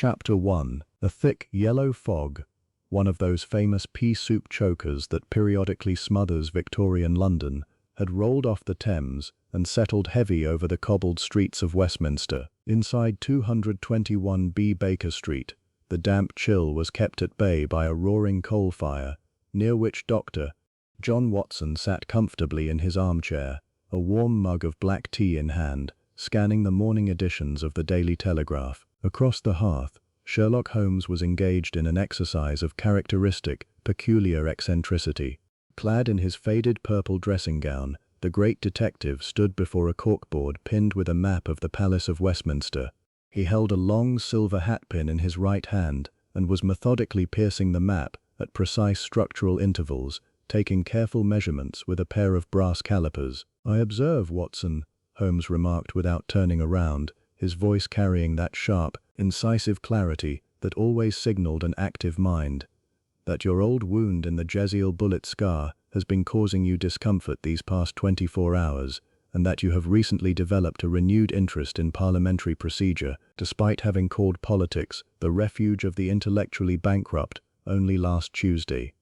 Chapter 1. A thick yellow fog, one of those famous pea soup chokers that periodically smothers Victorian London, had rolled off the Thames and settled heavy over the cobbled streets of Westminster. Inside 221B Baker Street, the damp chill was kept at bay by a roaring coal fire, near which Dr. John Watson sat comfortably in his armchair, a warm mug of black tea in hand, scanning the morning editions of the Daily Telegraph. Across the hearth, Sherlock Holmes was engaged in an exercise of characteristic, peculiar eccentricity. Clad in his faded purple dressing gown, the great detective stood before a corkboard pinned with a map of the Palace of Westminster. He held a long silver hatpin in his right hand and was methodically piercing the map at precise structural intervals, taking careful measurements with a pair of brass calipers. "I observe, Watson," Holmes remarked without turning around, his voice carrying that sharp, incisive clarity that always signaled an active mind, "that your old wound in the Jezail bullet scar has been causing you discomfort these past 24 hours, and that you have recently developed a renewed interest in parliamentary procedure, despite having called politics the refuge of the intellectually bankrupt only last Tuesday."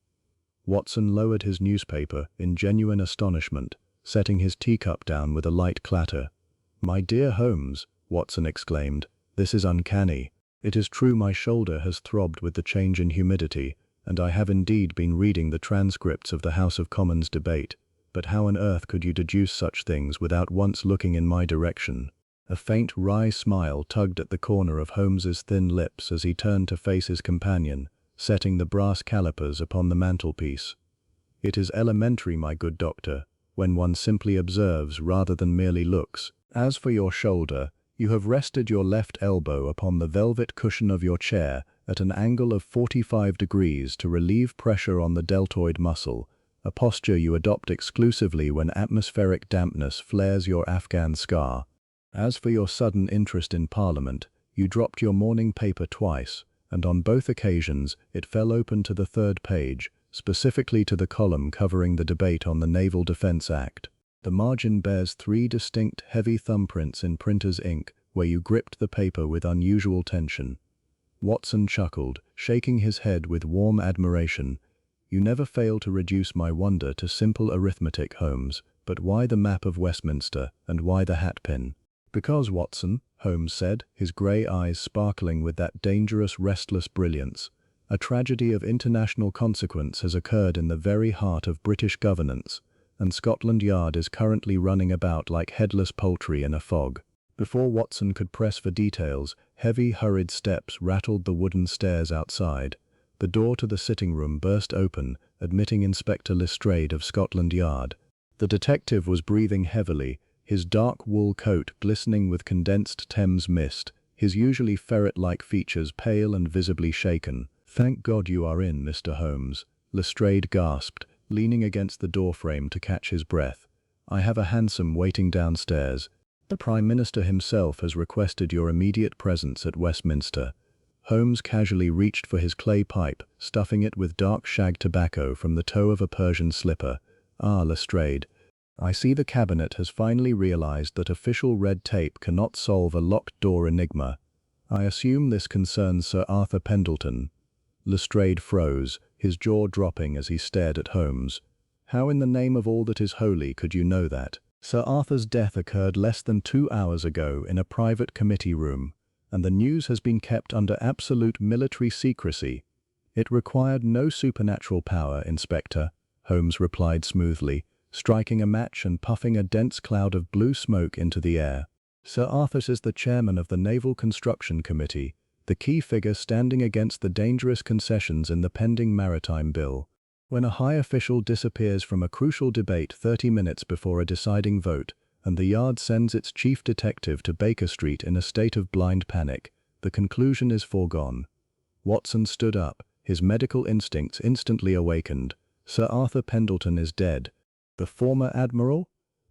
Watson lowered his newspaper in genuine astonishment, setting his teacup down with a light clatter. "My dear Holmes," Watson exclaimed, "this is uncanny. It is true my shoulder has throbbed with the change in humidity, and I have indeed been reading the transcripts of the House of Commons debate, but how on earth could you deduce such things without once looking in my direction?" A faint wry smile tugged at the corner of Holmes's thin lips as he turned to face his companion, setting the brass calipers upon the mantelpiece. "It is elementary, my good doctor, when one simply observes rather than merely looks. As for your shoulder, you have rested your left elbow upon the velvet cushion of your chair at an angle of 45 degrees to relieve pressure on the deltoid muscle, a posture you adopt exclusively when atmospheric dampness flares your Afghan scar. As for your sudden interest in Parliament, you dropped your morning paper twice, and on both occasions it fell open to the third page, specifically to the column covering the debate on the Naval Defense Act. The margin bears 3 distinct heavy thumbprints in printer's ink where you gripped the paper with unusual tension." Watson chuckled, shaking his head with warm admiration. "You never fail to reduce my wonder to simple arithmetic, Holmes. But why the map of Westminster, and why the hatpin?" "Because, Watson," Holmes said, his grey eyes sparkling with that dangerous, restless brilliance, "a tragedy of international consequence has occurred in the very heart of British governance, and Scotland Yard is currently running about like headless poultry in a fog." Before Watson could press for details, heavy, hurried steps rattled the wooden stairs outside. The door to the sitting room burst open, admitting Inspector Lestrade of Scotland Yard. The detective was breathing heavily, his dark wool coat glistening with condensed Thames mist, his usually ferret-like features pale and visibly shaken. "Thank God you are in, Mr. Holmes," Lestrade gasped, leaning against the doorframe to catch his breath. "I have a hansom waiting downstairs. The Prime Minister himself has requested your immediate presence at Westminster." Holmes casually reached for his clay pipe, stuffing it with dark shag tobacco from the toe of a Persian slipper. "Ah, Lestrade, I see the Cabinet has finally realized that official red tape cannot solve a locked door enigma. I assume this concerns Sir Arthur Pendleton." Lestrade froze, his jaw dropping as he stared at Holmes. "How in the name of all that is holy could you know that?" "Sir Arthur's death occurred less than 2 hours ago in a private committee room, and the news has been kept under absolute military secrecy. It required no supernatural power, Inspector," Holmes replied smoothly, striking a match and puffing a dense cloud of blue smoke into the air. "Sir Arthur is the chairman of the Naval Construction Committee, the key figure standing against the dangerous concessions in the pending maritime bill. When a high official disappears from a crucial debate 30 minutes before a deciding vote, and the Yard sends its chief detective to Baker Street in a state of blind panic, the conclusion is foregone." Watson stood up, his medical instincts instantly awakened. "Sir Arthur Pendleton is dead." "The former admiral?"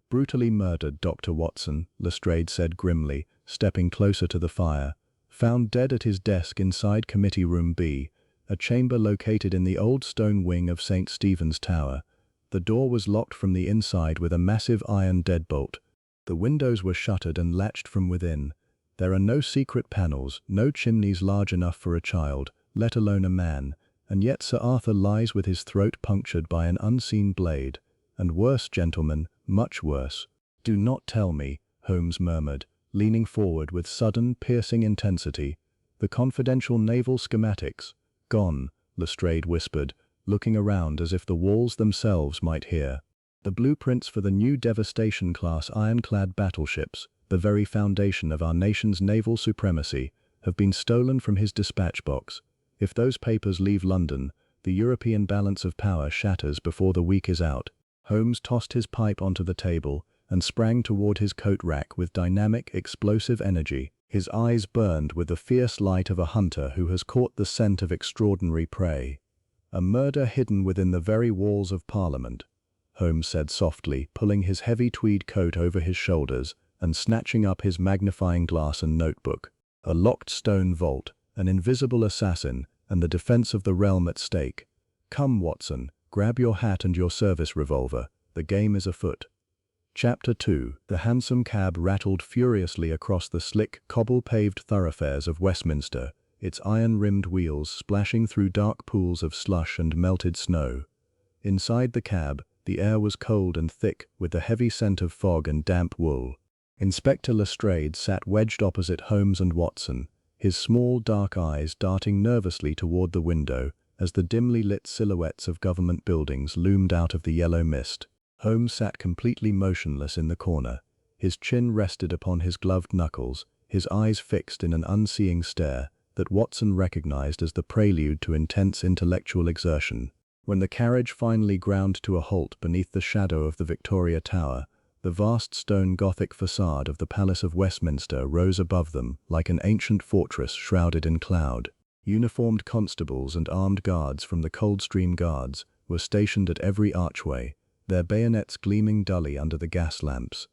"Brutally murdered, Dr. Watson," Lestrade said grimly, stepping closer to the fire. "Found dead at his desk inside Committee Room B, a chamber located in the old stone wing of St. Stephen's Tower. The door was locked from the inside with a massive iron deadbolt. The windows were shuttered and latched from within. There are no secret panels, no chimneys large enough for a child, let alone a man, and yet Sir Arthur lies with his throat punctured by an unseen blade. And worse, gentlemen, much worse. Do not tell me, Holmes murmured, leaning forward with sudden, piercing intensity. The confidential naval schematics. Gone, Lestrade whispered, looking around as if the walls themselves might hear. The blueprints for the new Devastation-class ironclad battleships, the very foundation of our nation's naval supremacy, have been stolen from his dispatch box. If those papers leave London, the European balance of power shatters before the week is out. Holmes tossed his pipe onto the table and sprang toward his coat rack with dynamic, explosive energy. His eyes burned with the fierce light of a hunter who has caught the scent of extraordinary prey. A murder hidden within the very walls of Parliament, Holmes said softly, pulling his heavy tweed coat over his shoulders and snatching up his magnifying glass and notebook. A locked stone vault, an invisible assassin, and the defense of the realm at stake. Come, Watson, grab your hat and your service revolver. The game is afoot. Chapter 2. The hansom cab rattled furiously across the slick, cobble-paved thoroughfares of Westminster, its iron-rimmed wheels splashing through dark pools of slush and melted snow. Inside the cab, the air was cold and thick with the heavy scent of fog and damp wool. Inspector Lestrade sat wedged opposite Holmes and Watson, his small dark eyes darting nervously toward the window as the dimly lit silhouettes of government buildings loomed out of the yellow mist. Holmes sat completely motionless in the corner, his chin rested upon his gloved knuckles, his eyes fixed in an unseeing stare that Watson recognized as the prelude to intense intellectual exertion. When the carriage finally ground to a halt beneath the shadow of the Victoria Tower, the vast stone Gothic facade of the Palace of Westminster rose above them like an ancient fortress shrouded in cloud. Uniformed constables and armed guards from the Coldstream Guards were stationed at every archway, their bayonets gleaming dully under the gas lamps.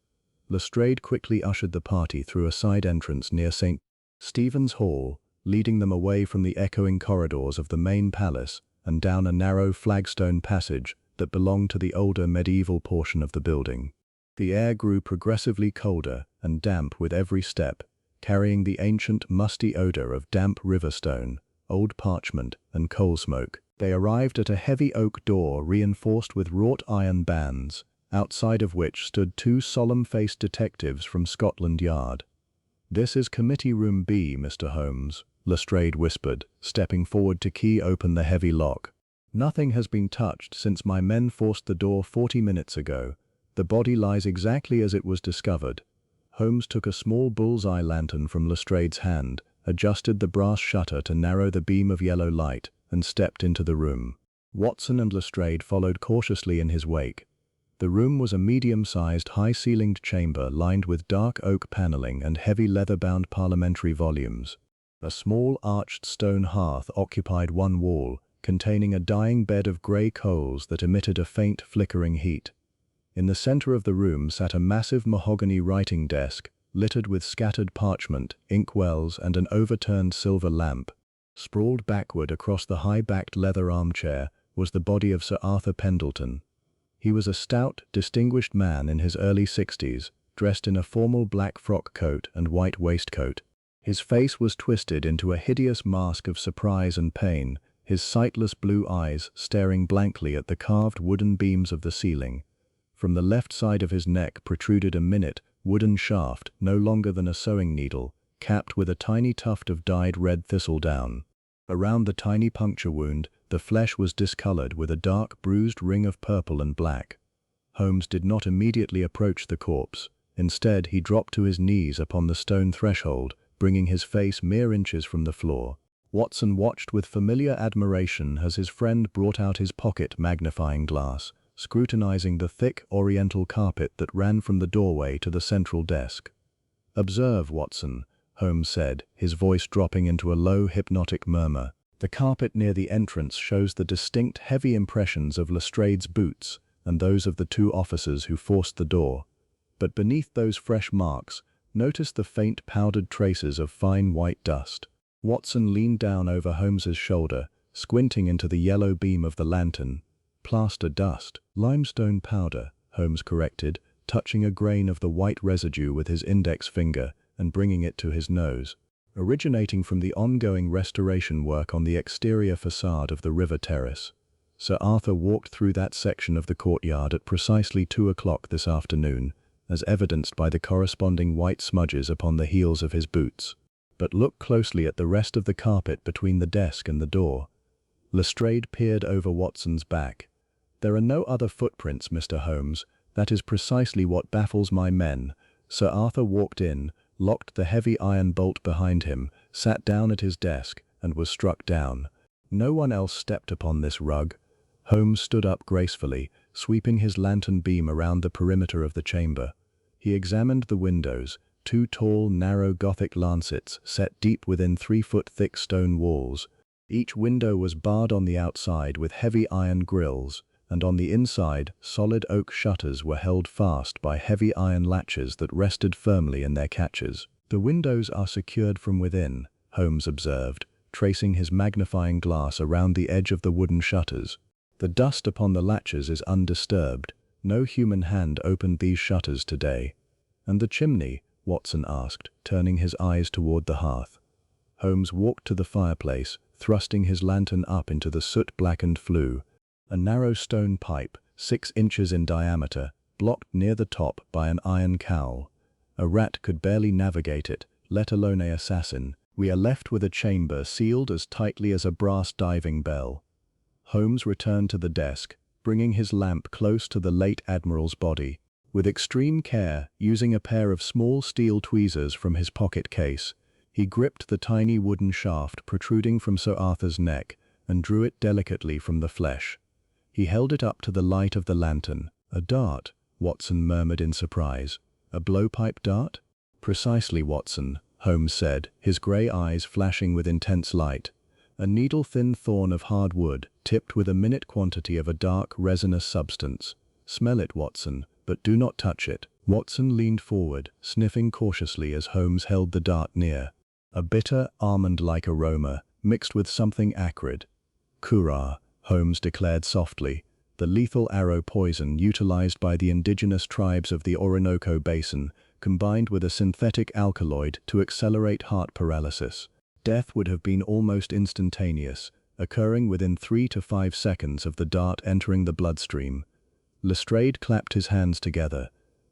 Lestrade quickly ushered the party through a side entrance near St. Stephen's Hall, leading them away from the echoing corridors of the main palace and down a narrow flagstone passage that belonged to the older medieval portion of the building. The air grew progressively colder and damp with every step, carrying the ancient, musty odor of damp riverstone, old parchment, and coal smoke. They arrived at a heavy oak door reinforced with wrought iron bands, outside of which stood two solemn-faced detectives from Scotland Yard. "This is Committee Room B, Mr. Holmes," Lestrade whispered, stepping forward to key open the heavy lock. "Nothing has been touched since my men forced the door 40 minutes ago. The body lies exactly as it was discovered." Holmes took a small bull's-eye lantern from Lestrade's hand, adjusted the brass shutter to narrow the beam of yellow light, and stepped into the room. Watson and Lestrade followed cautiously in his wake. The room was a medium-sized, high-ceilinged chamber lined with dark oak paneling and heavy leather-bound parliamentary volumes. A small arched stone hearth occupied one wall, containing a dying bed of grey coals that emitted a faint flickering heat. In the center of the room sat a massive mahogany writing desk, littered with scattered parchment, inkwells, and an overturned silver lamp. Sprawled backward across the high-backed leather armchair was the body of Sir Arthur Pendleton. He was a stout, distinguished man in his early 60s, dressed in a formal black frock coat and white waistcoat. His face was twisted into a hideous mask of surprise and pain, his sightless blue eyes staring blankly at the carved wooden beams of the ceiling. From the left side of his neck protruded a minute, wooden shaft no longer than a sewing needle, capped with a tiny tuft of dyed red thistledown. Around the tiny puncture wound, the flesh was discolored with a dark, bruised ring of purple and black. Holmes did not immediately approach the corpse. Instead, he dropped to his knees upon the stone threshold, bringing his face mere inches from the floor. Watson watched with familiar admiration as his friend brought out his pocket magnifying glass, scrutinizing the thick oriental carpet that ran from the doorway to the central desk. "Observe, Watson," Holmes said, his voice dropping into a low, hypnotic murmur. "The carpet near the entrance shows the distinct, heavy impressions of Lestrade's boots and those of the two officers who forced the door. But beneath those fresh marks, notice the faint, powdered traces of fine white dust." Watson leaned down over Holmes's shoulder, squinting into the yellow beam of the lantern. "Plaster dust." "Limestone powder," Holmes corrected, touching a grain of the white residue with his index finger and bringing it to his nose. Originating from the ongoing restoration work on the exterior facade of the river terrace, Sir Arthur walked through that section of the courtyard at precisely 2 o'clock this afternoon, as evidenced by the corresponding white smudges upon the heels of his boots. But look closely at the rest of the carpet between the desk and the door. Lestrade peered over Watson's back. "There are no other footprints, Mr. Holmes. That is precisely what baffles my men." Sir Arthur walked in, locked the heavy iron bolt behind him, sat down at his desk, and was struck down. No one else stepped upon this rug. Holmes stood up gracefully, sweeping his lantern beam around the perimeter of the chamber. He examined the windows, 2 tall, narrow Gothic lancets set deep within 3-foot thick stone walls. Each window was barred on the outside with heavy iron grills, and on the inside, solid oak shutters were held fast by heavy iron latches that rested firmly in their catches. "The windows are secured from within," Holmes observed, tracing his magnifying glass around the edge of the wooden shutters. "The dust upon the latches is undisturbed. No human hand opened these shutters today." "And the chimney?" Watson asked, turning his eyes toward the hearth. Holmes walked to the fireplace, thrusting his lantern up into the soot-blackened flue. A narrow stone pipe, 6 inches in diameter, blocked near the top by an iron cowl. A rat could barely navigate it, let alone an assassin. "We are left with a chamber sealed as tightly as a brass diving bell." Holmes returned to the desk, bringing his lamp close to the late Admiral's body. With extreme care, using a pair of small steel tweezers from his pocket case, he gripped the tiny wooden shaft protruding from Sir Arthur's neck and drew it delicately from the flesh. He held it up to the light of the lantern. "A dart," Watson murmured in surprise. "A blowpipe dart?" "Precisely, Watson," Holmes said, his grey eyes flashing with intense light. "A needle-thin thorn of hard wood, tipped with a minute quantity of a dark, resinous substance. Smell it, Watson, but do not touch it." Watson leaned forward, sniffing cautiously as Holmes held the dart near. A bitter, almond-like aroma, mixed with something acrid. "Curare," Holmes declared softly, "the lethal arrow poison utilized by the indigenous tribes of the Orinoco Basin, combined with a synthetic alkaloid to accelerate heart paralysis. Death would have been almost instantaneous, occurring within 3 to 5 seconds of the dart entering the bloodstream." Lestrade clapped his hands together.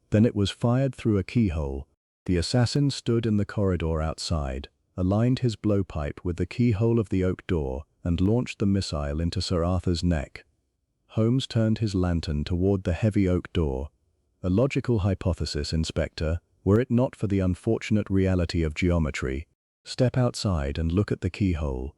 "Then it was fired through a keyhole." The assassin stood in the corridor outside, aligned his blowpipe with the keyhole of the oak door, and launched the missile into Sir Arthur's neck. Holmes turned his lantern toward the heavy oak door. "A logical hypothesis, Inspector, were it not for the unfortunate reality of geometry. Step outside and look at the keyhole."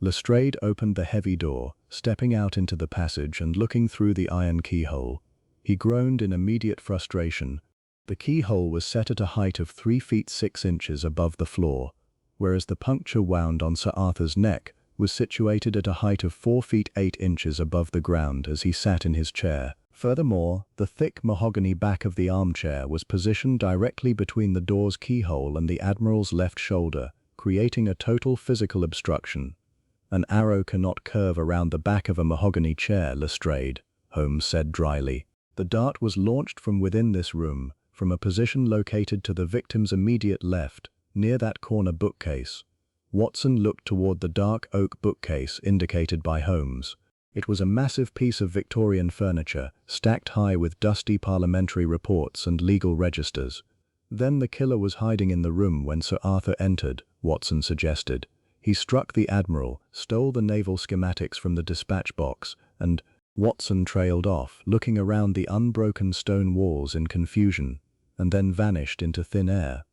Lestrade opened the heavy door, stepping out into the passage and looking through the iron keyhole. He groaned in immediate frustration. The keyhole was set at a height of 3 feet 6 inches above the floor, whereas the puncture wound on Sir Arthur's neck was situated at a height of 4 feet 8 inches above the ground as he sat in his chair. Furthermore, the thick mahogany back of the armchair was positioned directly between the door's keyhole and the Admiral's left shoulder, creating a total physical obstruction. "An arrow cannot curve around the back of a mahogany chair, Lestrade," Holmes said dryly. "The dart was launched from within this room, from a position located to the victim's immediate left, near that corner bookcase." Watson looked toward the dark oak bookcase indicated by Holmes. It was a massive piece of Victorian furniture, stacked high with dusty parliamentary reports and legal registers. "Then the killer was hiding in the room when Sir Arthur entered," Watson suggested. "He struck the Admiral, stole the naval schematics from the dispatch box, and—" Watson trailed off, looking around the unbroken stone walls in confusion, and then vanished into thin air.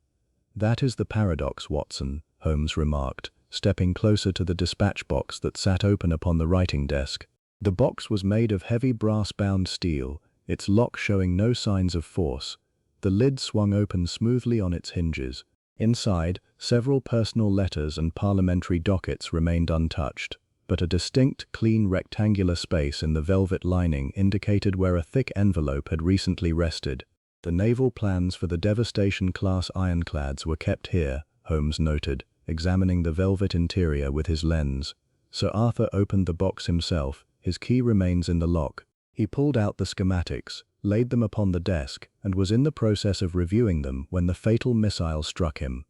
"That is the paradox, Watson," Holmes remarked, stepping closer to the dispatch box that sat open upon the writing desk. The box was made of heavy brass-bound steel, its lock showing no signs of force. The lid swung open smoothly on its hinges. Inside, several personal letters and parliamentary dockets remained untouched, but a distinct, clean rectangular space in the velvet lining indicated where a thick envelope had recently rested. "The naval plans for the Devastation-class ironclads were kept here," Holmes noted, examining the velvet interior with his lens. Sir Arthur opened the box himself. His key remains in the lock. He pulled out the schematics, laid them upon the desk, and was in the process of reviewing them when the fatal missile struck him.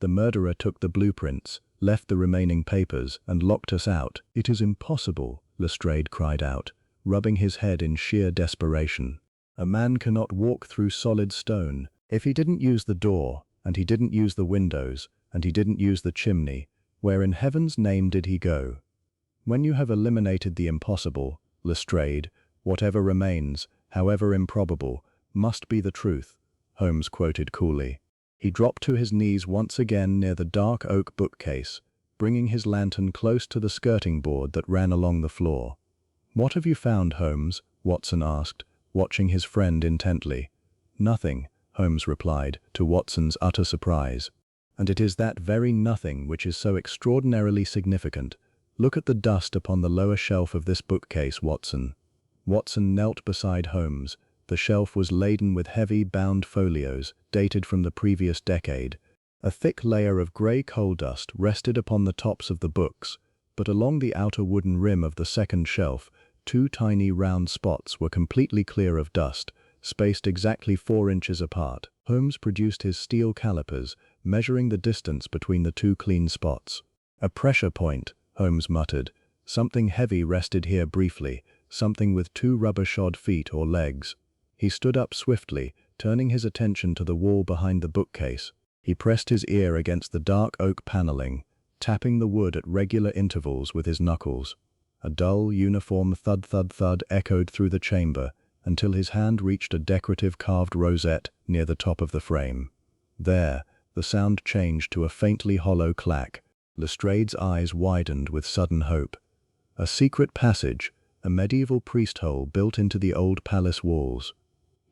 The murderer took the blueprints, left the remaining papers, and locked us out. "It is impossible," Lestrade cried out, rubbing his head in sheer desperation. "A man cannot walk through solid stone. If he didn't use the door, and he didn't use the windows, and he didn't use the chimney, where in heaven's name did he go?" "When you have eliminated the impossible, Lestrade, whatever remains, however improbable, must be the truth," Holmes quoted coolly. He dropped to his knees once again near the dark oak bookcase, bringing his lantern close to the skirting board that ran along the floor. "What have you found, Holmes?" Watson asked, watching his friend intently. "Nothing," Holmes replied, to Watson's utter surprise. "And it is that very nothing which is so extraordinarily significant. Look at the dust upon the lower shelf of this bookcase, Watson." Watson knelt beside Holmes. The shelf was laden with heavy, bound folios, dated from the previous decade. A thick layer of grey coal dust rested upon the tops of the books, but along the outer wooden rim of the second shelf, 2 tiny round spots were completely clear of dust, spaced exactly 4 inches apart. Holmes produced his steel calipers, measuring the distance between the 2 clean spots. "A pressure point," Holmes muttered. "Something heavy rested here briefly, something with 2 rubber-shod feet or legs." He stood up swiftly, turning his attention to the wall behind the bookcase. He pressed his ear against the dark oak paneling, tapping the wood at regular intervals with his knuckles. A dull, uniform thud-thud-thud echoed through the chamber until his hand reached a decorative carved rosette near the top of the frame. There, the sound changed to a faintly hollow clack. Lestrade's eyes widened with sudden hope. A secret passage, a medieval priest hole built into the old palace walls.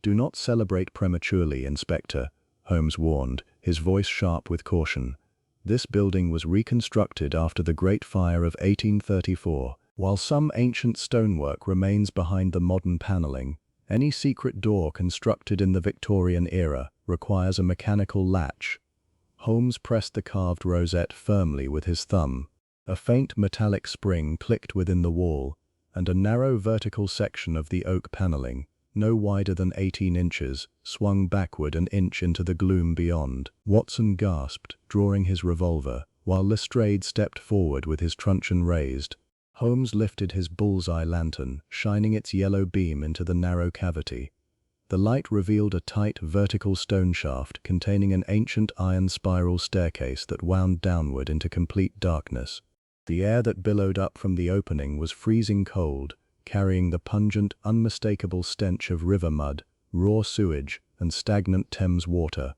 "Do not celebrate prematurely, Inspector," Holmes warned, his voice sharp with caution. "This building was reconstructed after the Great Fire of 1834. While some ancient stonework remains behind the modern paneling, any secret door constructed in the Victorian era requires a mechanical latch." Holmes pressed the carved rosette firmly with his thumb. A faint metallic spring clicked within the wall, and a narrow vertical section of the oak paneling, no wider than 18 inches, swung backward an inch into the gloom beyond. Watson gasped, drawing his revolver, while Lestrade stepped forward with his truncheon raised. Holmes lifted his bull's-eye lantern, shining its yellow beam into the narrow cavity. The light revealed a tight, vertical stone shaft containing an ancient iron spiral staircase that wound downward into complete darkness. The air that billowed up from the opening was freezing cold, carrying the pungent, unmistakable stench of river mud, raw sewage, and stagnant Thames water.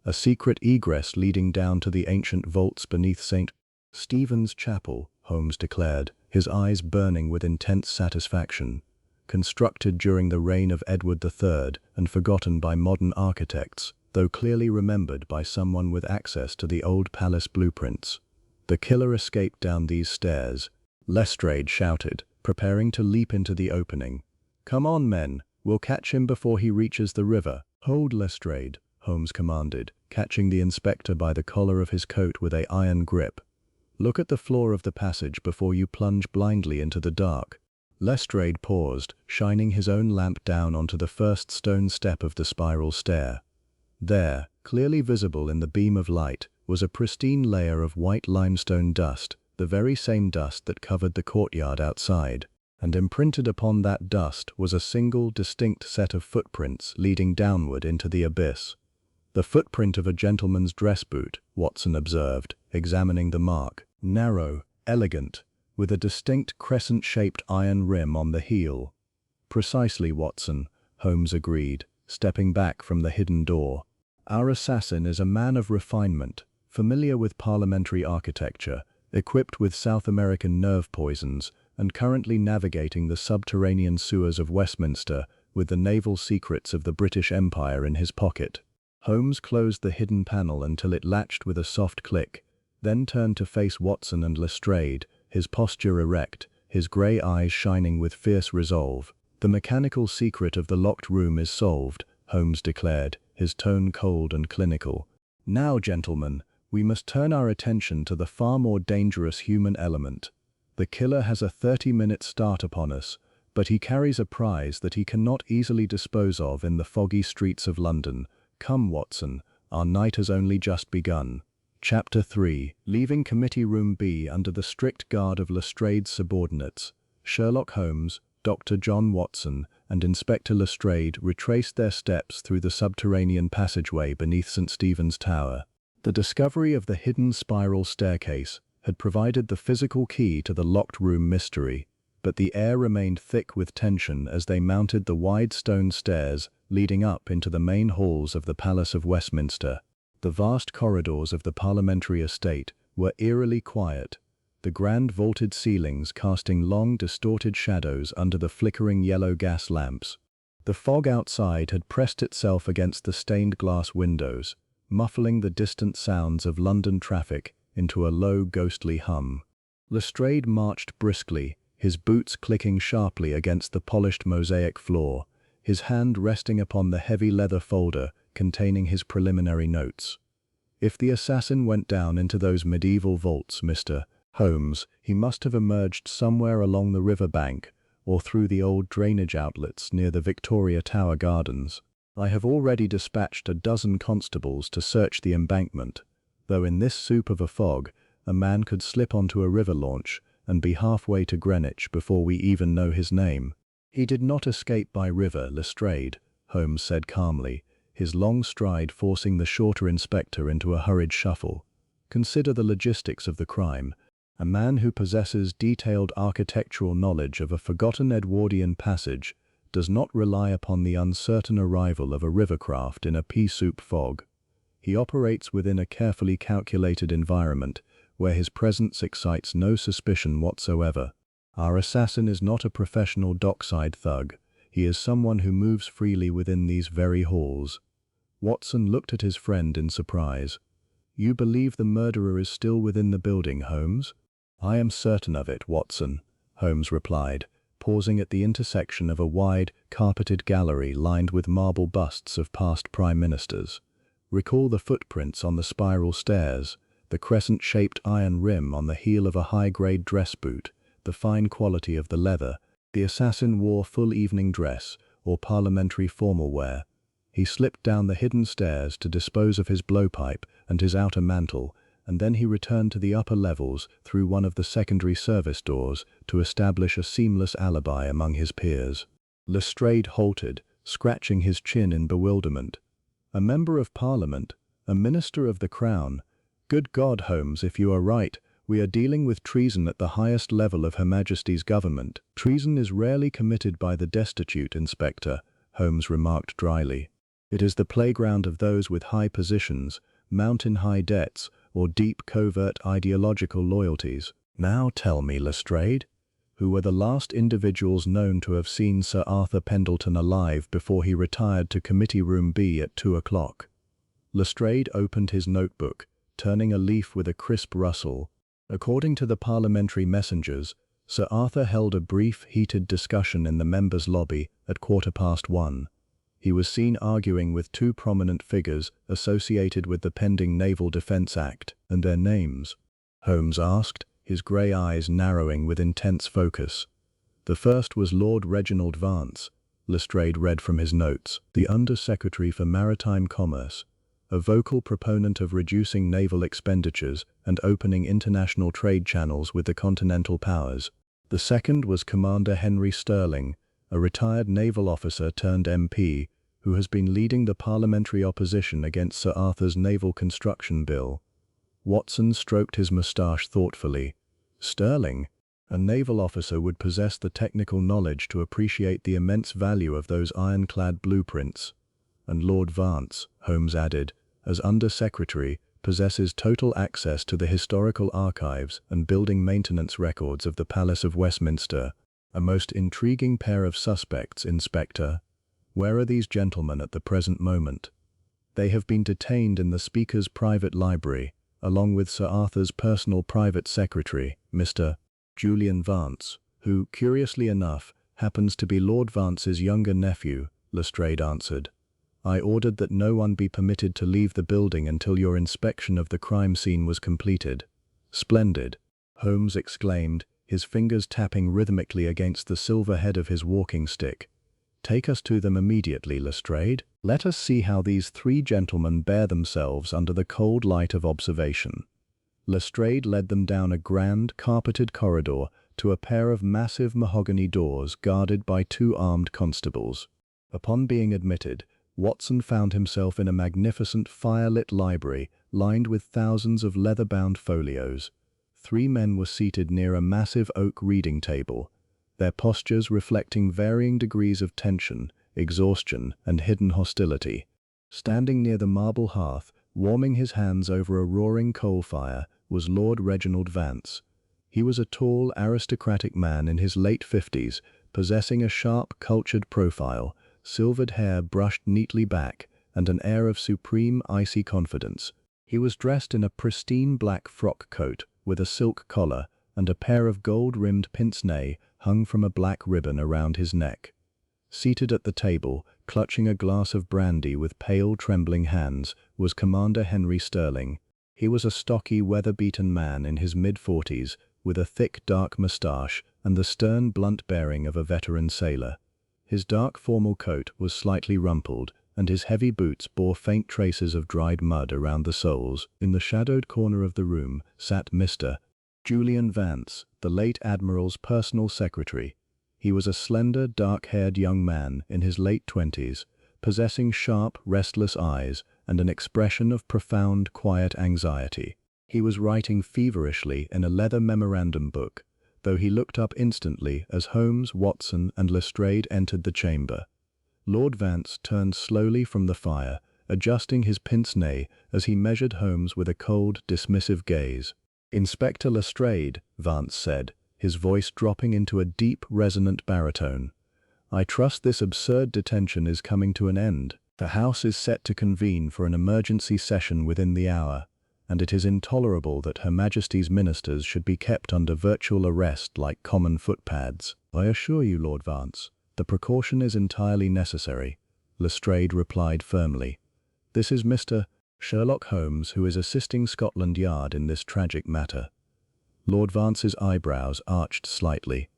A secret egress leading down to the ancient vaults beneath St. Stephen's Chapel, Holmes declared, his eyes burning with intense satisfaction. Constructed during the reign of Edward III and forgotten by modern architects, though clearly remembered by someone with access to the old palace blueprints. The killer escaped down these stairs, Lestrade shouted, preparing to leap into the opening. "Come on, men, we'll catch him before he reaches the river." "Hold, Lestrade," Holmes commanded, catching the inspector by the collar of his coat with an iron grip. "Look at the floor of the passage before you plunge blindly into the dark." Lestrade paused, shining his own lamp down onto the first stone step of the spiral stair. There, clearly visible in the beam of light, was a pristine layer of white limestone dust, the very same dust that covered the courtyard outside, and imprinted upon that dust was a single, distinct set of footprints leading downward into the abyss. "The footprint of a gentleman's dress boot," Watson observed, examining the mark. "Narrow, elegant, with a distinct crescent-shaped iron rim on the heel." "Precisely, Watson," Holmes agreed, stepping back from the hidden door. "Our assassin is a man of refinement, familiar with parliamentary architecture, equipped with South American nerve poisons, and currently navigating the subterranean sewers of Westminster with the naval secrets of the British Empire in his pocket." Holmes closed the hidden panel until it latched with a soft click, then turned to face Watson and Lestrade, his posture erect, his grey eyes shining with fierce resolve. "The mechanical secret of the locked room is solved," Holmes declared, his tone cold and clinical. "Now, gentlemen, we must turn our attention to the far more dangerous human element. The killer has a 30-minute start upon us, But he carries a prize that he cannot easily dispose of in the foggy streets of London. Come, Watson, our night has only just begun. Chapter 3. Leaving Committee Room B under the strict guard of Lestrade's subordinates, Sherlock Holmes, Dr. John Watson, and Inspector Lestrade retraced their steps through the subterranean passageway beneath St. Stephen's Tower. The discovery of the hidden spiral staircase had provided the physical key to the locked room mystery, but the air remained thick with tension as they mounted the wide stone stairs leading up into the main halls of the Palace of Westminster. The vast corridors of the parliamentary estate were eerily quiet, the grand vaulted ceilings casting long distorted shadows under the flickering yellow gas lamps. The fog outside had pressed itself against the stained glass windows, muffling the distant sounds of London traffic into a low ghostly hum. Lestrade marched briskly, his boots clicking sharply against the polished mosaic floor, his hand resting upon the heavy leather folder containing his preliminary notes. If the assassin went down into those medieval vaults, Mr. Holmes, he must have emerged somewhere along the river bank or through the old drainage outlets near the Victoria Tower Gardens. I have already dispatched a dozen constables to search the embankment, though in this soup of a fog, a man could slip onto a river launch and be halfway to Greenwich before we even know his name. He did not escape by river, Lestrade, Holmes said calmly, his long stride forcing the shorter inspector into a hurried shuffle. Consider the logistics of the crime. A man who possesses detailed architectural knowledge of a forgotten Edwardian passage does not rely upon the uncertain arrival of a river craft in a pea-soup fog. He operates within a carefully calculated environment where his presence excites no suspicion whatsoever. Our assassin is not a professional dockside thug. He is someone who moves freely within these very halls. Watson looked at his friend in surprise. You believe the murderer is still within the building, Holmes? I am certain of it, Watson, Holmes replied, pausing at the intersection of a wide, carpeted gallery lined with marble busts of past prime ministers. Recall the footprints on the spiral stairs, the crescent-shaped iron rim on the heel of a high-grade dress boot, the fine quality of the leather. The assassin wore full evening dress or parliamentary formal wear. He slipped down the hidden stairs to dispose of his blowpipe and his outer mantle, and then he returned to the upper levels through one of the secondary service doors to establish a seamless alibi among his peers. Lestrade halted, scratching his chin in bewilderment. A member of Parliament, a minister of the Crown. Good God, Holmes, if you are right, we are dealing with treason at the highest level of Her Majesty's government. Treason is rarely committed by the destitute, Inspector, Holmes remarked dryly. It is the playground of those with high positions, mountain-high debts, or deep covert ideological loyalties. Now tell me, Lestrade, who were the last individuals known to have seen Sir Arthur Pendleton alive before he retired to Committee Room B at 2 o'clock. Lestrade opened his notebook, turning a leaf with a crisp rustle. According to the parliamentary messengers, Sir Arthur held a brief, heated discussion in the members' lobby at 1:15. He was seen arguing with two prominent figures associated with the pending Naval Defence Act, and their names. Holmes asked, his grey eyes narrowing with intense focus. The first was Lord Reginald Vance, Lestrade read from his notes, the Under-Secretary for Maritime Commerce, a vocal proponent of reducing naval expenditures and opening international trade channels with the continental powers. The second was Commander Henry Stirling, a retired naval officer turned MP, who has been leading the parliamentary opposition against Sir Arthur's naval construction bill. Watson stroked his moustache thoughtfully. Stirling, a naval officer, would possess the technical knowledge to appreciate the immense value of those ironclad blueprints. And Lord Vance, Holmes added, as Under-Secretary, possesses total access to the historical archives and building maintenance records of the Palace of Westminster. A most intriguing pair of suspects, Inspector. Where are these gentlemen at the present moment? They have been detained in the Speaker's private library, along with Sir Arthur's personal private secretary, Mr. Julian Vance, who, curiously enough, happens to be Lord Vance's younger nephew, Lestrade answered. I ordered that no one be permitted to leave the building until your inspection of the crime scene was completed. Splendid, Holmes exclaimed, his fingers tapping rhythmically against the silver head of his walking stick. "Take us to them immediately, Lestrade. Let us see how these three gentlemen bear themselves under the cold light of observation." Lestrade led them down a grand, carpeted corridor to a pair of massive mahogany doors guarded by two armed constables. Upon being admitted, Watson found himself in a magnificent fire-lit library lined with thousands of leather-bound folios. Three men were seated near a massive oak reading table, their postures reflecting varying degrees of tension, exhaustion, and hidden hostility. Standing near the marble hearth, warming his hands over a roaring coal fire, was Lord Reginald Vance. He was a tall, aristocratic man in his late 50s, possessing a sharp, cultured profile, silvered hair brushed neatly back, and an air of supreme, icy confidence. He was dressed in a pristine black frock coat with a silk collar, and a pair of gold-rimmed pince-nez hung from a black ribbon around his neck. Seated at the table, clutching a glass of brandy with pale, trembling hands, was Commander Henry Sterling. He was a stocky, weather-beaten man in his mid-40s, with a thick, dark moustache and the stern, blunt bearing of a veteran sailor. His dark, formal coat was slightly rumpled, and his heavy boots bore faint traces of dried mud around the soles. In the shadowed corner of the room sat Mr. Julian Vance, the late Admiral's personal secretary. He was a slender, dark-haired young man in his late 20s, possessing sharp, restless eyes and an expression of profound, quiet anxiety. He was writing feverishly in a leather memorandum book, though he looked up instantly as Holmes, Watson, and Lestrade entered the chamber. Lord Vance turned slowly from the fire, adjusting his pince-nez as he measured Holmes with a cold, dismissive gaze. "Inspector Lestrade," Vance said, his voice dropping into a deep, resonant baritone. "I trust this absurd detention is coming to an end. The House is set to convene for an emergency session within the hour, and it is intolerable that Her Majesty's ministers should be kept under virtual arrest like common footpads." "I assure you, Lord Vance, the precaution is entirely necessary," Lestrade replied firmly. "This is Mr. Sherlock Holmes, who is assisting Scotland Yard in this tragic matter." Lord Vance's eyebrows arched slightly.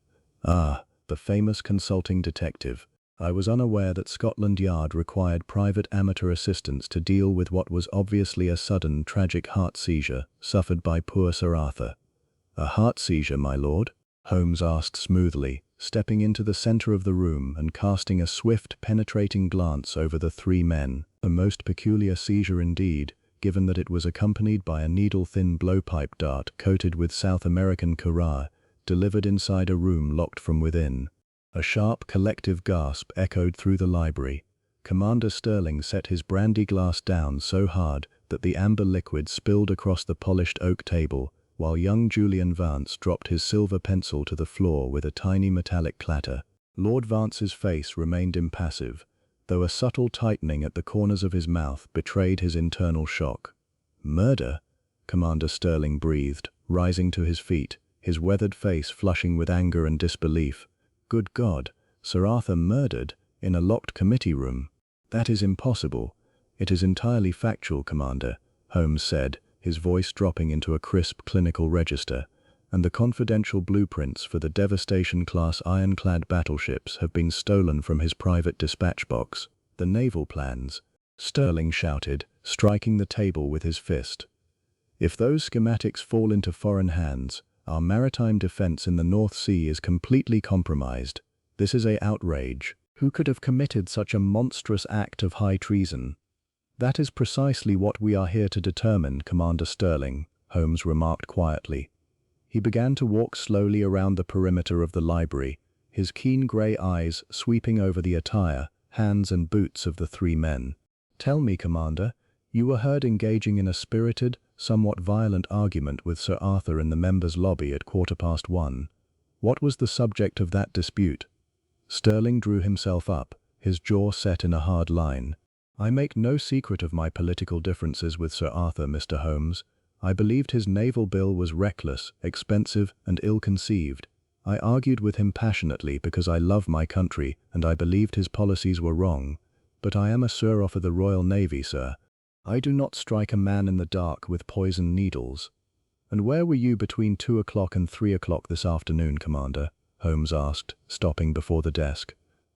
"Ah, the famous consulting detective. I was unaware that Scotland Yard required private amateur assistance to deal with what was obviously a sudden, tragic heart seizure suffered by poor Sir Arthur." "A heart seizure, my lord?" Holmes asked smoothly, stepping into the center of the room and casting a swift, penetrating glance over the three men. "A most peculiar seizure indeed, given that it was accompanied by a needle-thin blowpipe dart coated with South American curare, delivered inside a room locked from within." A sharp, collective gasp echoed through the library. Commander Sterling set his brandy glass down so hard that the amber liquid spilled across the polished oak table, while young Julian Vance dropped his silver pencil to the floor with a tiny metallic clatter. Lord Vance's face remained impassive, though a subtle tightening at the corners of his mouth betrayed his internal shock. "Murder?" Commander Sterling breathed, rising to his feet, his weathered face flushing with anger and disbelief. "Good God, Sir Arthur murdered in a locked committee room? That is impossible." "It is entirely factual, Commander," Holmes said, his voice dropping into a crisp clinical register, "and the confidential blueprints for the Devastation-class ironclad battleships have been stolen from his private dispatch box." "The naval plans," Sterling shouted, striking the table with his fist. "If those schematics fall into foreign hands, our maritime defense in the North Sea is completely compromised. This is an outrage. Who could have committed such a monstrous act of high treason?" "That is precisely what we are here to determine, Commander Sterling," Holmes remarked quietly. He began to walk slowly around the perimeter of the library, his keen grey eyes sweeping over the attire, hands and boots of the three men. "Tell me, Commander, you were heard engaging in a spirited, somewhat violent argument with Sir Arthur in the members' lobby at 1:15. What was the subject of that dispute?" Sterling drew himself up, his jaw set in a hard line. "I make no secret of my political differences with Sir Arthur, Mr. Holmes. I believed his naval bill was reckless, expensive, and ill-conceived. I argued with him passionately because I love my country and I believed his policies were wrong. But I am a Sir of the Royal Navy, sir. I do not strike a man in the dark with poisoned needles." "And where were you between 2 o'clock and 3 o'clock this afternoon, Commander?" Holmes asked, stopping before the desk.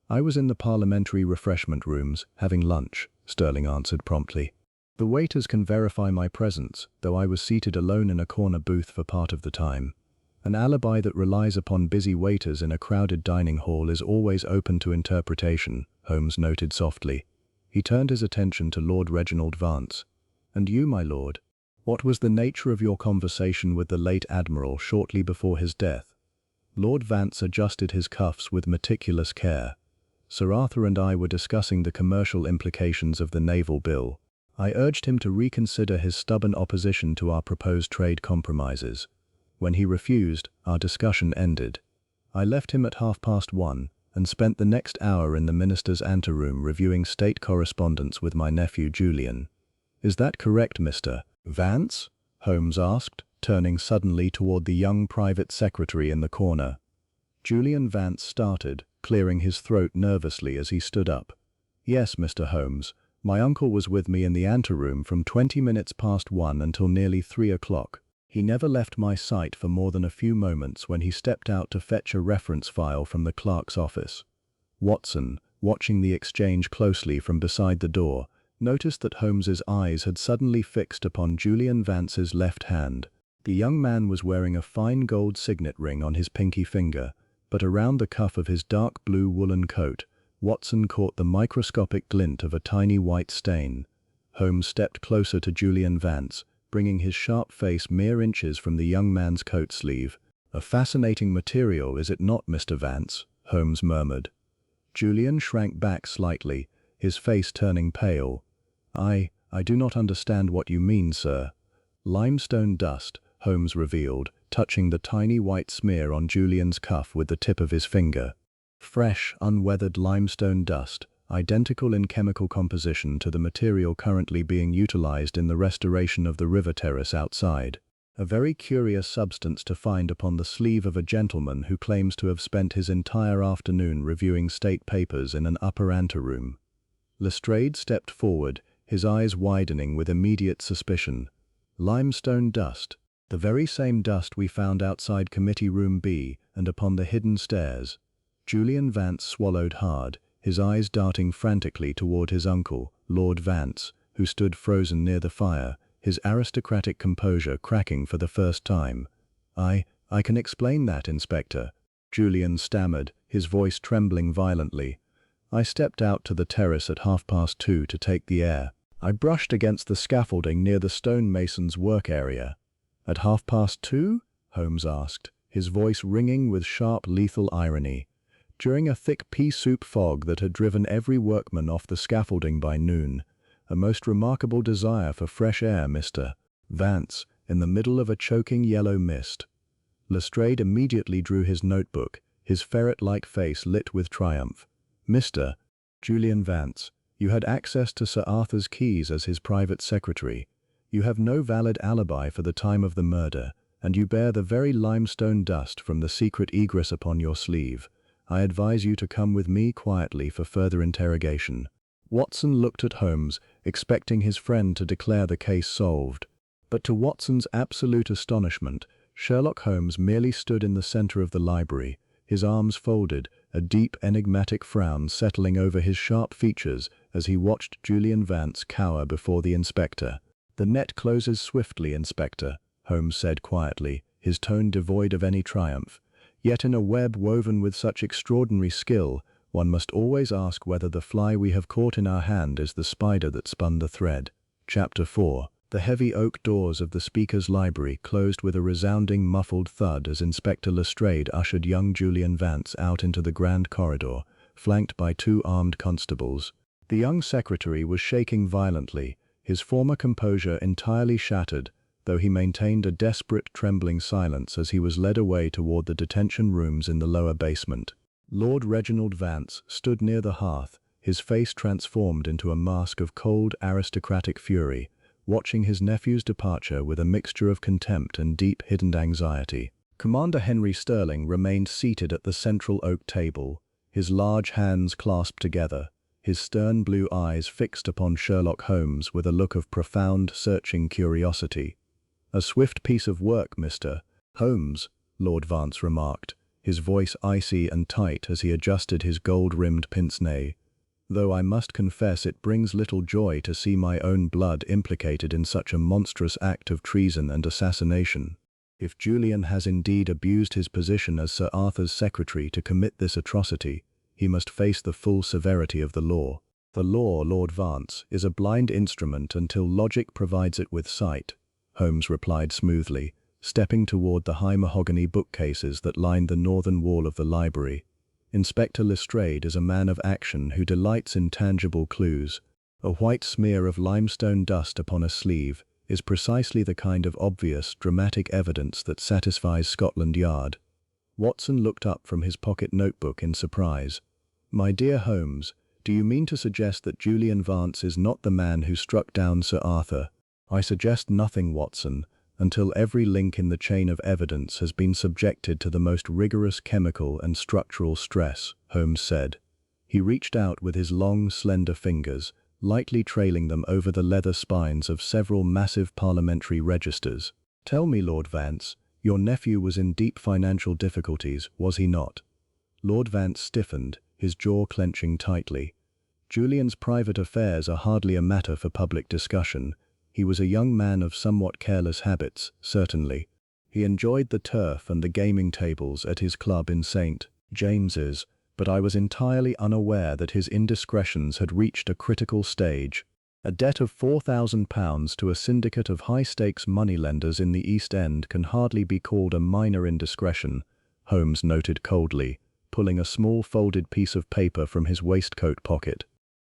"I was in the parliamentary refreshment rooms, having lunch," Sterling answered promptly. "The waiters can verify my presence, though I was seated alone in a corner booth for part of the time. An alibi that relies upon busy waiters in a crowded dining hall is always open to interpretation," Holmes noted softly. He turned his attention to Lord Reginald Vance. "And you, my lord? What was the nature of your conversation with the late Admiral shortly before his death?" Lord Vance adjusted his cuffs with meticulous care. "Sir Arthur and I were discussing the commercial implications of the naval bill. I urged him to reconsider his stubborn opposition to our proposed trade compromises. When he refused, our discussion ended. I left him at 1:30 and spent the next hour in the minister's anteroom reviewing state correspondence with my nephew Julian." "Is that correct, Mr. Vance?" Holmes asked, turning suddenly toward the young private secretary in the corner. Julian Vance started, clearing his throat nervously as he stood up. "Yes, Mr. Holmes. My uncle was with me in the anteroom from 20 minutes past 1 until nearly 3 o'clock. He never left my sight for more than a few moments when he stepped out to fetch a reference file from the clerk's office." Watson, watching the exchange closely from beside the door, noticed that Holmes's eyes had suddenly fixed upon Julian Vance's left hand. The young man was wearing a fine gold signet ring on his pinky finger, but around the cuff of his dark blue woolen coat, Watson caught the microscopic glint of a tiny white stain. Holmes stepped closer to Julian Vance, bringing his sharp face mere inches from the young man's coat sleeve. "A fascinating material, is it not, Mr. Vance?" Holmes murmured. Julian shrank back slightly, his face turning pale. I do not understand what you mean, sir." "Limestone dust," Holmes revealed, touching the tiny white smear on Julian's cuff with the tip of his finger. "Fresh, unweathered limestone dust, identical in chemical composition to the material currently being utilized in the restoration of the river terrace outside. A very curious substance to find upon the sleeve of a gentleman who claims to have spent his entire afternoon reviewing state papers in an upper anteroom." Lestrade stepped forward, his eyes widening with immediate suspicion. "Limestone dust, the very same dust we found outside Committee Room B and upon the hidden stairs." Julian Vance swallowed hard, his eyes darting frantically toward his uncle, Lord Vance, who stood frozen near the fire, his aristocratic composure cracking for the first time. I can explain that, Inspector," Julian stammered, his voice trembling violently. "I stepped out to the terrace at 2:30 to take the air. I brushed against the scaffolding near the stonemason's work area." "At 2:30?" Holmes asked, his voice ringing with sharp, lethal irony. "During a thick pea-soup fog that had driven every workman off the scaffolding by noon. A most remarkable desire for fresh air, Mr. Vance, in the middle of a choking yellow mist." Lestrade immediately drew his notebook, his ferret-like face lit with triumph. "Mr. Julian Vance, you had access to Sir Arthur's keys as his private secretary. You have no valid alibi for the time of the murder, and you bear the very limestone dust from the secret egress upon your sleeve. I advise you to come with me quietly for further interrogation." Watson looked at Holmes, expecting his friend to declare the case solved. But to Watson's absolute astonishment, Sherlock Holmes merely stood in the center of the library, his arms folded, a deep, enigmatic frown settling over his sharp features as he watched Julian Vance cower before the inspector. "The net closes swiftly, Inspector," Holmes said quietly, his tone devoid of any triumph. "Yet in a web woven with such extraordinary skill, one must always ask whether the fly we have caught in our hand is the spider that spun the thread." Chapter 4. The heavy oak doors of the Speaker's library closed with a resounding muffled thud as Inspector Lestrade ushered young Julian Vance out into the grand corridor, flanked by 2 armed constables. The young secretary was shaking violently, his former composure entirely shattered, though he maintained a desperate, trembling silence as he was led away toward the detention rooms in the lower basement. Lord Reginald Vance stood near the hearth, his face transformed into a mask of cold, aristocratic fury, watching his nephew's departure with a mixture of contempt and deep hidden anxiety. Commander Henry Sterling remained seated at the central oak table, his large hands clasped together, his stern blue eyes fixed upon Sherlock Holmes with a look of profound, searching curiosity. "A swift piece of work, Mr. Holmes," Lord Vance remarked, his voice icy and tight as he adjusted his gold-rimmed pince-nez. "Though I must confess it brings little joy to see my own blood implicated in such a monstrous act of treason and assassination. If Julian has indeed abused his position as Sir Arthur's secretary to commit this atrocity, he must face the full severity of the law. The law, Lord Vance, is a blind instrument until logic provides it with sight," Holmes replied smoothly, stepping toward the high mahogany bookcases that lined the northern wall of the library. "Inspector Lestrade is a man of action who delights in tangible clues. A white smear of limestone dust upon a sleeve is precisely the kind of obvious, dramatic evidence that satisfies Scotland Yard." Watson looked up from his pocket notebook in surprise. "My dear Holmes, do you mean to suggest that Julian Vance is not the man who struck down Sir Arthur?" "I suggest nothing, Watson, until every link in the chain of evidence has been subjected to the most rigorous chemical and structural stress," Holmes said. He reached out with his long, slender fingers, lightly trailing them over the leather spines of several massive parliamentary registers. "Tell me, Lord Vance, your nephew was in deep financial difficulties, was he not?" Lord Vance stiffened, his jaw clenching tightly. "Julian's private affairs are hardly a matter for public discussion. He was a young man of somewhat careless habits, certainly. He enjoyed the turf and the gaming tables at his club in St. James's, but I was entirely unaware that his indiscretions had reached a critical stage. A debt of £4,000 to a syndicate of high-stakes moneylenders in the East End can hardly be called a minor indiscretion," Holmes noted coldly, pulling a small folded piece of paper from his waistcoat pocket.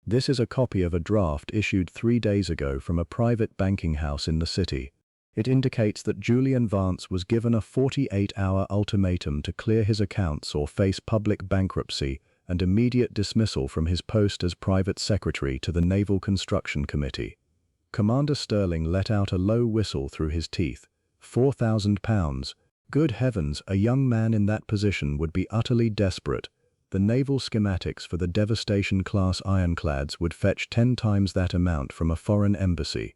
"This is a copy of a draft issued 3 days ago from a private banking house in the city. It indicates that Julian Vance was given a 48-hour ultimatum to clear his accounts or face public bankruptcy and immediate dismissal from his post as private secretary to the Naval Construction Committee." Commander Sterling let out a low whistle through his teeth. £4,000. Good heavens, a young man in that position would be utterly desperate. The naval schematics for the Devastation-class ironclads would fetch 10 times that amount from a foreign embassy.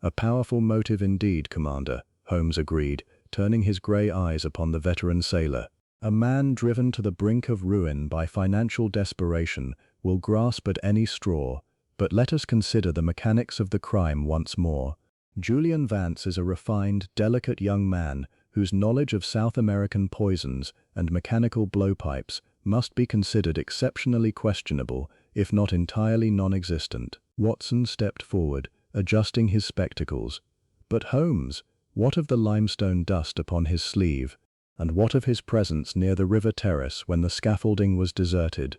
"A powerful motive indeed, Commander," Holmes agreed, turning his grey eyes upon the veteran sailor. "A man driven to the brink of ruin by financial desperation will grasp at any straw, but let us consider the mechanics of the crime once more. Julian Vance is a refined, delicate young man whose knowledge of South American poisons and mechanical blowpipes must be considered exceptionally questionable, if not entirely non-existent." Watson stepped forward, adjusting his spectacles. "But Holmes, what of the limestone dust upon his sleeve? And what of his presence near the river terrace when the scaffolding was deserted?"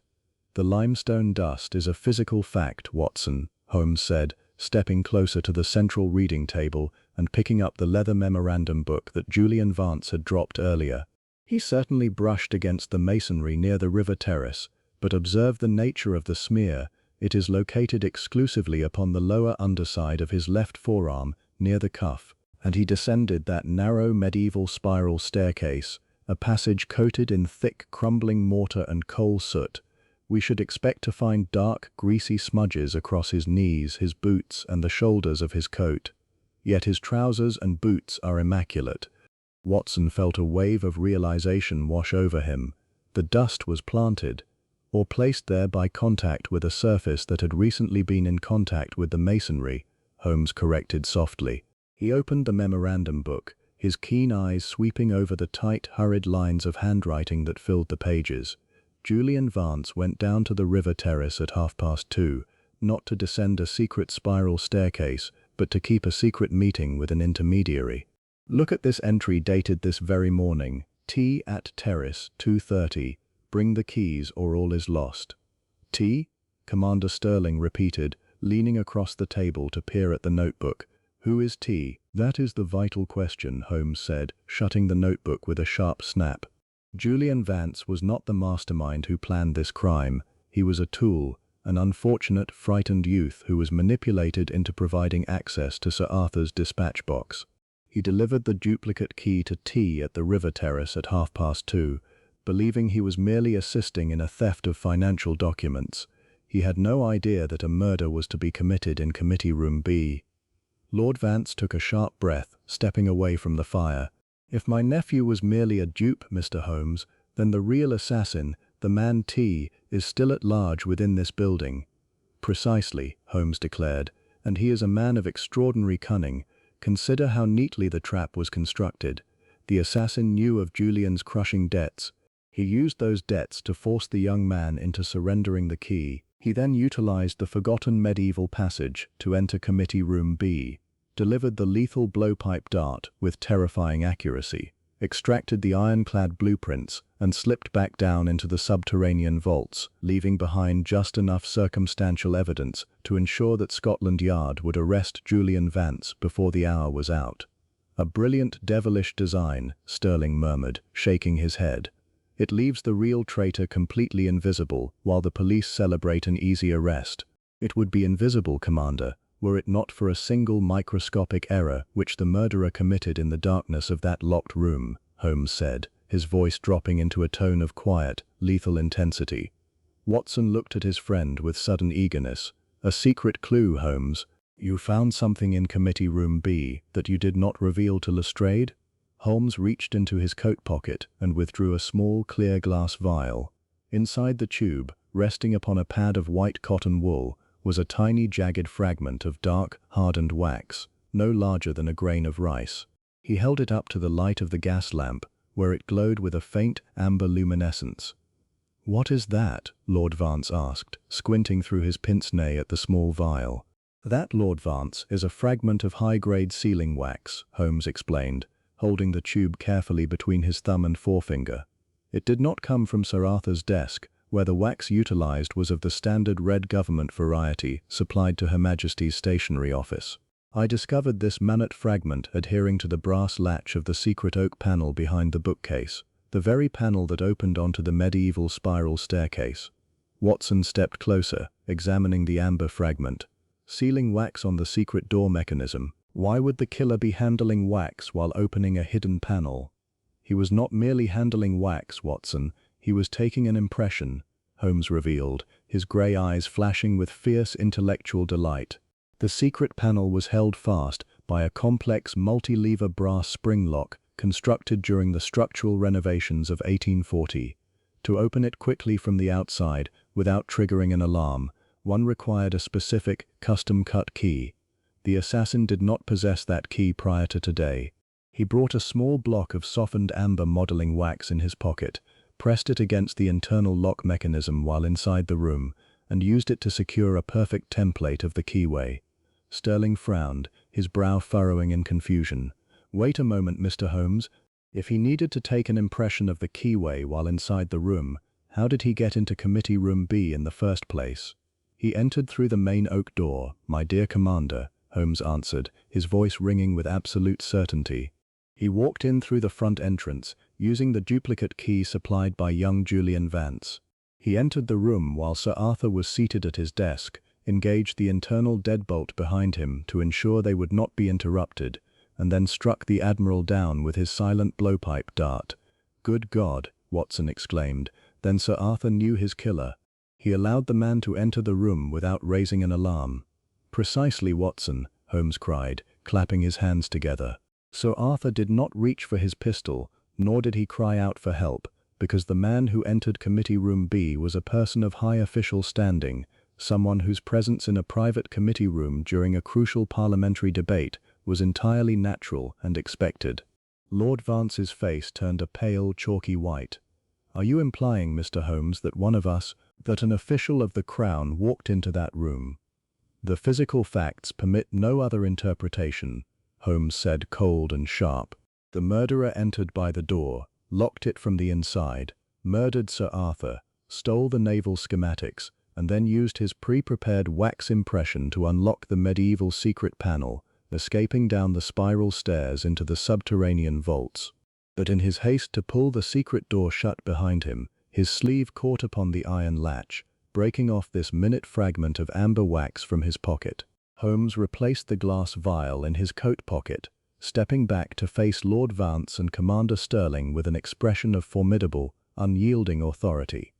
"The limestone dust is a physical fact, Watson," Holmes said, stepping closer to the central reading table and picking up the leather memorandum book that Julian Vance had dropped earlier. "He certainly brushed against the masonry near the river terrace, but observe the nature of the smear. It is located exclusively upon the lower underside of his left forearm, near the cuff, and he descended that narrow medieval spiral staircase, a passage coated in thick crumbling mortar and coal soot. We should expect to find dark, greasy smudges across his knees, his boots, and the shoulders of his coat. Yet his trousers and boots are immaculate." Watson felt a wave of realization wash over him. The dust was planted, or placed there by contact with a surface that had recently been in contact with the masonry, Holmes corrected softly. He opened the memorandum book, his keen eyes sweeping over the tight, hurried lines of handwriting that filled the pages. "Julian Vance went down to the river terrace at 2:30, not to descend a secret spiral staircase, but to keep a secret meeting with an intermediary. Look at this entry dated this very morning. Tea at terrace, 2:30. Bring the keys or all is lost." "Tea?" Commander Sterling repeated, leaning across the table to peer at the notebook. "Who is T?" "That is the vital question," Holmes said, shutting the notebook with a sharp snap. "Julian Vance was not the mastermind who planned this crime. He was a tool, an unfortunate, frightened youth who was manipulated into providing access to Sir Arthur's dispatch box. He delivered the duplicate key to T at the river terrace at 2:30, believing he was merely assisting in a theft of financial documents. He had no idea that a murder was to be committed in Committee Room B." Lord Vance took a sharp breath, stepping away from the fire. "If my nephew was merely a dupe, Mr. Holmes, then the real assassin, the man T, is still at large within this building." "Precisely," Holmes declared, "and he is a man of extraordinary cunning. Consider how neatly the trap was constructed. The assassin knew of Julian's crushing debts. He used those debts to force the young man into surrendering the key. He then utilized the forgotten medieval passage to enter Committee Room B, delivered the lethal blowpipe dart with terrifying accuracy, extracted the ironclad blueprints, and slipped back down into the subterranean vaults, leaving behind just enough circumstantial evidence to ensure that Scotland Yard would arrest Julian Vance before the hour was out." "A brilliant, devilish design," Sterling murmured, shaking his head. "It leaves the real traitor completely invisible while the police celebrate an easy arrest." "It would be invisible, Commander, were it not for a single microscopic error which the murderer committed in the darkness of that locked room," Holmes said, his voice dropping into a tone of quiet, lethal intensity. Watson looked at his friend with sudden eagerness. "A secret clue, Holmes. You found something in Committee Room B that you did not reveal to Lestrade?" Holmes reached into his coat pocket and withdrew a small, clear glass vial. Inside the tube, resting upon a pad of white cotton wool, was a tiny jagged fragment of dark, hardened wax, no larger than a grain of rice. He held it up to the light of the gas lamp, where it glowed with a faint, amber luminescence. "What is that?" Lord Vance asked, squinting through his pince-nez at the small vial. "That, Lord Vance, is a fragment of high-grade sealing wax," Holmes explained, holding the tube carefully between his thumb and forefinger. "It did not come from Sir Arthur's desk, where the wax utilized was of the standard red government variety supplied to Her Majesty's Stationery Office. I discovered this minute fragment adhering to the brass latch of the secret oak panel behind the bookcase, the very panel that opened onto the medieval spiral staircase." Watson stepped closer, examining the amber fragment. "Sealing wax on the secret door mechanism. Why would the killer be handling wax while opening a hidden panel?" "He was not merely handling wax, Watson. He was taking an impression," Holmes revealed, his grey eyes flashing with fierce intellectual delight. The secret panel was held fast by a complex multi-lever brass spring lock constructed during the structural renovations of 1840. To open it quickly from the outside, without triggering an alarm, one required a specific, custom-cut key. The assassin did not possess that key prior to today. He brought a small block of softened amber modeling wax in his pocket, pressed it against the internal lock mechanism while inside the room, and used it to secure a perfect template of the keyway. Sterling frowned, his brow furrowing in confusion. "Wait a moment, Mr. Holmes. If he needed to take an impression of the keyway while inside the room, how did he get into Committee Room B in the first place?" "He entered through the main oak door, my dear Commander," Holmes answered, his voice ringing with absolute certainty. "He walked in through the front entrance, using the duplicate key supplied by young Julian Vance. He entered the room while Sir Arthur was seated at his desk, engaged the internal deadbolt behind him to ensure they would not be interrupted, and then struck the Admiral down with his silent blowpipe dart." "Good God!" Watson exclaimed. "Then Sir Arthur knew his killer. He allowed the man to enter the room without raising an alarm." "Precisely, Watson," Holmes cried, clapping his hands together. "Sir Arthur did not reach for his pistol, nor did he cry out for help, because the man who entered Committee Room B was a person of high official standing, someone whose presence in a private committee room during a crucial parliamentary debate was entirely natural and expected." Lord Vance's face turned a pale, chalky white. "Are you implying, Mr. Holmes, that an official of the Crown walked into that room?" "The physical facts permit no other interpretation," Holmes said, cold and sharp. "The murderer entered by the door, locked it from the inside, murdered Sir Arthur, stole the naval schematics, and then used his pre-prepared wax impression to unlock the medieval secret panel, escaping down the spiral stairs into the subterranean vaults. But in his haste to pull the secret door shut behind him, his sleeve caught upon the iron latch, breaking off this minute fragment of amber wax from his pocket." Holmes replaced the glass vial in his coat pocket, stepping back to face Lord Vance and Commander Sterling with an expression of formidable, unyielding authority.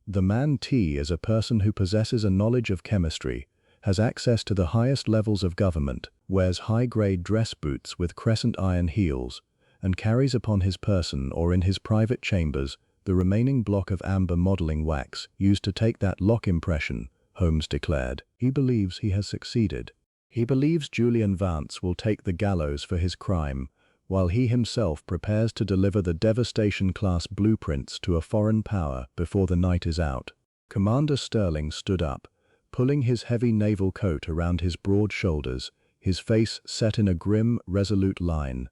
"The man T is a person who possesses a knowledge of chemistry, has access to the highest levels of government, wears high-grade dress boots with crescent iron heels, and carries upon his person or in his private chambers the remaining block of amber modeling wax used to take that lock impression, Holmes declared. He believes he has succeeded. He believes Julian Vance will take the gallows for his crime, while he himself prepares to deliver the devastation-class blueprints to a foreign power before the night is out. Commander Sterling stood up, pulling his heavy naval coat around his broad shoulders, his face set in a grim, resolute line.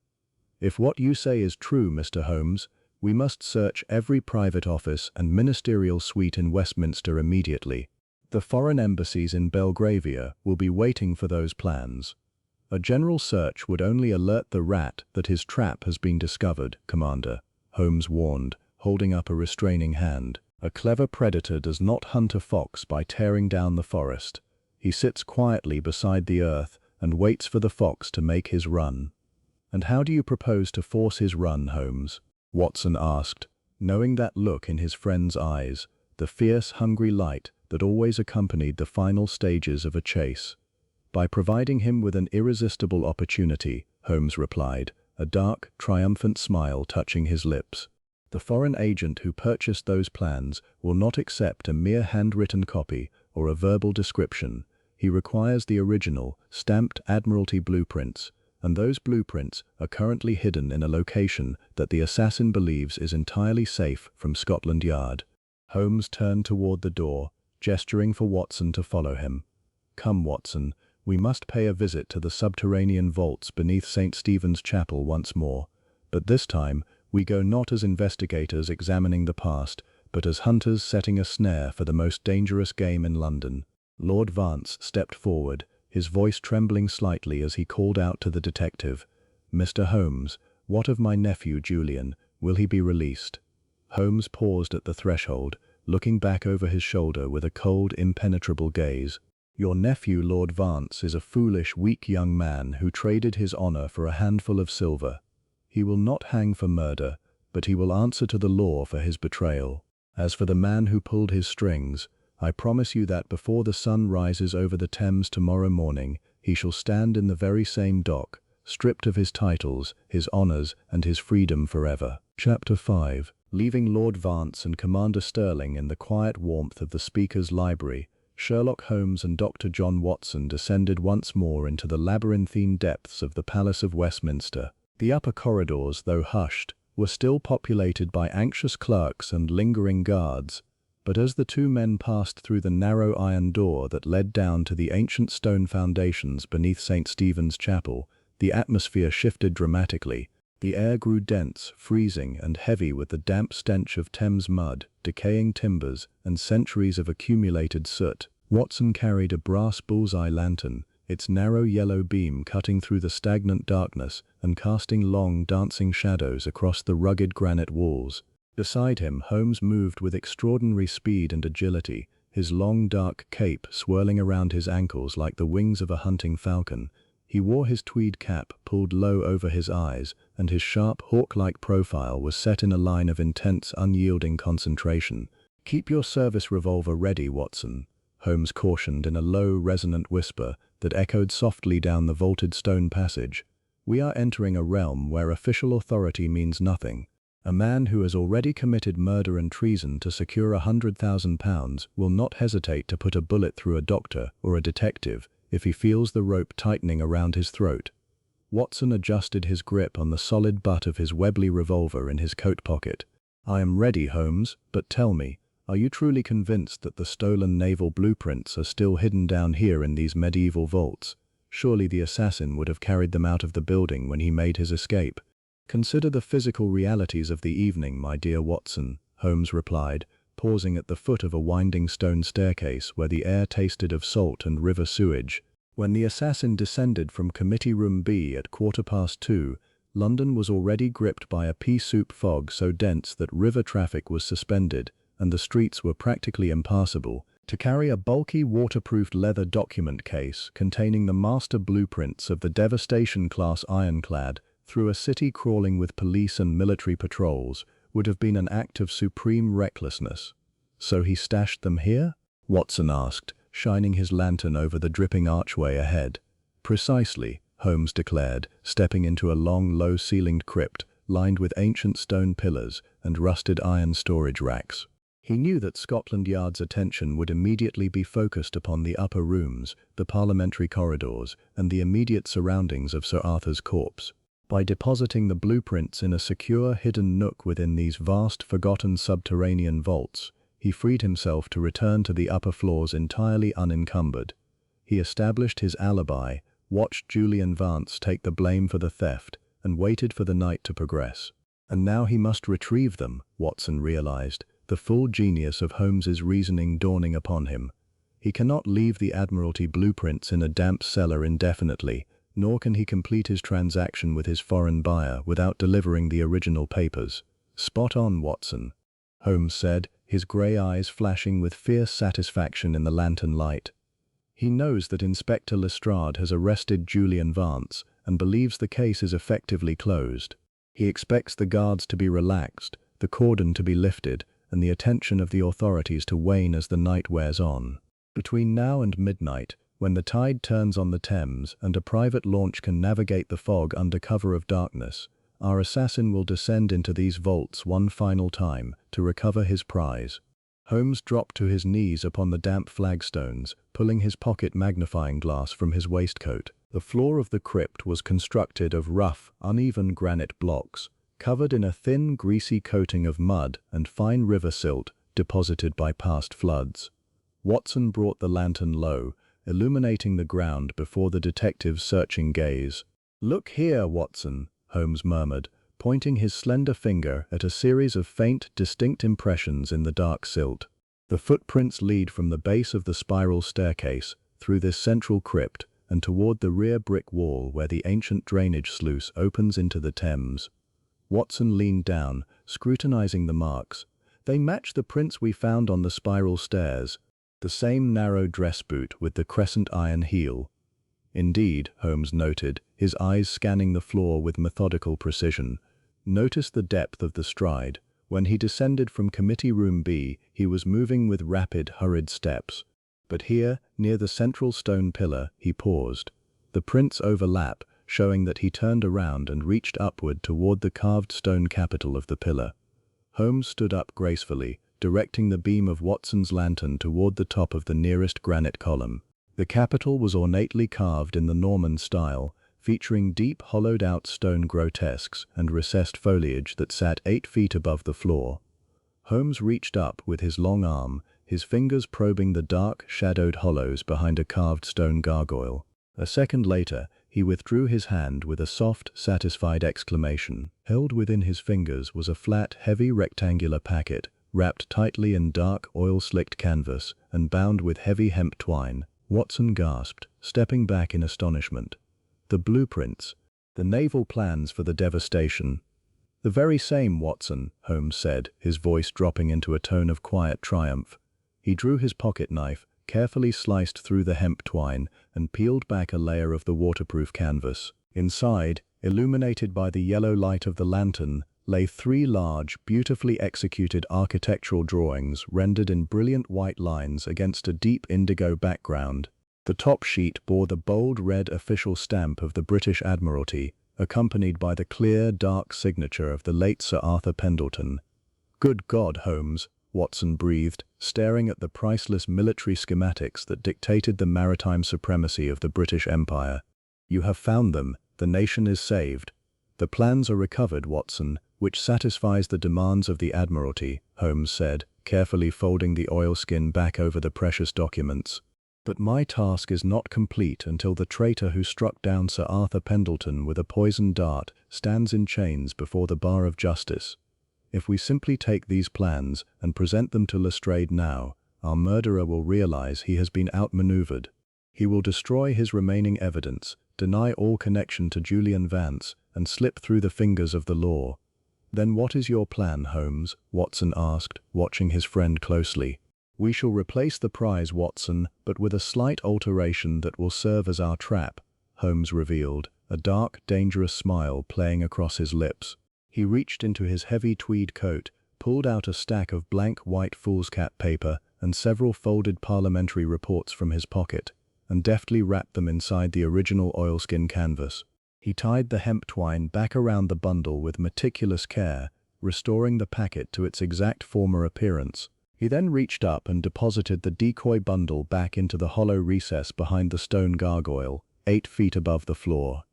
"If what you say is true, Mr. Holmes, we must search every private office and ministerial suite in Westminster immediately. The foreign embassies in Belgravia will be waiting for those plans. A general search would only alert the rat that his trap has been discovered, Commander," Holmes warned, holding up a restraining hand. "A clever predator does not hunt a fox by tearing down the forest. He sits quietly beside the earth and waits for the fox to make his run." "And how do you propose to force his run, Holmes?" Watson asked, knowing that look in his friend's eyes, the fierce, hungry light that always accompanied the final stages of a chase. "By providing him with an irresistible opportunity," Holmes replied, a dark, triumphant smile touching his lips. "The foreign agent who purchased those plans will not accept a mere handwritten copy or a verbal description. He requires the original, stamped Admiralty blueprints, and those blueprints are currently hidden in a location that the assassin believes is entirely safe from Scotland Yard." Holmes turned toward the door, gesturing for Watson to follow him. "Come, Watson, we must pay a visit to the subterranean vaults beneath St. Stephen's Chapel once more, but this time we go not as investigators examining the past, but as hunters setting a snare for the most dangerous game in London." Lord Vance stepped forward, his voice trembling slightly as he called out to the detective, "Mr. Holmes, what of my nephew Julian? Will he be released?" Holmes paused at the threshold, looking back over his shoulder with a cold, impenetrable gaze. "Your nephew, Lord Vance, is a foolish, weak young man who traded his honor for a handful of silver. He will not hang for murder, but he will answer to the law for his betrayal. As for the man who pulled his strings, I promise you that before the sun rises over the Thames tomorrow morning, he shall stand in the very same dock, stripped of his titles, his honors, and his freedom forever." Chapter 5. Leaving Lord Vance and Commander Sterling in the quiet warmth of the Speaker's library, Sherlock Holmes and Dr. John Watson descended once more into the labyrinthine depths of the Palace of Westminster. The upper corridors, though hushed, were still populated by anxious clerks and lingering guards, but as the two men passed through the narrow iron door that led down to the ancient stone foundations beneath St. Stephen's Chapel, the atmosphere shifted dramatically. The air grew dense, freezing, and heavy with the damp stench of Thames mud, decaying timbers, and centuries of accumulated soot. Watson carried a brass bullseye lantern, its narrow yellow beam cutting through the stagnant darkness and casting long, dancing shadows across the rugged granite walls. Beside him, Holmes moved with extraordinary speed and agility, his long, dark cape swirling around his ankles like the wings of a hunting falcon. He wore his tweed cap pulled low over his eyes, and his sharp, hawk-like profile was set in a line of intense, unyielding concentration. "Keep your service revolver ready, Watson," Holmes cautioned in a low, resonant whisper that echoed softly down the vaulted stone passage. "We are entering a realm where official authority means nothing. A man who has already committed murder and treason to secure £100,000 will not hesitate to put a bullet through a doctor or a detective if he feels the rope tightening around his throat." Watson adjusted his grip on the solid butt of his Webley revolver in his coat pocket. "I am ready, Holmes, but tell me, are you truly convinced that the stolen naval blueprints are still hidden down here in these medieval vaults? Surely the assassin would have carried them out of the building when he made his escape." "Consider the physical realities of the evening, my dear Watson," Holmes replied, pausing at the foot of a winding stone staircase where the air tasted of salt and river sewage. When the assassin descended from Committee Room B at 2:15, London was already gripped by a pea-soup fog so dense that river traffic was suspended and the streets were practically impassable. To carry a bulky waterproofed leather document case containing the master blueprints of the devastation-class ironclad through a city crawling with police and military patrols would have been an act of supreme recklessness. "So he stashed them here?" Watson asked, shining his lantern over the dripping archway ahead. "Precisely," Holmes declared, stepping into a long, low-ceilinged crypt lined with ancient stone pillars and rusted iron storage racks. He knew that Scotland Yard's attention would immediately be focused upon the upper rooms, the parliamentary corridors, and the immediate surroundings of Sir Arthur's corpse. By depositing the blueprints in a secure, hidden nook within these vast, forgotten subterranean vaults, he freed himself to return to the upper floors entirely unencumbered. He established his alibi, watched Julian Vance take the blame for the theft, and waited for the night to progress. And now he must retrieve them, Watson realized, the full genius of Holmes's reasoning dawning upon him. He cannot leave the Admiralty blueprints in a damp cellar indefinitely, nor can he complete his transaction with his foreign buyer without delivering the original papers. "Spot on, Watson," Holmes said, his grey eyes flashing with fierce satisfaction in the lantern light. He knows that Inspector Lestrade has arrested Julian Vance and believes the case is effectively closed. He expects the guards to be relaxed, the cordon to be lifted, and the attention of the authorities to wane as the night wears on. Between now and midnight, when the tide turns on the Thames and a private launch can navigate the fog under cover of darkness, our assassin will descend into these vaults one final time to recover his prize. Holmes dropped to his knees upon the damp flagstones, pulling his pocket magnifying glass from his waistcoat. The floor of the crypt was constructed of rough, uneven granite blocks, covered in a thin, greasy coating of mud and fine river silt deposited by past floods. Watson brought the lantern low, illuminating the ground before the detective's searching gaze. "Look here, Watson," Holmes murmured, pointing his slender finger at a series of faint, distinct impressions in the dark silt. "The footprints lead from the base of the spiral staircase, through this central crypt, and toward the rear brick wall where the ancient drainage sluice opens into the Thames." Watson leaned down, scrutinizing the marks. "They match the prints we found on the spiral stairs. The same narrow dress boot with the crescent iron heel." "Indeed," Holmes noted, his eyes scanning the floor with methodical precision. "Notice the depth of the stride. When he descended from Committee Room B, he was moving with rapid, hurried steps. But here, near the central stone pillar, he paused. The prints overlap, showing that he turned around and reached upward toward the carved stone capital of the pillar." Holmes stood up gracefully, directing the beam of Watson's lantern toward the top of the nearest granite column. The capital was ornately carved in the Norman style, featuring deep hollowed-out stone grotesques and recessed foliage that sat 8 feet above the floor. Holmes reached up with his long arm, his fingers probing the dark, shadowed hollows behind a carved stone gargoyle. A second later, he withdrew his hand with a soft, satisfied exclamation. Held within his fingers was a flat, heavy rectangular packet, wrapped tightly in dark, oil-slicked canvas and bound with heavy hemp twine. Watson gasped, stepping back in astonishment. "The blueprints, the naval plans for the devastation." "The very same, Watson," Holmes said, his voice dropping into a tone of quiet triumph. He drew his pocket knife, carefully sliced through the hemp twine, and peeled back a layer of the waterproof canvas. Inside, illuminated by the yellow light of the lantern, lay 3 large, beautifully executed architectural drawings rendered in brilliant white lines against a deep indigo background. The top sheet bore the bold red official stamp of the British Admiralty, accompanied by the clear, dark signature of the late Sir Arthur Pendleton. "Good God, Holmes," Watson breathed, staring at the priceless military schematics that dictated the maritime supremacy of the British Empire. "You have found them. The nation is saved." "The plans are recovered, Watson, which satisfies the demands of the Admiralty," Holmes said, carefully folding the oilskin back over the precious documents. "But my task is not complete until the traitor who struck down Sir Arthur Pendleton with a poisoned dart stands in chains before the bar of justice. If we simply take these plans and present them to Lestrade now, our murderer will realize he has been outmaneuvered. He will destroy his remaining evidence, deny all connection to Julian Vance, and slip through the fingers of the law." "Then what is your plan, Holmes?" Watson asked, watching his friend closely. "We shall replace the prize, Watson, but with a slight alteration that will serve as our trap," Holmes revealed, a dark, dangerous smile playing across his lips. He reached into his heavy tweed coat, pulled out a stack of blank white foolscap paper, and several folded parliamentary reports from his pocket, and deftly wrapped them inside the original oilskin canvas. He tied the hemp twine back around the bundle with meticulous care, restoring the packet to its exact former appearance. He then reached up and deposited the decoy bundle back into the hollow recess behind the stone gargoyle, 8 feet above the floor.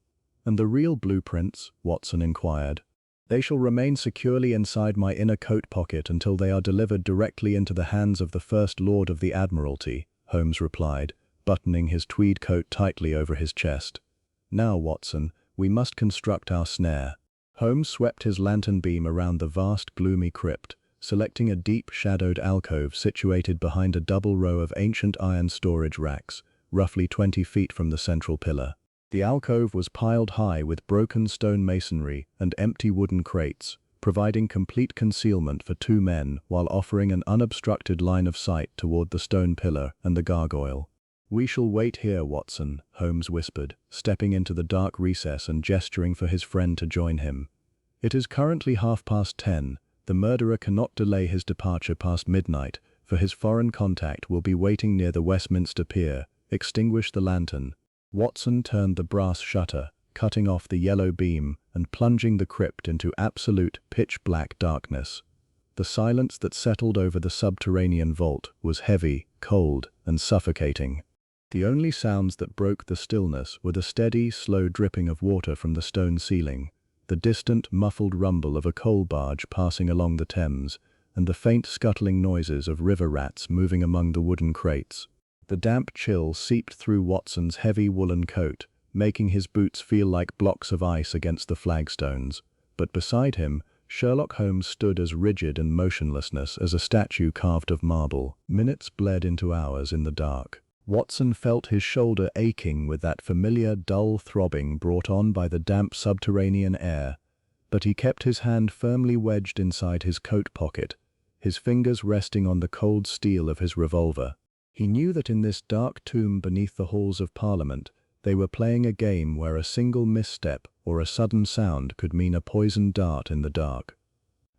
"And the real blueprints?" Watson inquired. "They shall remain securely inside my inner coat pocket until they are delivered directly into the hands of the First Lord of the Admiralty," Holmes replied, buttoning his tweed coat tightly over his chest. "Now, Watson, we must construct our snare." Holmes swept his lantern beam around the vast, gloomy crypt, selecting a deep, shadowed alcove situated behind a double row of ancient iron storage racks, roughly 20 feet from the central pillar. The alcove was piled high with broken stone masonry and empty wooden crates, providing complete concealment for 2 men while offering an unobstructed line of sight toward the stone pillar and the gargoyle. "We shall wait here, Watson," Holmes whispered, stepping into the dark recess and gesturing for his friend to join him. "It is currently 10:30. The murderer cannot delay his departure past midnight, for his foreign contact will be waiting near the Westminster Pier. Extinguish the lantern." Watson turned the brass shutter, cutting off the yellow beam and plunging the crypt into absolute pitch-black darkness. The silence that settled over the subterranean vault was heavy, cold, and suffocating. The only sounds that broke the stillness were the steady, slow dripping of water from the stone ceiling, the distant, muffled rumble of a coal barge passing along the Thames, and the faint scuttling noises of river rats moving among the wooden crates. The damp chill seeped through Watson's heavy woolen coat, making his boots feel like blocks of ice against the flagstones. But beside him, Sherlock Holmes stood as rigid and motionless as a statue carved of marble. Minutes bled into hours in the dark. Watson felt his shoulder aching with that familiar dull throbbing brought on by the damp subterranean air, but he kept his hand firmly wedged inside his coat pocket, his fingers resting on the cold steel of his revolver. He knew that in this dark tomb beneath the halls of Parliament, they were playing a game where a single misstep or a sudden sound could mean a poisoned dart in the dark.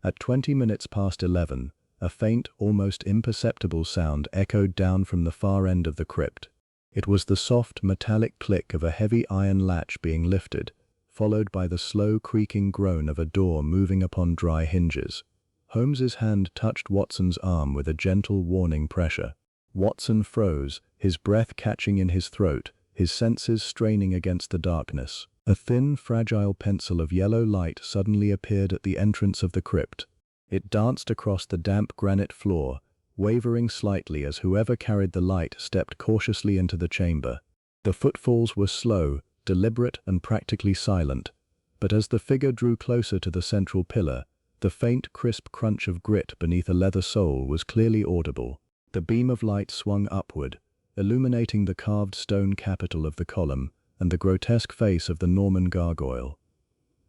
At 20 minutes past 11, a faint, almost imperceptible sound echoed down from the far end of the crypt. It was the soft, metallic click of a heavy iron latch being lifted, followed by the slow, creaking groan of a door moving upon dry hinges. Holmes's hand touched Watson's arm with a gentle, warning pressure. Watson froze, his breath catching in his throat, his senses straining against the darkness. A thin, fragile pencil of yellow light suddenly appeared at the entrance of the crypt. It danced across the damp granite floor, wavering slightly as whoever carried the light stepped cautiously into the chamber. The footfalls were slow, deliberate, and practically silent, but as the figure drew closer to the central pillar, the faint, crisp crunch of grit beneath a leather sole was clearly audible. The beam of light swung upward, illuminating the carved stone capital of the column and the grotesque face of the Norman gargoyle.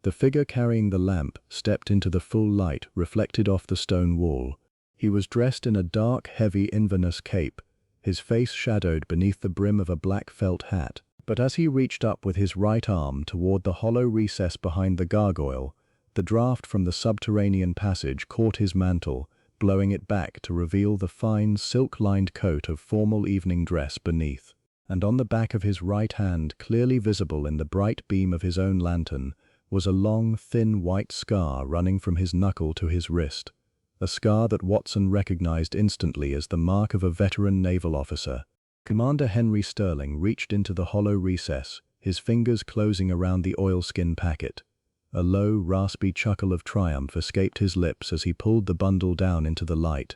The figure carrying the lamp stepped into the full light reflected off the stone wall. He was dressed in a dark, heavy Inverness cape, his face shadowed beneath the brim of a black felt hat. But as he reached up with his right arm toward the hollow recess behind the gargoyle, the draught from the subterranean passage caught his mantle, blowing it back to reveal the fine, silk-lined coat of formal evening dress beneath. And on the back of his right hand, clearly visible in the bright beam of his own lantern, was a long, thin white scar running from his knuckle to his wrist, a scar that Watson recognized instantly as the mark of a veteran naval officer. Commander Henry Sterling reached into the hollow recess, his fingers closing around the oilskin packet. A low, raspy chuckle of triumph escaped his lips as he pulled the bundle down into the light.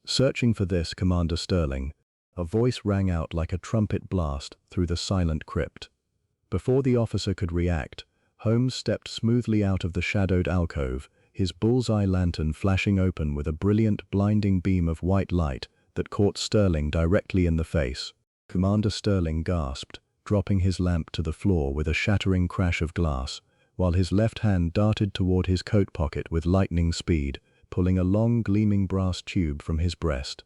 "Searching for this, Commander Sterling," a voice rang out like a trumpet blast through the silent crypt. Before the officer could react, Holmes stepped smoothly out of the shadowed alcove, his bull's-eye lantern flashing open with a brilliant, blinding beam of white light that caught Sterling directly in the face. Commander Sterling gasped, dropping his lamp to the floor with a shattering crash of glass, while his left hand darted toward his coat pocket with lightning speed, pulling a long, gleaming brass tube from his breast.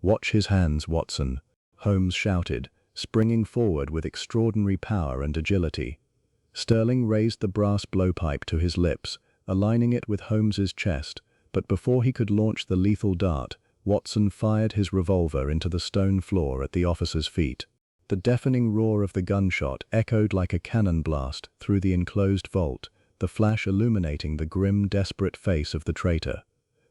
"Watch his hands, Watson," Holmes shouted, springing forward with extraordinary power and agility. Sterling raised the brass blowpipe to his lips, aligning it with Holmes's chest, but before he could launch the lethal dart, Watson fired his revolver into the stone floor at the officer's feet. The deafening roar of the gunshot echoed like a cannon blast through the enclosed vault, the flash illuminating the grim, desperate face of the traitor.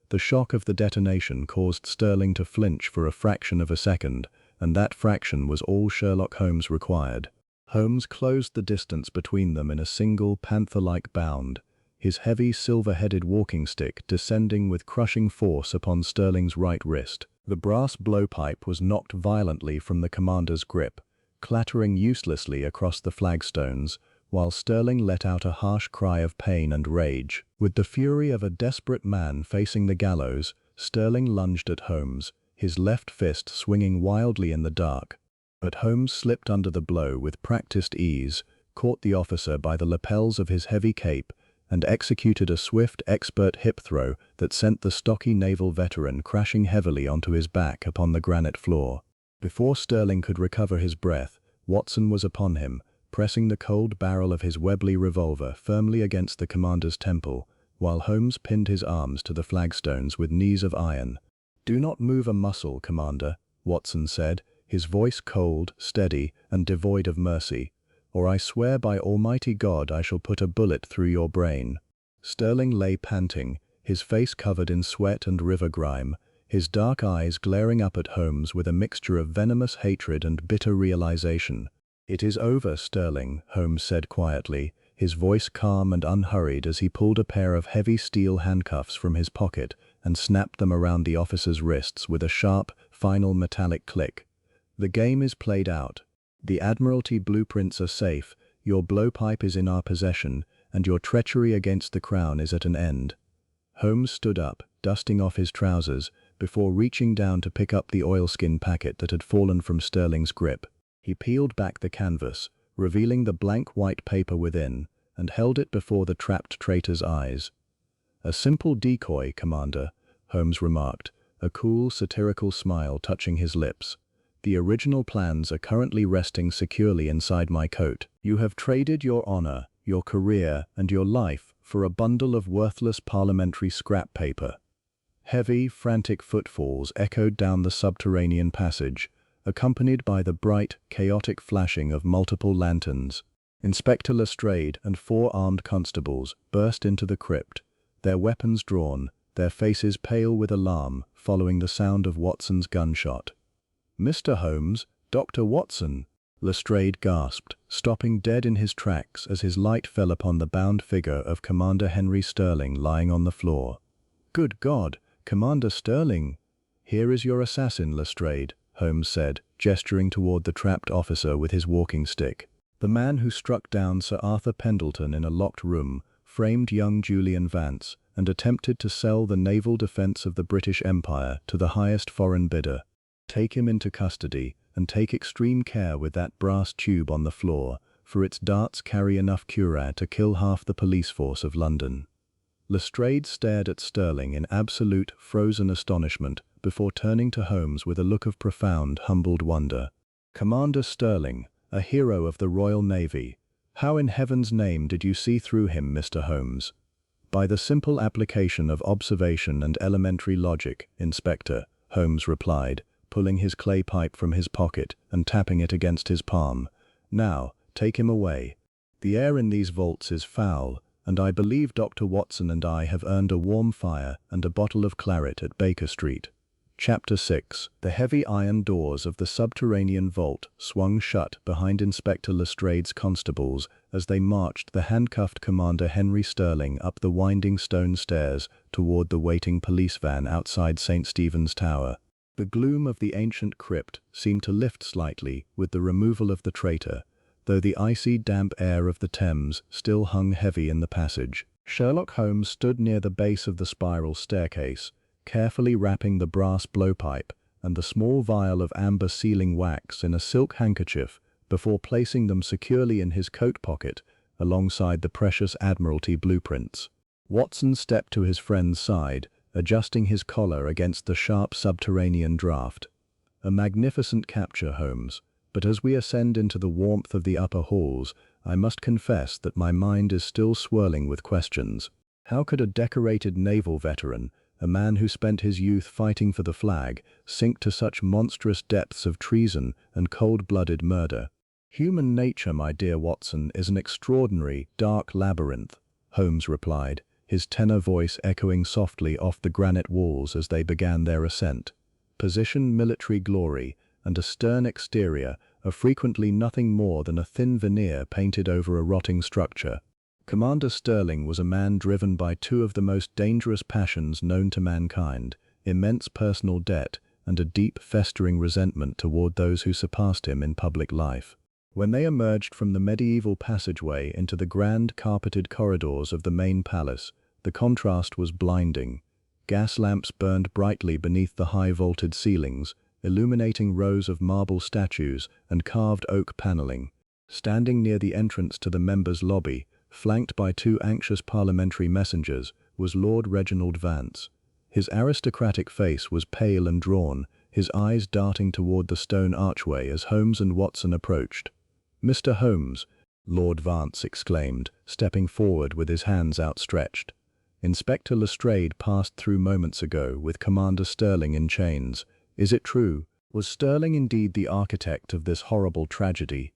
The shock of the detonation caused Sterling to flinch for a fraction of a second, and that fraction was all Sherlock Holmes required. Holmes closed the distance between them in a single panther-like bound, his heavy silver-headed walking stick descending with crushing force upon Sterling's right wrist. The brass blowpipe was knocked violently from the commander's grip, clattering uselessly across the flagstones, while Sterling let out a harsh cry of pain and rage. With the fury of a desperate man facing the gallows, Sterling lunged at Holmes, his left fist swinging wildly in the dark. But Holmes slipped under the blow with practiced ease, caught the officer by the lapels of his heavy cape, and executed a swift, expert hip throw that sent the stocky naval veteran crashing heavily onto his back upon the granite floor. Before Sterling could recover his breath, Watson was upon him, pressing the cold barrel of his Webley revolver firmly against the commander's temple, while Holmes pinned his arms to the flagstones with knees of iron. "Do not move a muscle, Commander," Watson said, his voice cold, steady, and devoid of mercy, "or I swear by Almighty God I shall put a bullet through your brain." Sterling lay panting, his face covered in sweat and river grime, his dark eyes glaring up at Holmes with a mixture of venomous hatred and bitter realization. "It is over, Sterling," Holmes said quietly, his voice calm and unhurried as he pulled a pair of heavy steel handcuffs from his pocket and snapped them around the officer's wrists with a sharp, final metallic click. "The game is played out. The Admiralty blueprints are safe, your blowpipe is in our possession, and your treachery against the Crown is at an end." Holmes stood up, dusting off his trousers, before reaching down to pick up the oilskin packet that had fallen from Sterling's grip. He peeled back the canvas, revealing the blank white paper within, and held it before the trapped traitor's eyes. "A simple decoy, Commander," Holmes remarked, a cool, satirical smile touching his lips. "The original plans are currently resting securely inside my coat. You have traded your honor, your career, and your life for a bundle of worthless parliamentary scrap paper." Heavy, frantic footfalls echoed down the subterranean passage, accompanied by the bright, chaotic flashing of multiple lanterns. Inspector Lestrade and 4 armed constables burst into the crypt, their weapons drawn, their faces pale with alarm following the sound of Watson's gunshot. "Mr. Holmes, Dr. Watson," Lestrade gasped, stopping dead in his tracks as his light fell upon the bound figure of Commander Henry Sterling lying on the floor. "Good God, Commander Sterling!" "Here is your assassin, Lestrade," Holmes said, gesturing toward the trapped officer with his walking stick. "The man who struck down Sir Arthur Pendleton in a locked room, framed young Julian Vance, and attempted to sell the naval defense of the British Empire to the highest foreign bidder. Take him into custody, and take extreme care with that brass tube on the floor, for its darts carry enough curare to kill half the police force of London." Lestrade stared at Sterling in absolute, frozen astonishment before turning to Holmes with a look of profound, humbled wonder. "Commander Sterling, a hero of the Royal Navy. How in heaven's name did you see through him, Mr. Holmes?" "By the simple application of observation and elementary logic, Inspector," Holmes replied, pulling his clay pipe from his pocket and tapping it against his palm. "Now, take him away. The air in these vaults is foul, and I believe Dr. Watson and I have earned a warm fire and a bottle of claret at Baker Street." Chapter 6. The heavy iron doors of the subterranean vault swung shut behind Inspector Lestrade's constables as they marched the handcuffed Commander Henry Sterling up the winding stone stairs toward the waiting police van outside St. Stephen's Tower. The gloom of the ancient crypt seemed to lift slightly with the removal of the traitor, though the icy, damp air of the Thames still hung heavy in the passage. Sherlock Holmes stood near the base of the spiral staircase, carefully wrapping the brass blowpipe and the small vial of amber sealing wax in a silk handkerchief before placing them securely in his coat pocket alongside the precious Admiralty blueprints. Watson stepped to his friend's side, adjusting his collar against the sharp subterranean draft. "A magnificent capture, Holmes. But as we ascend into the warmth of the upper halls, I must confess that my mind is still swirling with questions. How could a decorated naval veteran, a man who spent his youth fighting for the flag, sink to such monstrous depths of treason and cold-blooded murder? Human nature, my dear Watson, is an extraordinary, dark labyrinth, Holmes replied, his tenor voice echoing softly off the granite walls as they began their ascent. Position, military glory, and a stern exterior are frequently nothing more than a thin veneer painted over a rotting structure. Commander Sterling was a man driven by two of the most dangerous passions known to mankind: immense personal debt and a deep, festering resentment toward those who surpassed him in public life. When they emerged from the medieval passageway into the grand, carpeted corridors of the main palace, the contrast was blinding. Gas lamps burned brightly beneath the high-vaulted ceilings, illuminating rows of marble statues and carved oak paneling. Standing near the entrance to the members' lobby, flanked by two anxious parliamentary messengers, was Lord Reginald Vance. His aristocratic face was pale and drawn, his eyes darting toward the stone archway as Holmes and Watson approached. "Mr. Holmes," Lord Vance exclaimed, stepping forward with his hands outstretched. "Inspector Lestrade passed through moments ago with Commander Sterling in chains. Is it true? Was Sterling indeed the architect of this horrible tragedy?"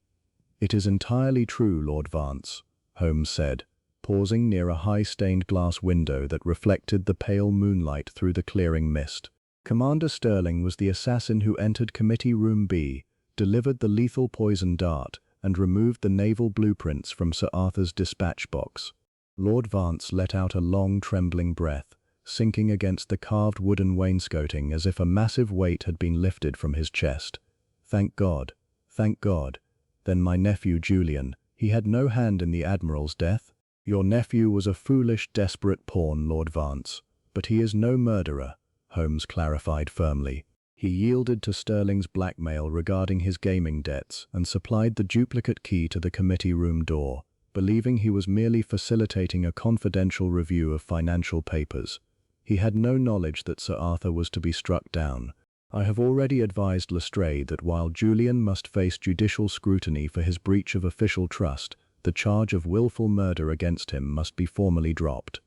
"It is entirely true, Lord Vance," Holmes said, pausing near a high-stained glass window that reflected the pale moonlight through the clearing mist. "Commander Sterling was the assassin who entered Committee Room B, delivered the lethal poison dart, and removed the naval blueprints from Sir Arthur's dispatch box." Lord Vance let out a long, trembling breath, sinking against the carved wooden wainscoting as if a massive weight had been lifted from his chest. "Thank God. Thank God. Then my nephew Julian, he had no hand in the Admiral's death?" "Your nephew was a foolish, desperate pawn, Lord Vance, but he is no murderer," Holmes clarified firmly. "He yielded to Sterling's blackmail regarding his gaming debts and supplied the duplicate key to the committee room door, believing he was merely facilitating a confidential review of financial papers. He had no knowledge that Sir Arthur was to be struck down. I have already advised Lestrade that while Julian must face judicial scrutiny for his breach of official trust, the charge of willful murder against him must be formally dropped."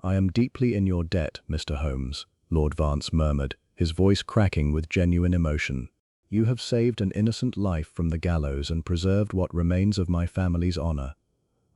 "I am deeply in your debt, Mr. Holmes," Lord Vance murmured, his voice cracking with genuine emotion. "You have saved an innocent life from the gallows and preserved what remains of my family's honor."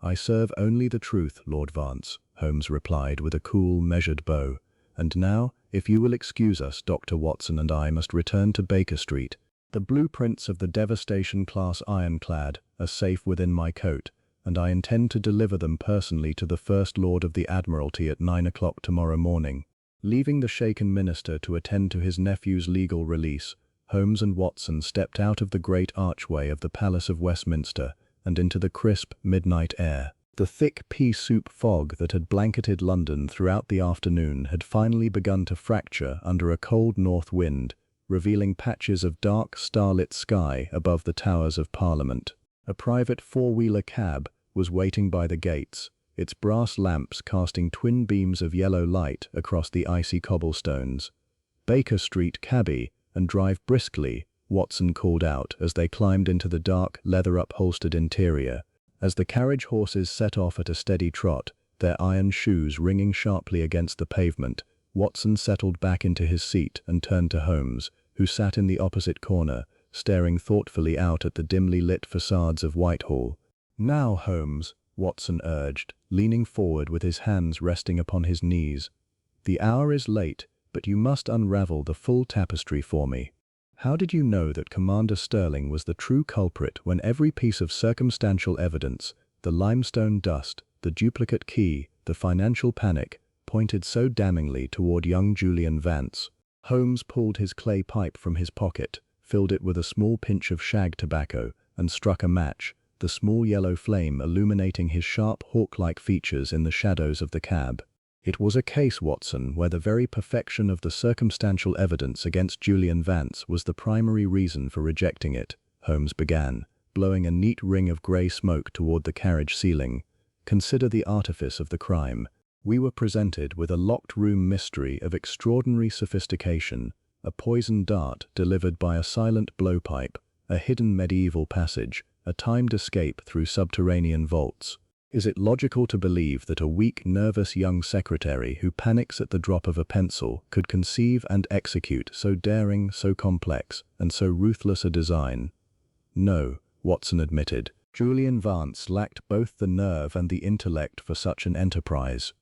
"I serve only the truth, Lord Vance," Holmes replied with a cool, measured bow. "And now, if you will excuse us, Dr. Watson and I must return to Baker Street. The blueprints of the Devastation-class ironclad are safe within my coat, and I intend to deliver them personally to the First Lord of the Admiralty at 9 o'clock tomorrow morning." Leaving the shaken minister to attend to his nephew's legal release, Holmes and Watson stepped out of the great archway of the Palace of Westminster and into the crisp, midnight air. The thick pea-soup fog that had blanketed London throughout the afternoon had finally begun to fracture under a cold north wind, revealing patches of dark, starlit sky above the towers of Parliament. A private four-wheeler cab was waiting by the gates, its brass lamps casting twin beams of yellow light across the icy cobblestones. "Baker Street, cabby, and drive briskly," Watson called out as they climbed into the dark, leather-upholstered interior. As the carriage horses set off at a steady trot, their iron shoes ringing sharply against the pavement, Watson settled back into his seat and turned to Holmes, who sat in the opposite corner, staring thoughtfully out at the dimly lit facades of Whitehall. "Now, Holmes," Watson urged, leaning forward with his hands resting upon his knees. "The hour is late, but you must unravel the full tapestry for me. How did you know that Commander Sterling was the true culprit when every piece of circumstantial evidence, the limestone dust, the duplicate key, the financial panic, pointed so damningly toward young Julian Vance?" Holmes pulled his clay pipe from his pocket, filled it with a small pinch of shag tobacco, and struck a match, the small yellow flame illuminating his sharp, hawk-like features in the shadows of the cab. "It was a case, Watson, where the very perfection of the circumstantial evidence against Julian Vance was the primary reason for rejecting it," Holmes began, blowing a neat ring of grey smoke toward the carriage ceiling. "Consider the artifice of the crime. We were presented with a locked-room mystery of extraordinary sophistication, a poisoned dart delivered by a silent blowpipe, a hidden medieval passage, a timed escape through subterranean vaults. Is it logical to believe that a weak, nervous young secretary who panics at the drop of a pencil could conceive and execute so daring, so complex, and so ruthless a design? No, Watson admitted. Julian Vance lacked both the nerve and the intellect for such an enterprise.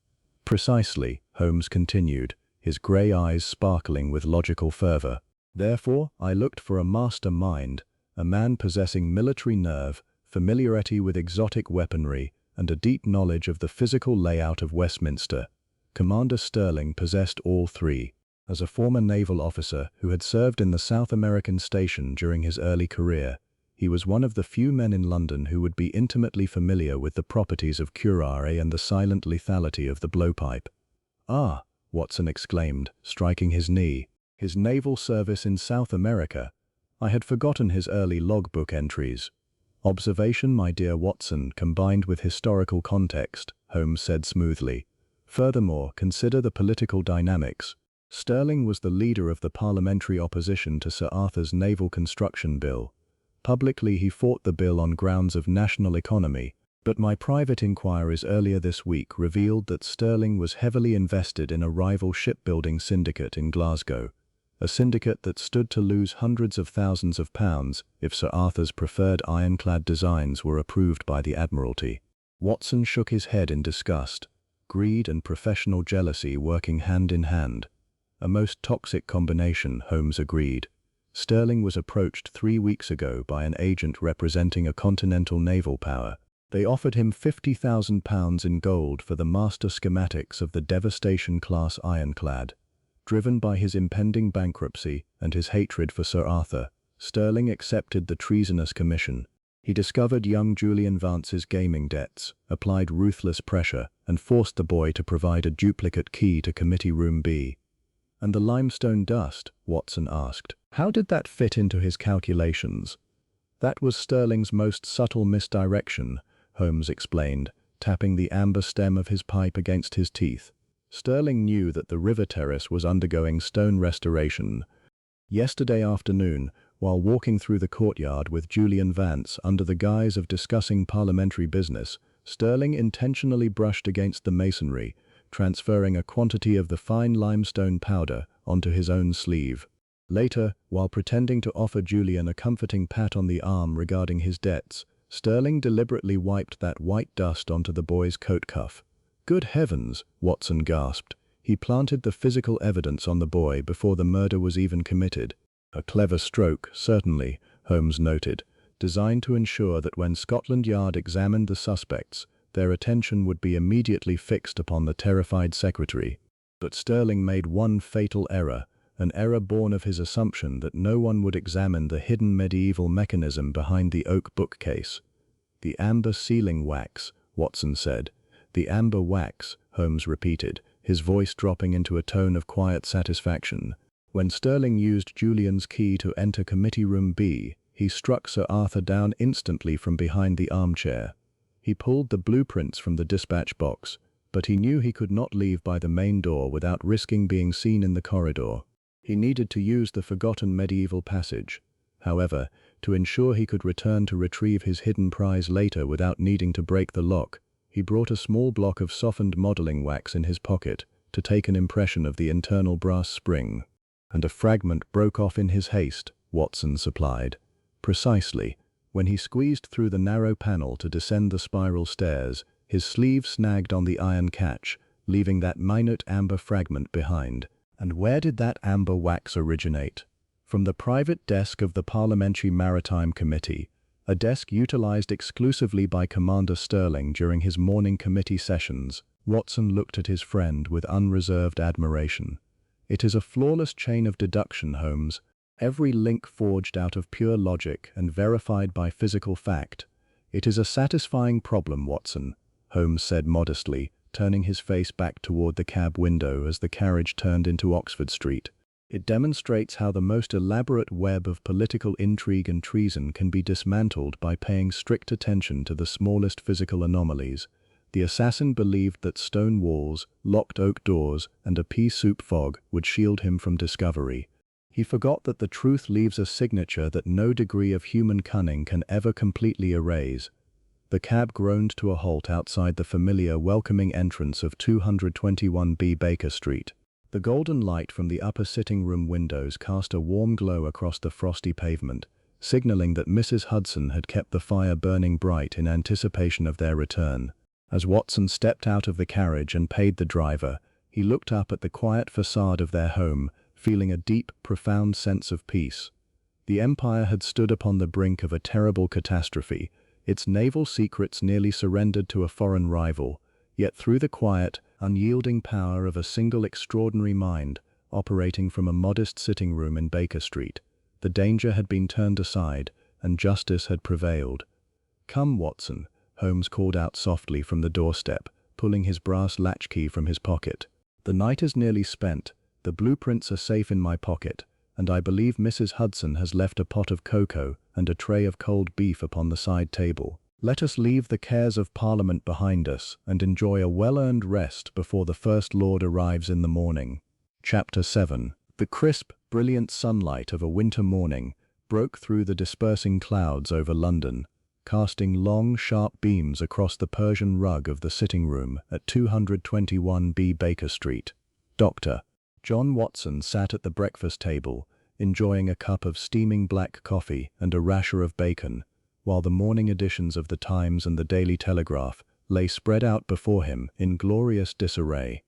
Precisely, Holmes continued, his grey eyes sparkling with logical fervor. Therefore, I looked for a master mind, a man possessing military nerve, familiarity with exotic weaponry, and a deep knowledge of the physical layout of Westminster. Commander Sterling possessed all three. As a former naval officer who had served in the South American station during his early career, he was one of the few men in London who would be intimately familiar with the properties of curare and the silent lethality of the blowpipe. "Ah," Watson exclaimed, striking his knee. "His naval service in South America. I had forgotten his early logbook entries." "Observation, my dear Watson, combined with historical context," Holmes said smoothly. "Furthermore, consider the political dynamics. Sterling was the leader of the parliamentary opposition to Sir Arthur's Naval Construction Bill. Publicly he fought the bill on grounds of national economy, but my private inquiries earlier this week revealed that Sterling was heavily invested in a rival shipbuilding syndicate in Glasgow, a syndicate that stood to lose hundreds of thousands of pounds if Sir Arthur's preferred ironclad designs were approved by the Admiralty." Watson shook his head in disgust. Greed and professional jealousy working hand in hand. A most toxic combination, Holmes agreed. Sterling was approached 3 weeks ago by an agent representing a continental naval power. They offered him £50,000 in gold for the master schematics of the Devastation-class ironclad. Driven by his impending bankruptcy and his hatred for Sir Arthur, Sterling accepted the treasonous commission. He discovered young Julian Vance's gaming debts, applied ruthless pressure, and forced the boy to provide a duplicate key to Committee Room B. "And the limestone dust?" Watson asked. "How did that fit into his calculations?" "That was Sterling's most subtle misdirection," Holmes explained, tapping the amber stem of his pipe against his teeth. "Sterling knew that the river terrace was undergoing stone restoration. Yesterday afternoon, while walking through the courtyard with Julian Vance under the guise of discussing parliamentary business, Sterling intentionally brushed against the masonry, transferring a quantity of the fine limestone powder onto his own sleeve. Later, while pretending to offer Julian a comforting pat on the arm regarding his debts, Sterling deliberately wiped that white dust onto the boy's coat cuff. "Good heavens," Watson gasped. "He planted the physical evidence on the boy before the murder was even committed." "A clever stroke, certainly," Holmes noted, "designed to ensure that when Scotland Yard examined the suspects, their attention would be immediately fixed upon the terrified secretary. But Sterling made one fatal error, an error born of his assumption that no one would examine the hidden medieval mechanism behind the oak bookcase." "The amber sealing wax," Watson said. "The amber wax," Holmes repeated, his voice dropping into a tone of quiet satisfaction. "When Sterling used Julian's key to enter Committee Room B, he struck Sir Arthur down instantly from behind the armchair. He pulled the blueprints from the dispatch box, but he knew he could not leave by the main door without risking being seen in the corridor. He needed to use the forgotten medieval passage. However, to ensure he could return to retrieve his hidden prize later without needing to break the lock, he brought a small block of softened modeling wax in his pocket to take an impression of the internal brass spring. And a fragment broke off in his haste," Watson supplied. "Precisely. When he squeezed through the narrow panel to descend the spiral stairs, his sleeve snagged on the iron catch, leaving that minute amber fragment behind." "And where did that amber wax originate?" "From the private desk of the Parliamentary Maritime Committee, a desk utilized exclusively by Commander Sterling during his morning committee sessions." Watson looked at his friend with unreserved admiration. "It is a flawless chain of deduction, Holmes. Every link forged out of pure logic and verified by physical fact. It is a satisfying problem, Watson," Holmes said modestly, turning his face back toward the cab window as the carriage turned into Oxford Street. "It demonstrates how the most elaborate web of political intrigue and treason can be dismantled by paying strict attention to the smallest physical anomalies. The assassin believed that stone walls, locked oak doors, and a pea soup fog would shield him from discovery. He forgot that the truth leaves a signature that no degree of human cunning can ever completely erase. The cab groaned to a halt outside the familiar, welcoming entrance of 221B Baker Street. The golden light from the upper sitting-room windows cast a warm glow across the frosty pavement, signaling that Mrs. Hudson had kept the fire burning bright in anticipation of their return. As Watson stepped out of the carriage and paid the driver, he looked up at the quiet facade of their home, feeling a deep, profound sense of peace. The empire had stood upon the brink of a terrible catastrophe, its naval secrets nearly surrendered to a foreign rival, yet through the quiet, unyielding power of a single extraordinary mind, operating from a modest sitting room in Baker Street, the danger had been turned aside, and justice had prevailed. "Come, Watson," Holmes called out softly from the doorstep, pulling his brass latchkey from his pocket. "The night is nearly spent, the blueprints are safe in my pocket, and I believe Mrs. Hudson has left a pot of cocoa and a tray of cold beef upon the side table. Let us leave the cares of Parliament behind us and enjoy a well-earned rest before the First Lord arrives in the morning." Chapter 7. The crisp, brilliant sunlight of a winter morning broke through the dispersing clouds over London, casting long, sharp beams across the Persian rug of the sitting room at 221B Baker Street. Dr. John Watson sat at the breakfast table, enjoying a cup of steaming black coffee and a rasher of bacon, while the morning editions of the Times and the Daily Telegraph lay spread out before him in glorious disarray.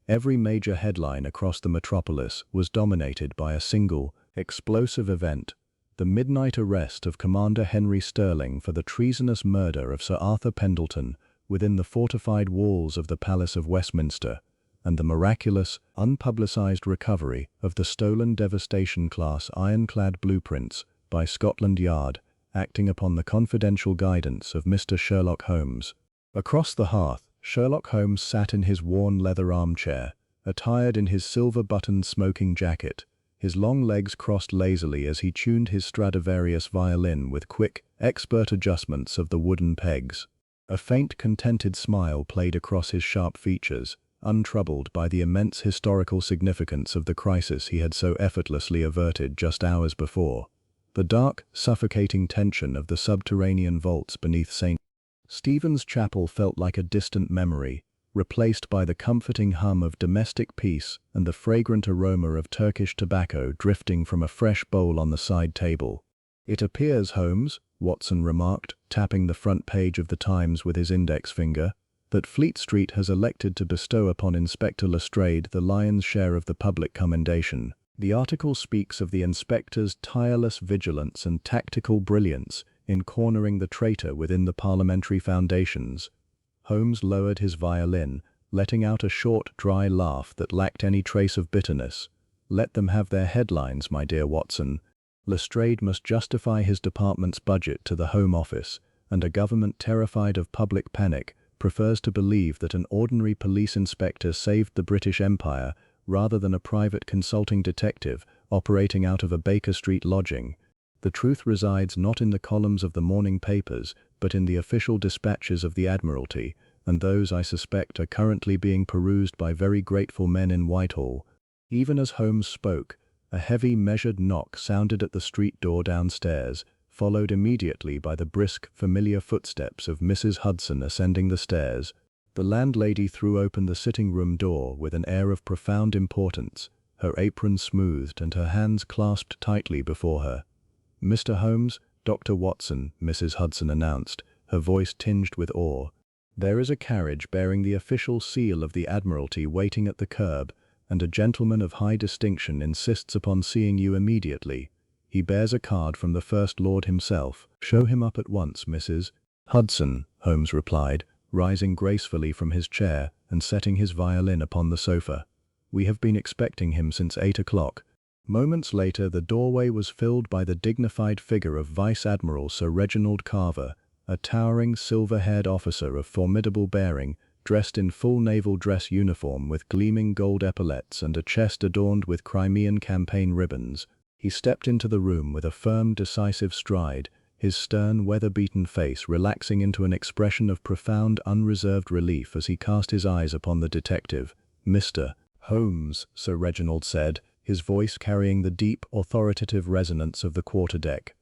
Every major headline across the metropolis was dominated by a single, explosive event: the midnight arrest of Commander Henry Sterling for the treasonous murder of Sir Arthur Pendleton within the fortified walls of the Palace of Westminster, and the miraculous, unpublicized recovery of the stolen Devastation-class ironclad blueprints by Scotland Yard, acting upon the confidential guidance of Mr. Sherlock Holmes. Across the hearth, Sherlock Holmes sat in his worn leather armchair, attired in his silver-buttoned smoking jacket, his long legs crossed lazily as he tuned his Stradivarius violin with quick, expert adjustments of the wooden pegs. A faint, contented smile played across his sharp features, untroubled by the immense historical significance of the crisis he had so effortlessly averted just hours before. The dark, suffocating tension of the subterranean vaults beneath St. Stephen's Chapel felt like a distant memory, replaced by the comforting hum of domestic peace and the fragrant aroma of Turkish tobacco drifting from a fresh bowl on the side table. "It appears, Holmes," Watson remarked, tapping the front page of the Times with his index finger, "that Fleet Street has elected to bestow upon Inspector Lestrade the lion's share of the public commendation. The article speaks of the inspector's tireless vigilance and tactical brilliance in cornering the traitor within the parliamentary foundations." Holmes lowered his violin, letting out a short, dry laugh that lacked any trace of bitterness. "Let them have their headlines, my dear Watson. Lestrade must justify his department's budget to the Home Office, and a government terrified of public panic prefers to believe that an ordinary police inspector saved the British Empire rather than a private consulting detective operating out of a Baker Street lodging. The truth resides not in the columns of the morning papers, but in the official dispatches of the Admiralty, and those, I suspect, are currently being perused by very grateful men in Whitehall." Even as Holmes spoke, a heavy, measured knock sounded at the street door downstairs, followed immediately by the brisk, familiar footsteps of Mrs. Hudson ascending the stairs. The landlady threw open the sitting-room door with an air of profound importance, her apron smoothed and her hands clasped tightly before her. "Mr. Holmes, Dr. Watson," Mrs. Hudson announced, her voice tinged with awe. "There is a carriage bearing the official seal of the Admiralty waiting at the curb, and a gentleman of high distinction insists upon seeing you immediately. He bears a card from the First Lord himself." "Show him up at once, Mrs. Hudson," Holmes replied, rising gracefully from his chair and setting his violin upon the sofa. "We have been expecting him since 8 o'clock. Moments later, the doorway was filled by the dignified figure of Vice Admiral Sir Reginald Carver, a towering, silver-haired officer of formidable bearing, dressed in full naval dress uniform with gleaming gold epaulets and a chest adorned with Crimean campaign ribbons. He stepped into the room with a firm, decisive stride, his stern, weather-beaten face relaxing into an expression of profound, unreserved relief as he cast his eyes upon the detective. "Mr. Holmes," Sir Reginald said, his voice carrying the deep, authoritative resonance of the quarterdeck.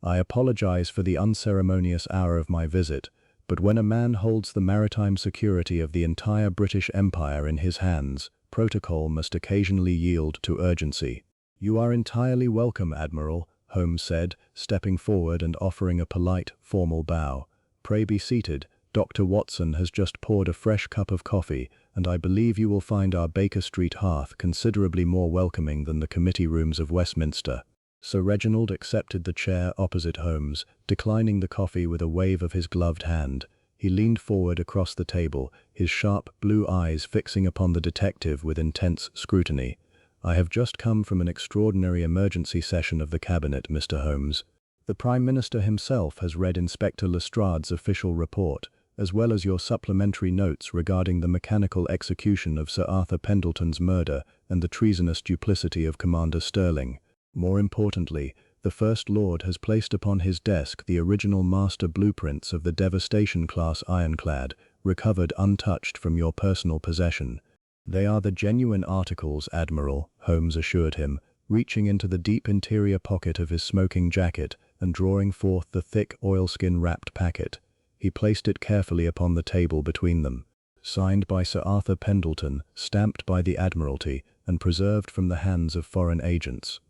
"I apologize for the unceremonious hour of my visit, But when a man holds the maritime security of the entire British Empire in his hands, protocol must occasionally yield to urgency. "You are entirely welcome, Admiral," Holmes said, stepping forward and offering a polite, formal bow. "Pray be seated. Dr. Watson has just poured a fresh cup of coffee, and I believe you will find our Baker Street hearth considerably more welcoming than the committee rooms of Westminster." Sir Reginald accepted the chair opposite Holmes, declining the coffee with a wave of his gloved hand. He leaned forward across the table, his sharp blue eyes fixing upon the detective with intense scrutiny. "I have just come from an extraordinary emergency session of the Cabinet, Mr. Holmes. The Prime Minister himself has read Inspector Lestrade's official report, as well as your supplementary notes regarding the mechanical execution of Sir Arthur Pendleton's murder and the treasonous duplicity of Commander Sterling. More importantly, the First Lord has placed upon his desk the original master blueprints of the Devastation-class ironclad, recovered untouched from your personal possession. They are the genuine articles, Admiral," Holmes assured him, reaching into the deep interior pocket of his smoking jacket and drawing forth the thick oilskin-wrapped packet. He placed it carefully upon the table between them. "Signed by Sir Arthur Pendleton, stamped by the Admiralty, and preserved from the hands of foreign agents."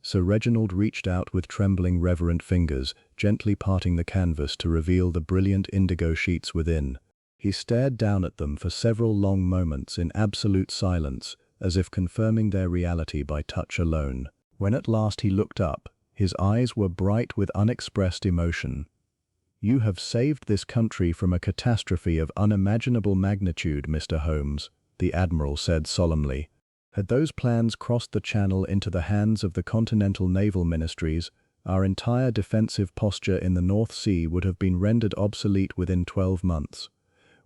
Sir Reginald reached out with trembling, reverent fingers, gently parting the canvas to reveal the brilliant indigo sheets within. He stared down at them for several long moments in absolute silence, as if confirming their reality by touch alone. When at last he looked up, his eyes were bright with unexpressed emotion. "You have saved this country from a catastrophe of unimaginable magnitude, Mr. Holmes," the Admiral said solemnly. "Had those plans crossed the Channel into the hands of the Continental Naval Ministries, our entire defensive posture in the North Sea would have been rendered obsolete within 12 months.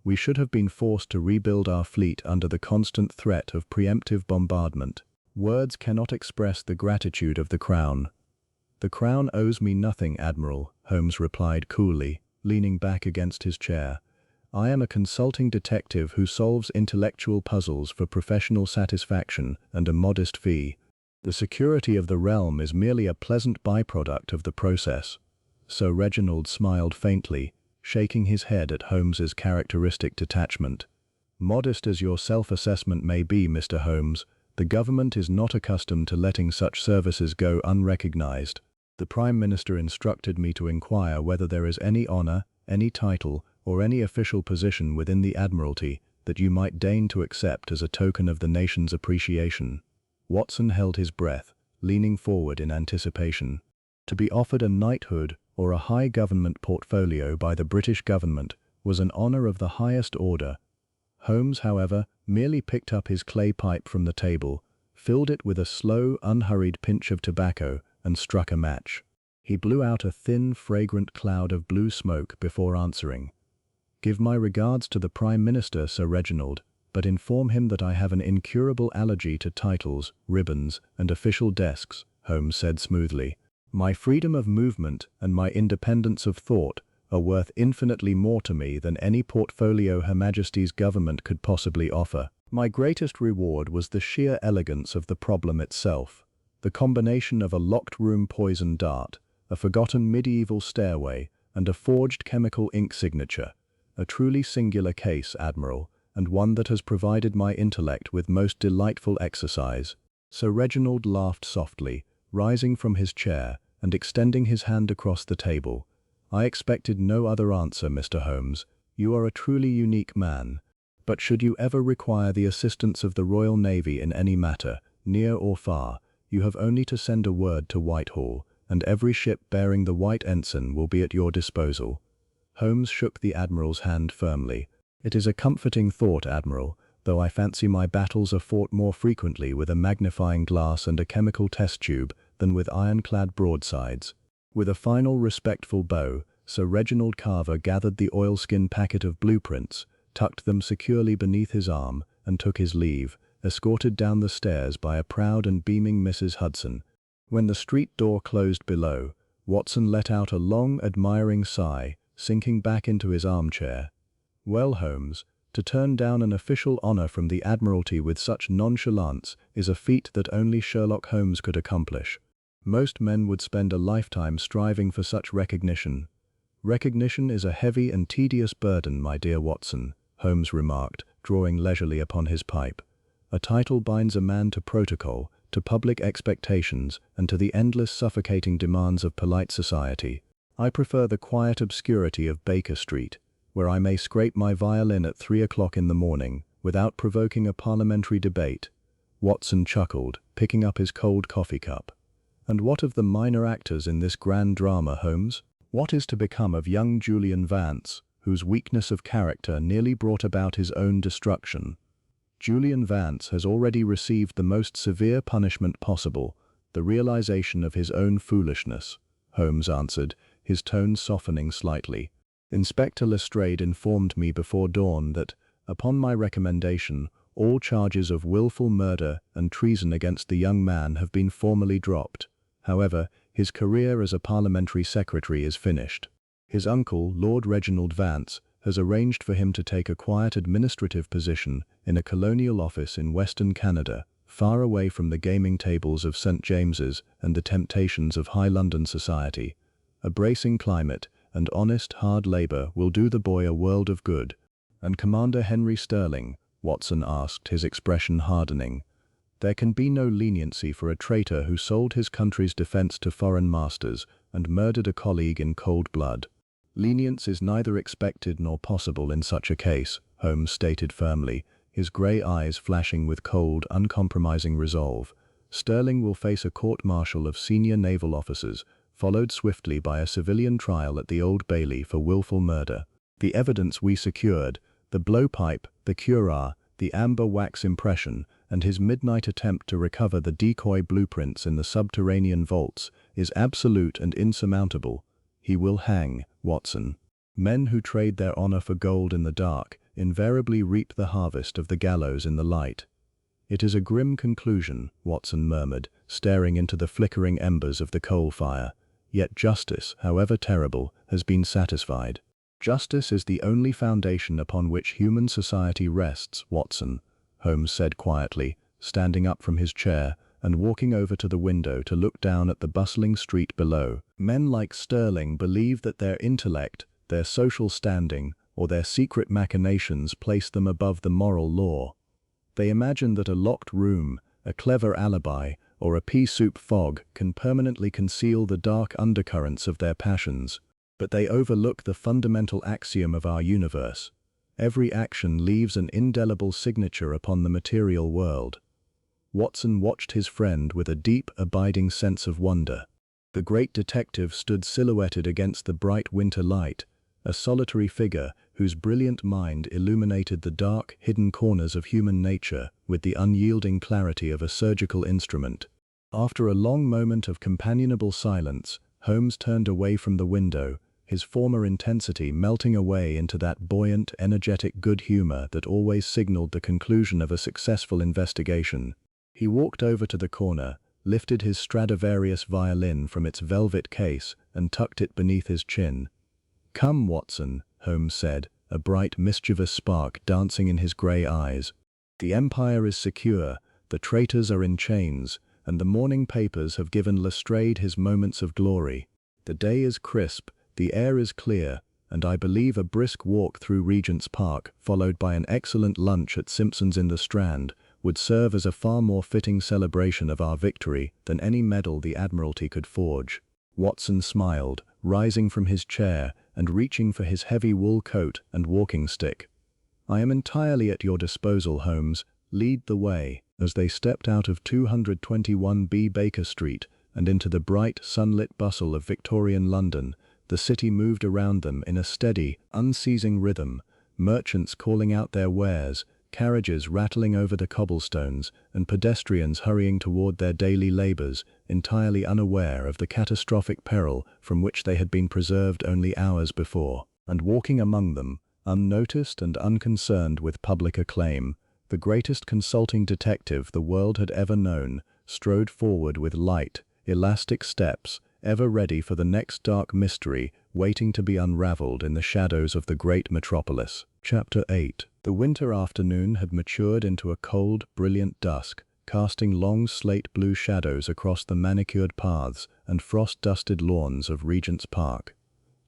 We should have been forced to rebuild our fleet under the constant threat of preemptive bombardment. Words cannot express the gratitude of the Crown." "The Crown owes me nothing, Admiral," Holmes replied coolly, leaning back against his chair. "I am a consulting detective who solves intellectual puzzles for professional satisfaction and a modest fee. The security of the realm is merely a pleasant byproduct of the process." Sir Reginald smiled faintly, shaking his head at Holmes's characteristic detachment. "Modest as your self-assessment may be, Mr. Holmes, the government is not accustomed to letting such services go unrecognized. The Prime Minister instructed me to inquire whether there is any honor, any title, or any official position within the Admiralty that you might deign to accept as a token of the nation's appreciation." Watson held his breath, leaning forward in anticipation. To be offered a knighthood or a high government portfolio by the British government was an honor of the highest order. Holmes, however, merely picked up his clay pipe from the table, filled it with a slow, unhurried pinch of tobacco, and struck a match. He blew out a thin, fragrant cloud of blue smoke before answering. "Give my regards to the Prime Minister, Sir Reginald, but inform him that I have an incurable allergy to titles, ribbons, and official desks," Holmes said smoothly. "My freedom of movement and my independence of thought are worth infinitely more to me than any portfolio Her Majesty's government could possibly offer. My greatest reward was the sheer elegance of the problem itself, the combination of a locked-room poison dart, a forgotten medieval stairway, and a forged chemical ink signature. A truly singular case, Admiral, and one that has provided my intellect with most delightful exercise." Sir Reginald laughed softly, rising from his chair and extending his hand across the table. "I expected no other answer, Mr. Holmes. You are a truly unique man. But should you ever require the assistance of the Royal Navy in any matter, near or far, you have only to send a word to Whitehall, and every ship bearing the white ensign will be at your disposal." Holmes shook the Admiral's hand firmly. "It is a comforting thought, Admiral, though I fancy my battles are fought more frequently with a magnifying glass and a chemical test tube than with ironclad broadsides." With a final respectful bow, Sir Reginald Carver gathered the oilskin packet of blueprints, tucked them securely beneath his arm, and took his leave, escorted down the stairs by a proud and beaming Mrs. Hudson. When the street door closed below, Watson let out a long, admiring sigh, sinking back into his armchair. "Well, Holmes, to turn down an official honor from the Admiralty with such nonchalance is a feat that only Sherlock Holmes could accomplish. Most men would spend a lifetime striving for such recognition. Recognition is a heavy and tedious burden, my dear Watson, Holmes remarked, drawing leisurely upon his pipe. A title binds a man to protocol, to public expectations, and to the endless suffocating demands of polite society. I prefer the quiet obscurity of Baker Street, where I may scrape my violin at 3 o'clock in the morning, without provoking a parliamentary debate. Watson chuckled, picking up his cold coffee cup. And what of the minor actors in this grand drama, Holmes? What is to become of young Julian Vance, whose weakness of character nearly brought about his own destruction? Julian Vance has already received the most severe punishment possible, the realization of his own foolishness, Holmes answered, his tone softening slightly. Inspector Lestrade informed me before dawn that, upon my recommendation, all charges of willful murder and treason against the young man have been formally dropped. However, his career as a parliamentary secretary is finished. His uncle, Lord Reginald Vance, has arranged for him to take a quiet administrative position in a colonial office in Western Canada, far away from the gaming tables of St. James's and the temptations of high London society. A bracing climate and honest, hard labor will do the boy a world of good. And Commander Henry Sterling, Watson asked, his expression hardening. There can be no leniency for a traitor who sold his country's defense to foreign masters and murdered a colleague in cold blood. Lenience is neither expected nor possible in such a case, Holmes stated firmly, his grey eyes flashing with cold, uncompromising resolve. Sterling will face a court-martial of senior naval officers, followed swiftly by a civilian trial at the Old Bailey for willful murder. The evidence we secured, the blowpipe, the curare, the amber wax impression, and his midnight attempt to recover the decoy blueprints in the subterranean vaults, is absolute and insurmountable. He will hang, Watson. Men who trade their honor for gold in the dark invariably reap the harvest of the gallows in the light. It is a grim conclusion, Watson murmured, staring into the flickering embers of the coal fire. Yet justice, however terrible, has been satisfied. Justice is the only foundation upon which human society rests, Watson, Holmes said quietly, standing up from his chair and walking over to the window to look down at the bustling street below. Men like Sterling believe that their intellect, their social standing, or their secret machinations place them above the moral law. They imagine that a locked room, a clever alibi, or a pea-soup fog can permanently conceal the dark undercurrents of their passions. But they overlook the fundamental axiom of our universe. Every action leaves an indelible signature upon the material world. Watson watched his friend with a deep, abiding sense of wonder. The great detective stood silhouetted against the bright winter light, a solitary figure whose brilliant mind illuminated the dark, hidden corners of human nature with the unyielding clarity of a surgical instrument. After a long moment of companionable silence, Holmes turned away from the window, his former intensity melting away into that buoyant, energetic good humor that always signaled the conclusion of a successful investigation. He walked over to the corner, lifted his Stradivarius violin from its velvet case, and tucked it beneath his chin. "Come, Watson," Holmes said, a bright, mischievous spark dancing in his grey eyes. "The empire is secure, the traitors are in chains, and the morning papers have given Lestrade his moments of glory. The day is crisp, the air is clear, and I believe a brisk walk through Regent's Park, followed by an excellent lunch at Simpson's in the Strand, would serve as a far more fitting celebration of our victory than any medal the Admiralty could forge." Watson smiled, rising from his chair and reaching for his heavy wool coat and walking stick. "I am entirely at your disposal, Holmes. Lead the way." As they stepped out of 221B Baker Street and into the bright, sunlit bustle of Victorian London, the city moved around them in a steady, unceasing rhythm, merchants calling out their wares, carriages rattling over the cobblestones, and pedestrians hurrying toward their daily labors, entirely unaware of the catastrophic peril from which they had been preserved only hours before. And walking among them, unnoticed and unconcerned with public acclaim, the greatest consulting detective the world had ever known, strode forward with light, elastic steps, ever ready for the next dark mystery waiting to be unraveled in the shadows of the great metropolis. Chapter 8. The winter afternoon had matured into a cold, brilliant dusk, casting long slate-blue shadows across the manicured paths and frost-dusted lawns of Regent's Park.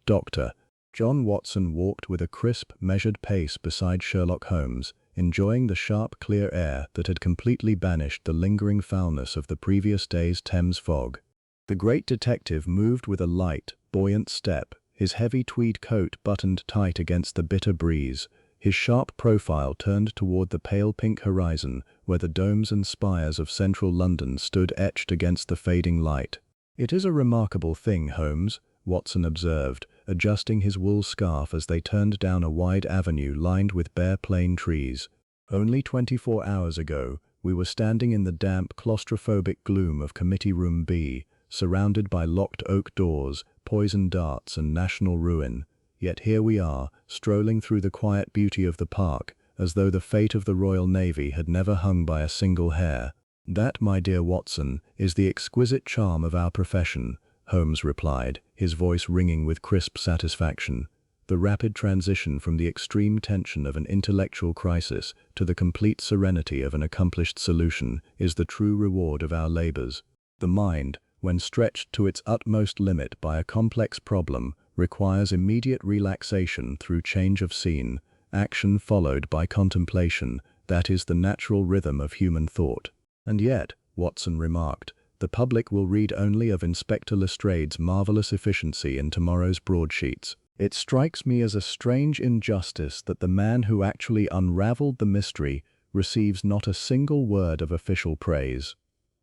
"Doctor," John Watson walked with a crisp, measured pace beside Sherlock Holmes, enjoying the sharp, clear air that had completely banished the lingering foulness of the previous day's Thames fog. The great detective moved with a light, buoyant step, his heavy tweed coat buttoned tight against the bitter breeze, his sharp profile turned toward the pale pink horizon where the domes and spires of central London stood etched against the fading light. "It is a remarkable thing, Holmes," Watson observed, adjusting his wool scarf as they turned down a wide avenue lined with bare plane trees. "Only 24 hours ago, we were standing in the damp, claustrophobic gloom of Committee Room B, surrounded by locked oak doors, poisoned darts, and national ruin. Yet here we are, strolling through the quiet beauty of the park, as though the fate of the Royal Navy had never hung by a single hair." "That, my dear Watson, is the exquisite charm of our profession," Holmes replied, his voice ringing with crisp satisfaction. "The rapid transition from the extreme tension of an intellectual crisis to the complete serenity of an accomplished solution is the true reward of our labors. The mind, when stretched to its utmost limit by a complex problem, requires immediate relaxation through change of scene, action followed by contemplation. That is the natural rhythm of human thought." "And yet," Watson remarked, "the public will read only of Inspector Lestrade's marvelous efficiency in tomorrow's broadsheets. It strikes me as a strange injustice that the man who actually unraveled the mystery receives not a single word of official praise."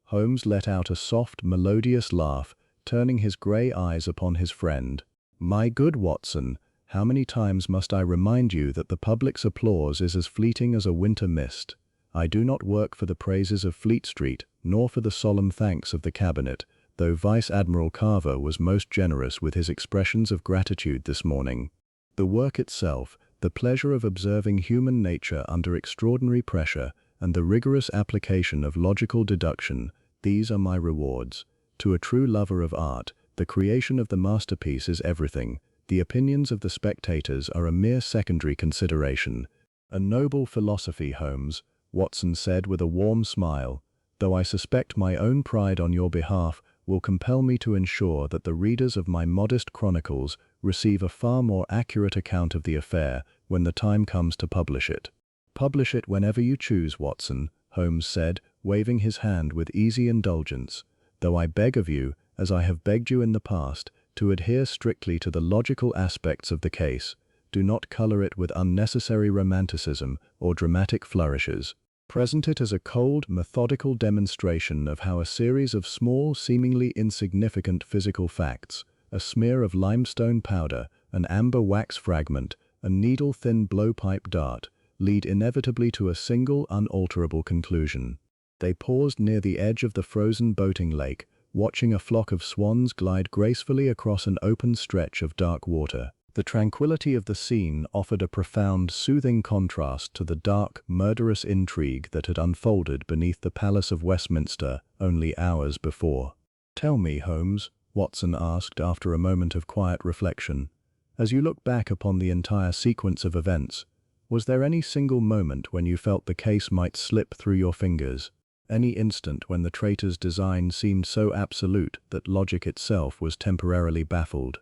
Holmes let out a soft, melodious laugh, turning his grey eyes upon his friend. "My good Watson, how many times must I remind you that the public's applause is as fleeting as a winter mist? I do not work for the praises of Fleet Street, nor for the solemn thanks of the Cabinet, though Vice Admiral Carver was most generous with his expressions of gratitude this morning. The work itself, the pleasure of observing human nature under extraordinary pressure, and the rigorous application of logical deduction, these are my rewards. To a true lover of art, the creation of the masterpiece is everything. The opinions of the spectators are a mere secondary consideration." "A noble philosophy, Holmes," Watson said with a warm smile, "though I suspect my own pride on your behalf will compel me to ensure that the readers of my modest chronicles receive a far more accurate account of the affair when the time comes to publish it." "Publish it whenever you choose, Watson," Holmes said, waving his hand with easy indulgence, "though I beg of you, as I have begged you in the past, to adhere strictly to the logical aspects of the case. Do not color it with unnecessary romanticism or dramatic flourishes. Present it as a cold, methodical demonstration of how a series of small, seemingly insignificant physical facts, a smear of limestone powder, an amber wax fragment, a needle-thin blowpipe dart, lead inevitably to a single, unalterable conclusion." They paused near the edge of the frozen boating lake, watching a flock of swans glide gracefully across an open stretch of dark water. The tranquility of the scene offered a profound, soothing contrast to the dark, murderous intrigue that had unfolded beneath the Palace of Westminster only hours before. "Tell me, Holmes," Watson asked after a moment of quiet reflection, "as you look back upon the entire sequence of events, was there any single moment when you felt the case might slip through your fingers? Any instant when the traitor's design seemed so absolute that logic itself was temporarily baffled?"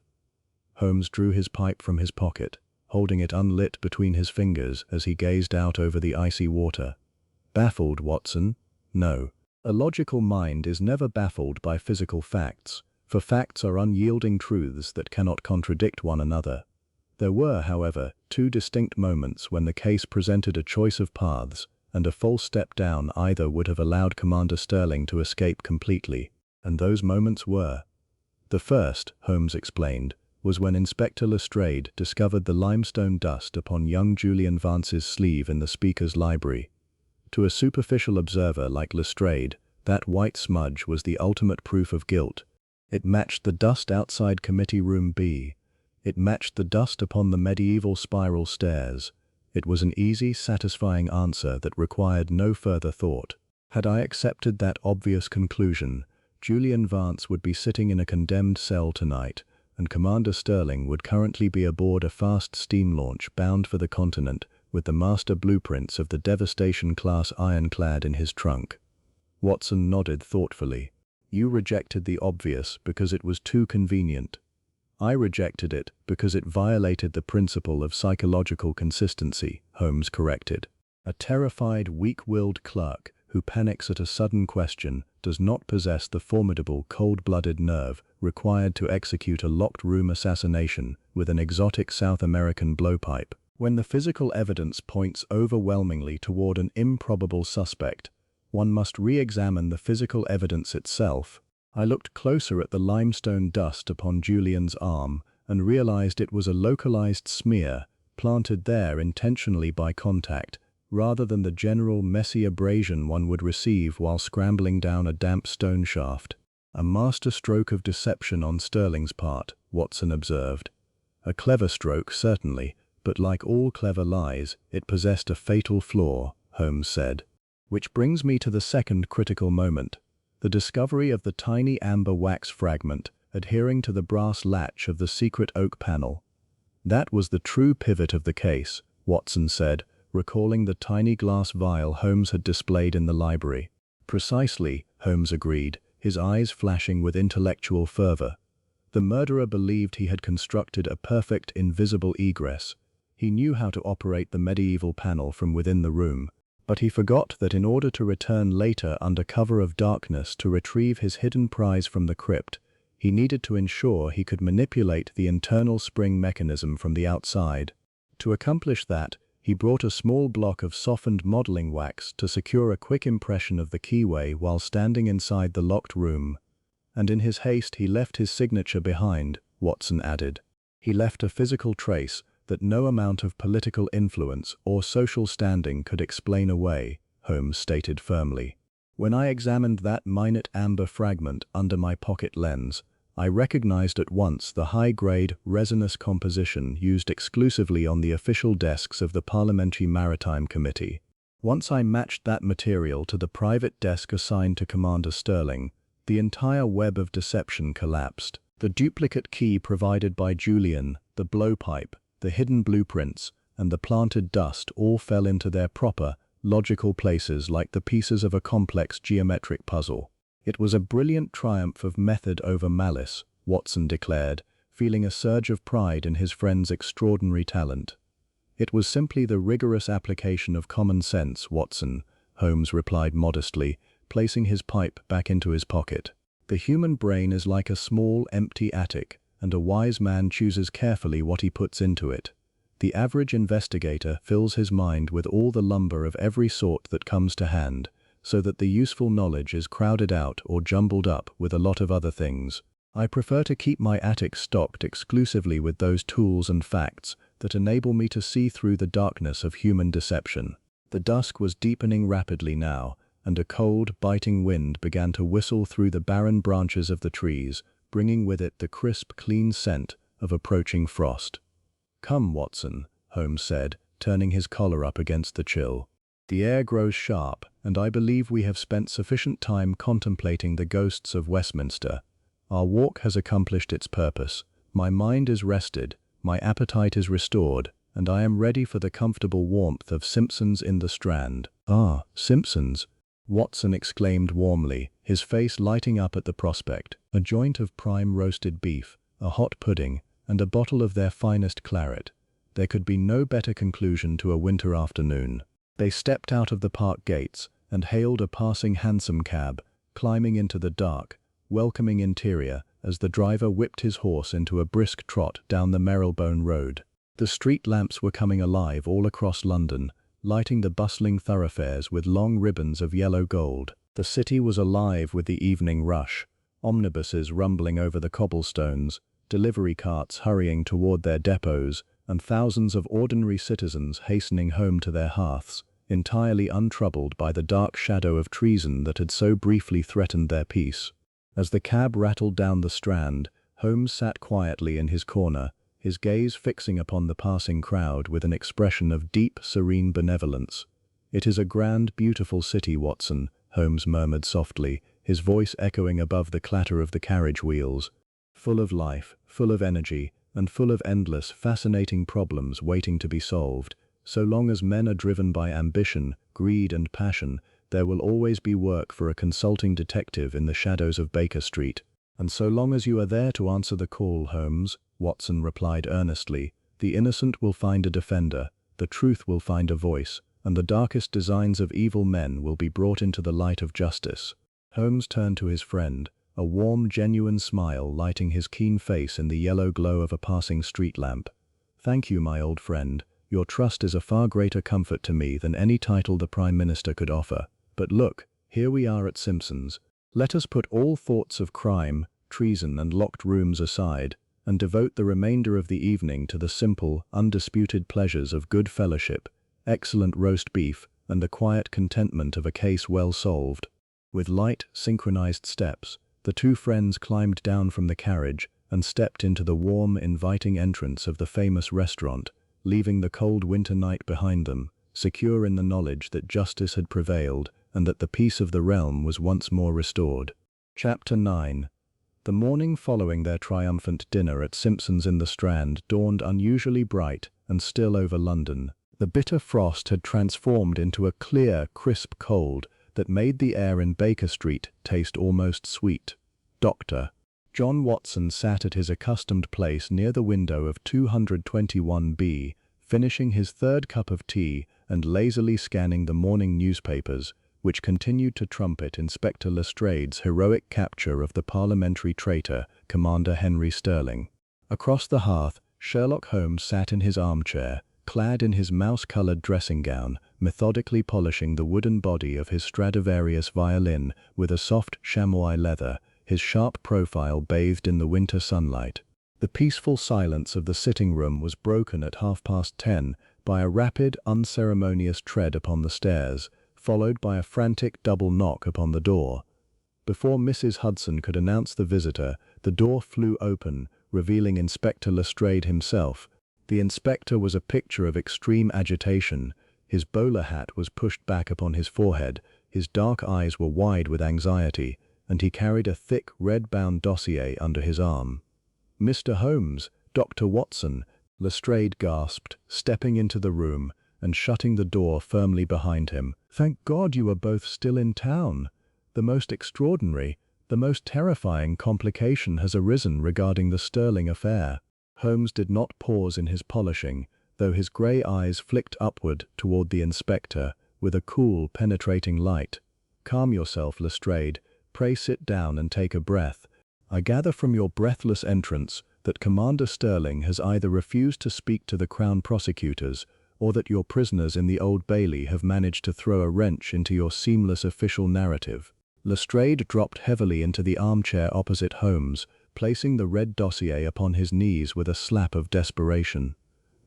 Holmes drew his pipe from his pocket, holding it unlit between his fingers as he gazed out over the icy water. "Baffled, Watson? No. A logical mind is never baffled by physical facts, for facts are unyielding truths that cannot contradict one another. There were, however, two distinct moments when the case presented a choice of paths, and a false step down either would have allowed Commander Sterling to escape completely, and those moments were— "The first," Holmes explained, "was when Inspector Lestrade discovered the limestone dust upon young Julian Vance's sleeve in the Speaker's library. To a superficial observer like Lestrade, that white smudge was the ultimate proof of guilt. It matched the dust outside Committee Room B. It matched the dust upon the medieval spiral stairs. It was an easy, satisfying answer that required no further thought. Had I accepted that obvious conclusion, Julian Vance would be sitting in a condemned cell tonight, and Commander Sterling would currently be aboard a fast steam launch bound for the continent with the master blueprints of the Devastation-class ironclad in his trunk." Watson nodded thoughtfully. "You rejected the obvious because it was too convenient. I rejected it because it violated the principle of psychological consistency, Holmes corrected. A terrified, weak-willed clerk who panics at a sudden question does not possess the formidable, cold-blooded nerve required to execute a locked-room assassination with an exotic South American blowpipe. When the physical evidence points overwhelmingly toward an improbable suspect, one must re-examine the physical evidence itself. I looked closer at the limestone dust upon Julian's arm and realized it was a localized smear planted there intentionally by contact, rather than the general messy abrasion one would receive while scrambling down a damp stone shaft. A masterstroke of deception on Sterling's part, Watson observed. A clever stroke, certainly, but like all clever lies, it possessed a fatal flaw, Holmes said. Which brings me to the second critical moment, the discovery of the tiny amber wax fragment adhering to the brass latch of the secret oak panel. That was the true pivot of the case, Watson said, recalling the tiny glass vial Holmes had displayed in the library. Precisely, Holmes agreed, his eyes flashing with intellectual fervor. The murderer believed he had constructed a perfect invisible egress. He knew how to operate the medieval panel from within the room, but he forgot that in order to return later under cover of darkness to retrieve his hidden prize from the crypt, he needed to ensure he could manipulate the internal spring mechanism from the outside. To accomplish that, he brought a small block of softened modeling wax to secure a quick impression of the keyway while standing inside the locked room. And in his haste he left his signature behind, Watson added. He left a physical trace that no amount of political influence or social standing could explain away, Holmes stated firmly. When I examined that minute amber fragment under my pocket lens, I recognized at once the high-grade, resinous composition used exclusively on the official desks of the Parliamentary Maritime Committee. Once I matched that material to the private desk assigned to Commander Sterling, the entire web of deception collapsed. The duplicate key provided by Julian, the blowpipe, the hidden blueprints, and the planted dust all fell into their proper, logical places like the pieces of a complex geometric puzzle. It was a brilliant triumph of method over malice, Watson declared, feeling a surge of pride in his friend's extraordinary talent. It was simply the rigorous application of common sense, Watson, Holmes replied modestly, placing his pipe back into his pocket. The human brain is like a small, empty attic, and a wise man chooses carefully what he puts into it. The average investigator fills his mind with all the lumber of every sort that comes to hand, so that the useful knowledge is crowded out or jumbled up with a lot of other things. I prefer to keep my attic stocked exclusively with those tools and facts that enable me to see through the darkness of human deception. The dusk was deepening rapidly now, and a cold, biting wind began to whistle through the barren branches of the trees, bringing with it the crisp, clean scent of approaching frost. "Come, Watson," Holmes said, turning his collar up against the chill. "The air grows sharp, and I believe we have spent sufficient time contemplating the ghosts of Westminster. Our walk has accomplished its purpose. My mind is rested, my appetite is restored, and I am ready for the comfortable warmth of Simpson's in the Strand." "Ah, Simpson's," Watson exclaimed warmly, his face lighting up at the prospect. A joint of prime roasted beef, a hot pudding, and a bottle of their finest claret. There could be no better conclusion to a winter afternoon. They stepped out of the park gates and hailed a passing hansom cab, climbing into the dark, welcoming interior as the driver whipped his horse into a brisk trot down the Marylebone Road. The street lamps were coming alive all across London, lighting the bustling thoroughfares with long ribbons of yellow gold. The city was alive with the evening rush, omnibuses rumbling over the cobblestones, delivery carts hurrying toward their depots, and thousands of ordinary citizens hastening home to their hearths, entirely untroubled by the dark shadow of treason that had so briefly threatened their peace. As the cab rattled down the Strand, Holmes sat quietly in his corner, his gaze fixing upon the passing crowd with an expression of deep, serene benevolence. "It is a grand, beautiful city, Watson," Holmes murmured softly, his voice echoing above the clatter of the carriage wheels. "Full of life, full of energy, and full of endless, fascinating problems waiting to be solved. So long as men are driven by ambition, greed, and passion, there will always be work for a consulting detective in the shadows of Baker Street." "And so long as you are there to answer the call, Holmes," Watson replied earnestly, "the innocent will find a defender, the truth will find a voice, and the darkest designs of evil men will be brought into the light of justice." Holmes turned to his friend, a warm, genuine smile lighting his keen face in the yellow glow of a passing street lamp. "Thank you, my old friend. Your trust is a far greater comfort to me than any title the Prime Minister could offer. But look, here we are at Simpson's. Let us put all thoughts of crime, treason, and locked rooms aside, and devote the remainder of the evening to the simple, undisputed pleasures of good fellowship, excellent roast beef, and the quiet contentment of a case well solved." With light, synchronized steps, the two friends climbed down from the carriage and stepped into the warm, inviting entrance of the famous restaurant, leaving the cold winter night behind them, secure in the knowledge that justice had prevailed and that the peace of the realm was once more restored. Chapter 9. The morning following their triumphant dinner at Simpson's in the Strand dawned unusually bright and still over London. The bitter frost had transformed into a clear, crisp cold that made the air in Baker Street taste almost sweet. Dr. John Watson sat at his accustomed place near the window of 221B, finishing his third cup of tea and lazily scanning the morning newspapers, which continued to trumpet Inspector Lestrade's heroic capture of the parliamentary traitor, Commander Henry Sterling. Across the hearth, Sherlock Holmes sat in his armchair, clad in his mouse-colored dressing gown, methodically polishing the wooden body of his Stradivarius violin with a soft chamois leather, his sharp profile bathed in the winter sunlight. The peaceful silence of the sitting room was broken at 10:30 by a rapid, unceremonious tread upon the stairs, followed by a frantic double knock upon the door. Before Mrs. Hudson could announce the visitor, the door flew open, revealing Inspector Lestrade himself. The inspector was a picture of extreme agitation. His bowler hat was pushed back upon his forehead, his dark eyes were wide with anxiety, and he carried a thick, red-bound dossier under his arm. "Mr. Holmes, Dr. Watson," Lestrade gasped, stepping into the room and shutting the door firmly behind him. "Thank God you are both still in town. The most extraordinary, the most terrifying complication has arisen regarding the Sterling affair." Holmes did not pause in his polishing, though his grey eyes flicked upward toward the inspector with a cool, penetrating light. "Calm yourself, Lestrade. Pray sit down and take a breath. I gather from your breathless entrance that Commander Sterling has either refused to speak to the Crown prosecutors or that your prisoners in the Old Bailey have managed to throw a wrench into your seamless official narrative." Lestrade dropped heavily into the armchair opposite Holmes, placing the red dossier upon his knees with a slap of desperation.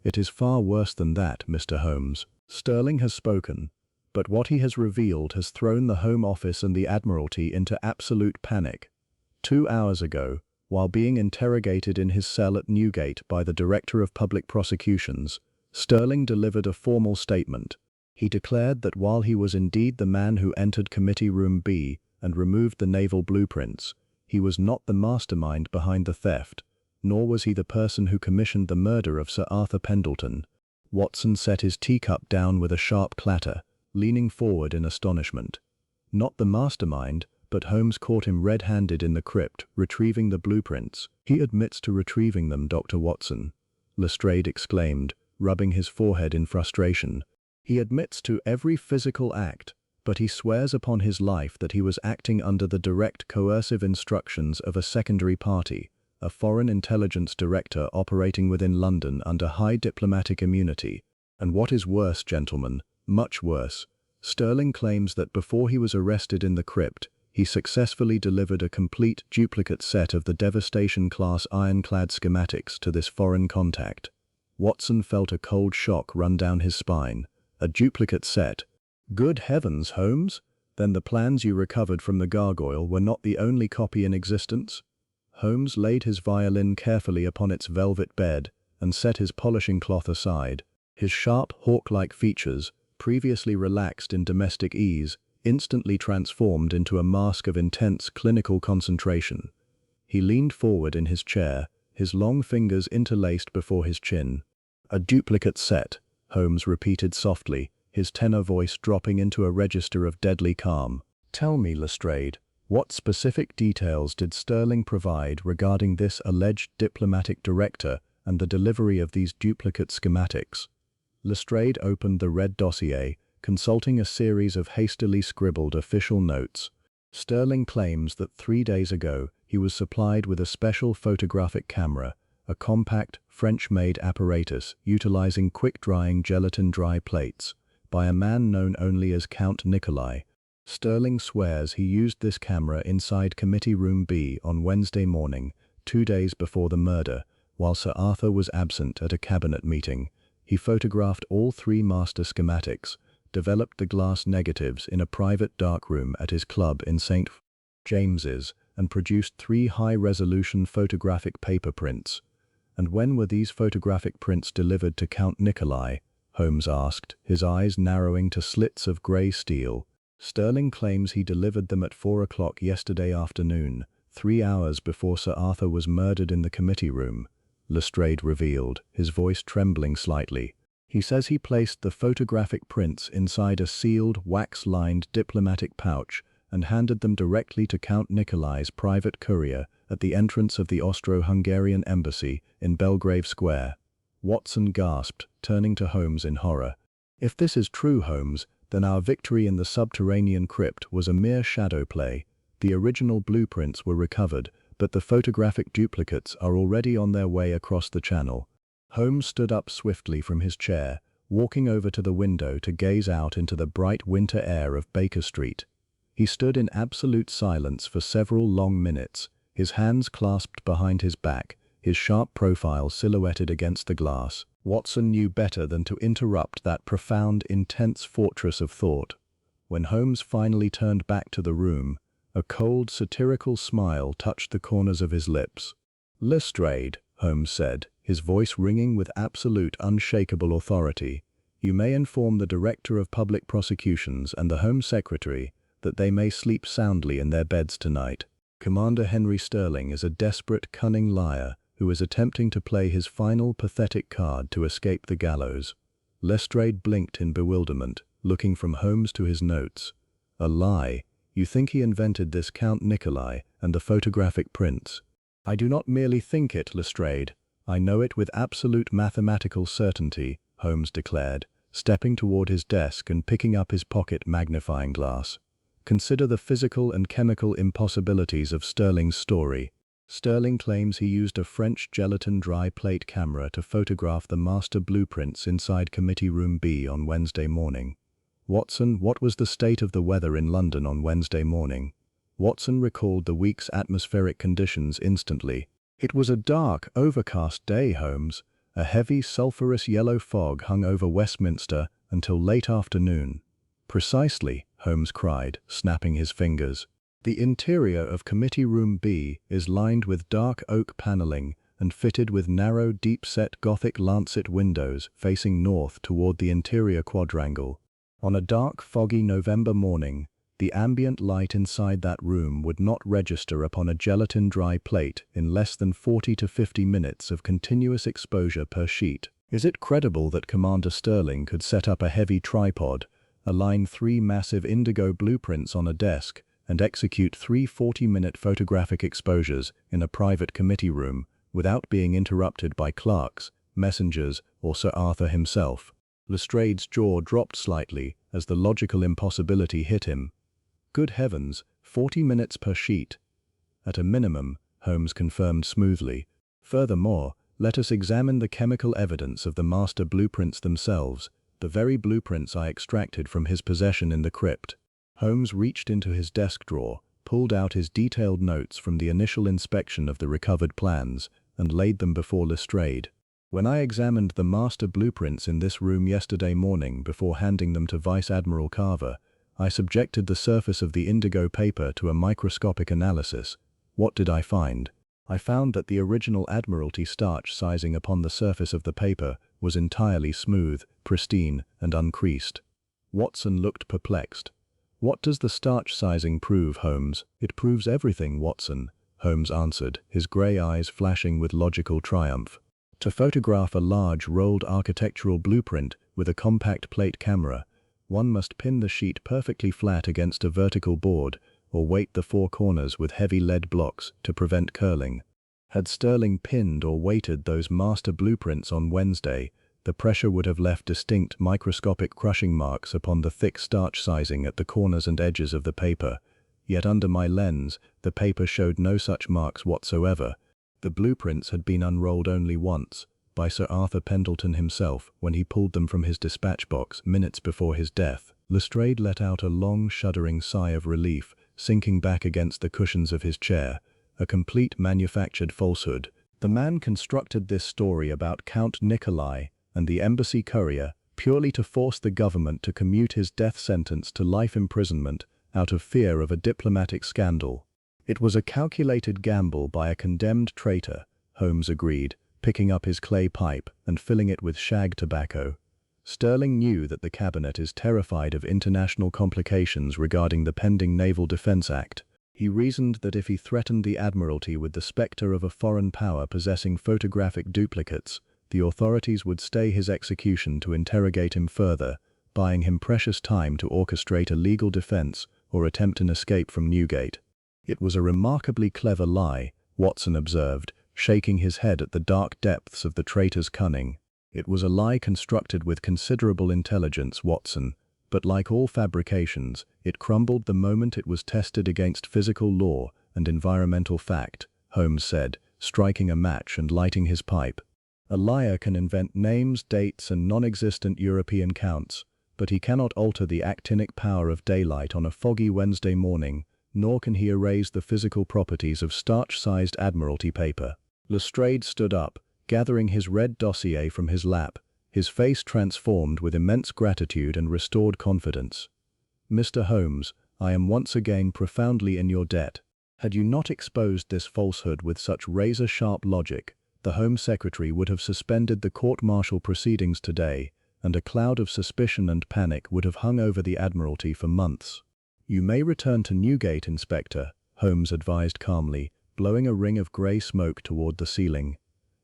"It is far worse than that, Mr. Holmes. Sterling has spoken, but what he has revealed has thrown the Home Office and the Admiralty into absolute panic. 2 hours ago, while being interrogated in his cell at Newgate by the Director of Public Prosecutions, Sterling delivered a formal statement. He declared that while he was indeed the man who entered Committee Room B and removed the naval blueprints, he was not the mastermind behind the theft, nor was he the person who commissioned the murder of Sir Arthur Pendleton. Watson set his teacup down with a sharp clatter, leaning forward in astonishment. Not the mastermind, but Holmes caught him red-handed in the crypt, retrieving the blueprints. "He admits to retrieving them, Dr. Watson," Lestrade exclaimed, rubbing his forehead in frustration. "He admits to every physical act, but he swears upon his life that he was acting under the direct coercive instructions of a secondary party, a foreign intelligence director operating within London under high diplomatic immunity. And what is worse, gentlemen, much worse, Sterling claims that before he was arrested in the crypt, he successfully delivered a complete duplicate set of the Devastation-class ironclad schematics to this foreign contact." Watson felt a cold shock run down his spine. "A duplicate set? Good heavens, Holmes! Then the plans you recovered from the gargoyle were not the only copy in existence?" Holmes laid his violin carefully upon its velvet bed and set his polishing cloth aside. His sharp, hawk-like features, previously relaxed in domestic ease, instantly transformed into a mask of intense clinical concentration. He leaned forward in his chair, his long fingers interlaced before his chin. "A duplicate set," Holmes repeated softly, his tenor voice dropping into a register of deadly calm. "Tell me, Lestrade, What specific details did Sterling provide regarding this alleged diplomatic director and the delivery of these duplicate schematics? Lestrade opened the red dossier, consulting a series of hastily scribbled official notes. Sterling claims that 3 days ago he was supplied with a special photographic camera, a compact, French-made apparatus utilizing quick-drying gelatin dry plates, by a man known only as Count Nikolai. Sterling swears he used this camera inside Committee Room B on Wednesday morning, 2 days before the murder, while Sir Arthur was absent at a cabinet meeting. He photographed all 3 master schematics, developed the glass negatives in a private darkroom at his club in St. James's, and produced 3 high-resolution photographic paper prints. And when were these photographic prints delivered to Count Nikolai? Holmes asked, his eyes narrowing to slits of grey steel. Sterling claims he delivered them at 4 o'clock yesterday afternoon, 3 hours before Sir Arthur was murdered in the committee room, Lestrade revealed, his voice trembling slightly. He says he placed the photographic prints inside a sealed, wax-lined diplomatic pouch and handed them directly to Count Nikolai's private courier at the entrance of the Austro-Hungarian embassy in Belgrave Square. Watson gasped, turning to Holmes in horror. If this is true, Holmes, then our victory in the subterranean crypt was a mere shadow play. The original blueprints were recovered, but the photographic duplicates are already on their way across the channel. Holmes stood up swiftly from his chair, walking over to the window to gaze out into the bright winter air of Baker Street. He stood in absolute silence for several long minutes, his hands clasped behind his back, his sharp profile silhouetted against the glass. Watson knew better than to interrupt that profound, intense fortress of thought. When Holmes finally turned back to the room, a cold, satirical smile touched the corners of his lips. "Lestrade," Holmes said, his voice ringing with absolute, unshakable authority, "you may inform the Director of Public Prosecutions and the Home Secretary that they may sleep soundly in their beds tonight. Commander Henry Sterling is a desperate, cunning liar who is attempting to play his final pathetic card to escape the gallows." Lestrade blinked in bewilderment, looking from Holmes to his notes. "A lie? You think he invented this Count Nikolai and the photographic prints?" "I do not merely think it, Lestrade. I know it with absolute mathematical certainty," Holmes declared, stepping toward his desk and picking up his pocket magnifying glass. "Consider the physical and chemical impossibilities of Sterling's story. Sterling claims he used a French gelatin dry plate camera to photograph the master blueprints inside Committee Room B on Wednesday morning. Watson, what was the state of the weather in London on Wednesday morning?" Watson recalled the week's atmospheric conditions instantly. "It was a dark, overcast day, Holmes. A heavy, sulphurous yellow fog hung over Westminster until late afternoon." "Precisely," Holmes cried, snapping his fingers. "The interior of Committee Room B is lined with dark oak paneling and fitted with narrow, deep-set Gothic lancet windows facing north toward the interior quadrangle. On a dark, foggy November morning, the ambient light inside that room would not register upon a gelatin dry plate in less than 40 to 50 minutes of continuous exposure per sheet. Is it credible that Commander Sterling could set up a heavy tripod, align 3 massive indigo blueprints on a desk, and execute 3 40-minute photographic exposures in a private committee room without being interrupted by clerks, messengers, or Sir Arthur himself?" Lestrade's jaw dropped slightly as the logical impossibility hit him. "Good heavens, 40 minutes per sheet." "At a minimum," Holmes confirmed smoothly. "Furthermore, let us examine the chemical evidence of the master blueprints themselves, the very blueprints I extracted from his possession in the crypt." Holmes reached into his desk drawer, pulled out his detailed notes from the initial inspection of the recovered plans, and laid them before Lestrade. "When I examined the master blueprints in this room yesterday morning before handing them to Vice Admiral Carver, I subjected the surface of the indigo paper to a microscopic analysis. What did I find? I found that the original Admiralty starch sizing upon the surface of the paper was entirely smooth, pristine, and uncreased." Watson looked perplexed. "What does the starch sizing prove, Holmes?" "It proves everything, Watson," Holmes answered, his grey eyes flashing with logical triumph. "To photograph a large, rolled architectural blueprint with a compact plate camera, one must pin the sheet perfectly flat against a vertical board, or weight the four corners with heavy lead blocks to prevent curling. Had Sterling pinned or weighted those master blueprints on Wednesday, the pressure would have left distinct microscopic crushing marks upon the thick starch sizing at the corners and edges of the paper. Yet under my lens, the paper showed no such marks whatsoever. The blueprints had been unrolled only once, by Sir Arthur Pendleton himself, when he pulled them from his dispatch box minutes before his death. Lestrade let out a long, shuddering sigh of relief, sinking back against the cushions of his chair. A complete manufactured falsehood. The man constructed this story about Count Nikolai and the embassy courier purely to force the government to commute his death sentence to life imprisonment out of fear of a diplomatic scandal. It was a calculated gamble by a condemned traitor, Holmes agreed, picking up his clay pipe and filling it with shag tobacco. Sterling knew that the cabinet is terrified of international complications regarding the pending Naval Defense Act. He reasoned that if he threatened the Admiralty with the spectre of a foreign power possessing photographic duplicates, the authorities would stay his execution to interrogate him further, buying him precious time to orchestrate a legal defense or attempt an escape from Newgate. It was a remarkably clever lie, Watson observed, shaking his head at the dark depths of the traitor's cunning. It was a lie constructed with considerable intelligence, Watson, but like all fabrications, it crumbled the moment it was tested against physical law and environmental fact, Holmes said, striking a match and lighting his pipe. A liar can invent names, dates, and non-existent European counts, but he cannot alter the actinic power of daylight on a foggy Wednesday morning, nor can he erase the physical properties of starch-sized Admiralty paper. Lestrade stood up, gathering his red dossier from his lap, his face transformed with immense gratitude and restored confidence. "Mr. Holmes, I am once again profoundly in your debt. Had you not exposed this falsehood with such razor-sharp logic, the Home Secretary would have suspended the court-martial proceedings today, and a cloud of suspicion and panic would have hung over the Admiralty for months." "You may return to Newgate, Inspector," Holmes advised calmly, blowing a ring of grey smoke toward the ceiling.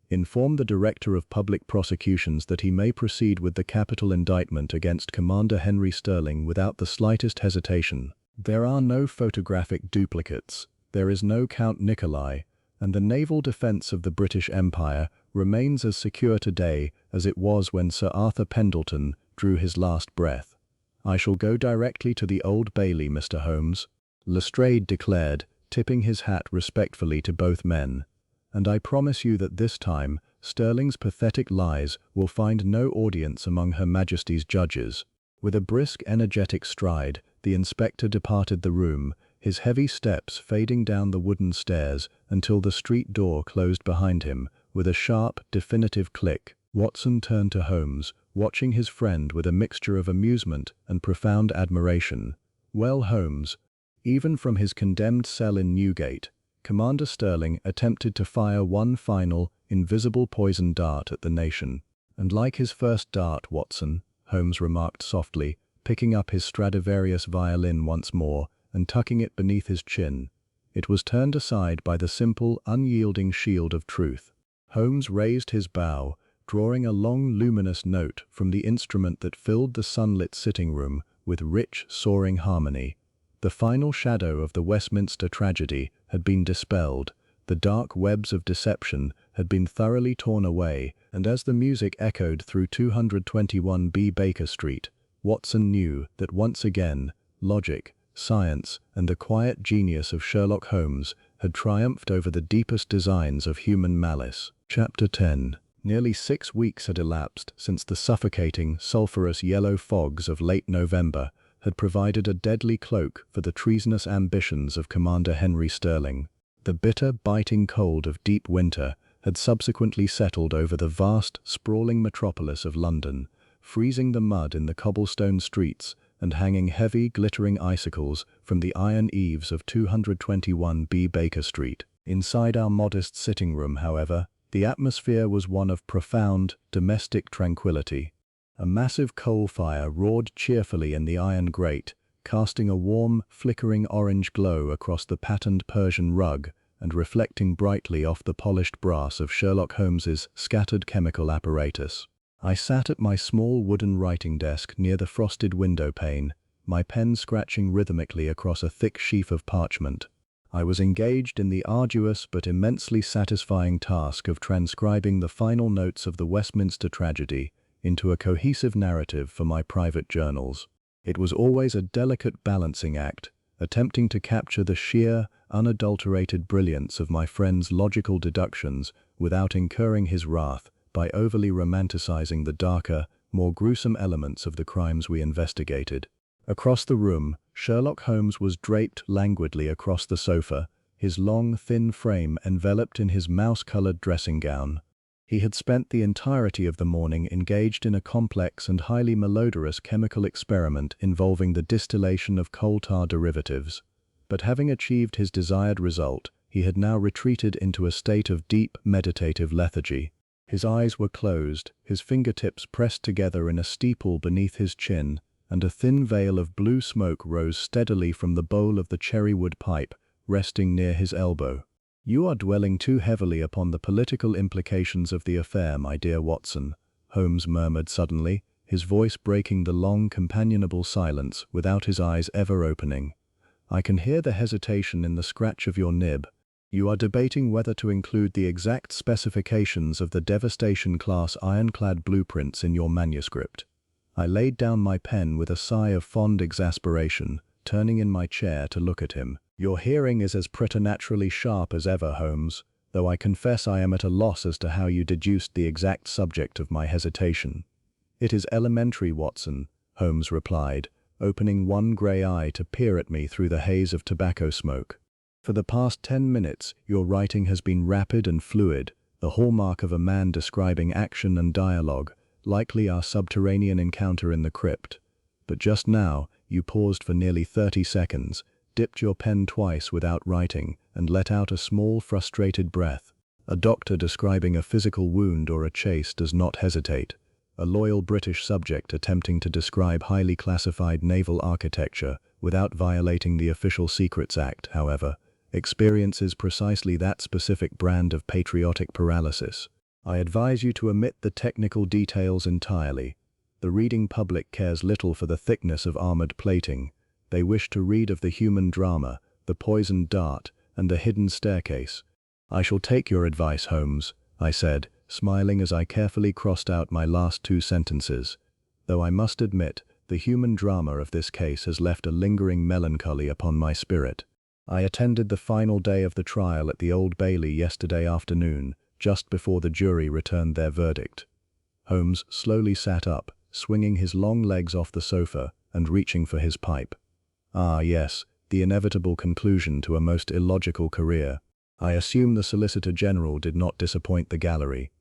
"Inform the Director of Public Prosecutions that he may proceed with the capital indictment against Commander Henry Sterling without the slightest hesitation. There are no photographic duplicates, there is no Count Nikolai, and the naval defense of the British Empire remains as secure today as it was when Sir Arthur Pendleton drew his last breath. I shall go directly to the Old Bailey, Mr. Holmes," Lestrade declared, tipping his hat respectfully to both men. "And I promise you that this time, Sterling's pathetic lies will find no audience among Her Majesty's judges." With a brisk, energetic stride, the inspector departed the room, his heavy steps fading down the wooden stairs until the street door closed behind him, with a sharp, definitive click. Watson turned to Holmes, watching his friend with a mixture of amusement and profound admiration. "Well, Holmes, even from his condemned cell in Newgate, Commander Sterling attempted to fire one final, invisible poison dart at the nation. And like his first dart, Watson," Holmes remarked softly, picking up his Stradivarius violin once more and tucking it beneath his chin, "it was turned aside by the simple, unyielding shield of truth." Holmes raised his bow, drawing a long, luminous note from the instrument that filled the sunlit sitting room with rich, soaring harmony. The final shadow of the Westminster tragedy had been dispelled, the dark webs of deception had been thoroughly torn away, and as the music echoed through 221B Baker Street, Watson knew that once again, logic, science, and the quiet genius of Sherlock Holmes had triumphed over the deepest designs of human malice. Chapter 10. Nearly 6 weeks had elapsed since the suffocating, sulphurous yellow fogs of late November had provided a deadly cloak for the treasonous ambitions of Commander Henry Sterling. The bitter, biting cold of deep winter had subsequently settled over the vast, sprawling metropolis of London, freezing the mud in the cobblestone streets and hanging heavy, glittering icicles from the iron eaves of 221B Baker Street. Inside our modest sitting room, however, the atmosphere was one of profound, domestic tranquility. A massive coal fire roared cheerfully in the iron grate, casting a warm, flickering orange glow across the patterned Persian rug and reflecting brightly off the polished brass of Sherlock Holmes's scattered chemical apparatus. I sat at my small wooden writing desk near the frosted window pane, my pen scratching rhythmically across a thick sheaf of parchment. I was engaged in the arduous but immensely satisfying task of transcribing the final notes of the Westminster tragedy into a cohesive narrative for my private journals. It was always a delicate balancing act, attempting to capture the sheer, unadulterated brilliance of my friend's logical deductions without incurring his wrath by overly romanticizing the darker, more gruesome elements of the crimes we investigated. Across the room, Sherlock Holmes was draped languidly across the sofa, his long, thin frame enveloped in his mouse-colored dressing gown. He had spent the entirety of the morning engaged in a complex and highly malodorous chemical experiment involving the distillation of coal tar derivatives. But having achieved his desired result, he had now retreated into a state of deep, meditative lethargy. His eyes were closed, his fingertips pressed together in a steeple beneath his chin, and a thin veil of blue smoke rose steadily from the bowl of the cherrywood pipe, resting near his elbow. "You are dwelling too heavily upon the political implications of the affair, my dear Watson," Holmes murmured suddenly, his voice breaking the long, companionable silence without his eyes ever opening. "I can hear the hesitation in the scratch of your nib. You are debating whether to include the exact specifications of the devastation-class ironclad blueprints in your manuscript." I laid down my pen with a sigh of fond exasperation, turning in my chair to look at him. "Your hearing is as preternaturally sharp as ever, Holmes, though I confess I am at a loss as to how you deduced the exact subject of my hesitation." "It is elementary, Watson," Holmes replied, opening one grey eye to peer at me through the haze of tobacco smoke. "For the past 10 minutes, your writing has been rapid and fluid, the hallmark of a man describing action and dialogue, likely our subterranean encounter in the crypt. But just now, you paused for nearly 30 seconds, dipped your pen twice without writing, and let out a small, frustrated breath. A doctor describing a physical wound or a chase does not hesitate. A loyal British subject attempting to describe highly classified naval architecture without violating the Official Secrets Act, however, experiences precisely that specific brand of patriotic paralysis. I advise you to omit the technical details entirely. The reading public cares little for the thickness of armored plating. They wish to read of the human drama, the poisoned dart, and the hidden staircase. "I shall take your advice, Holmes," I said, smiling as I carefully crossed out my last 2 sentences. Though I must admit, the human drama of this case has left a lingering melancholy upon my spirit. I attended the final day of the trial at the Old Bailey yesterday afternoon, just before the jury returned their verdict. Holmes slowly sat up, swinging his long legs off the sofa and reaching for his pipe. "Ah, yes, the inevitable conclusion to a most illogical career. I assume the Solicitor General did not disappoint the gallery."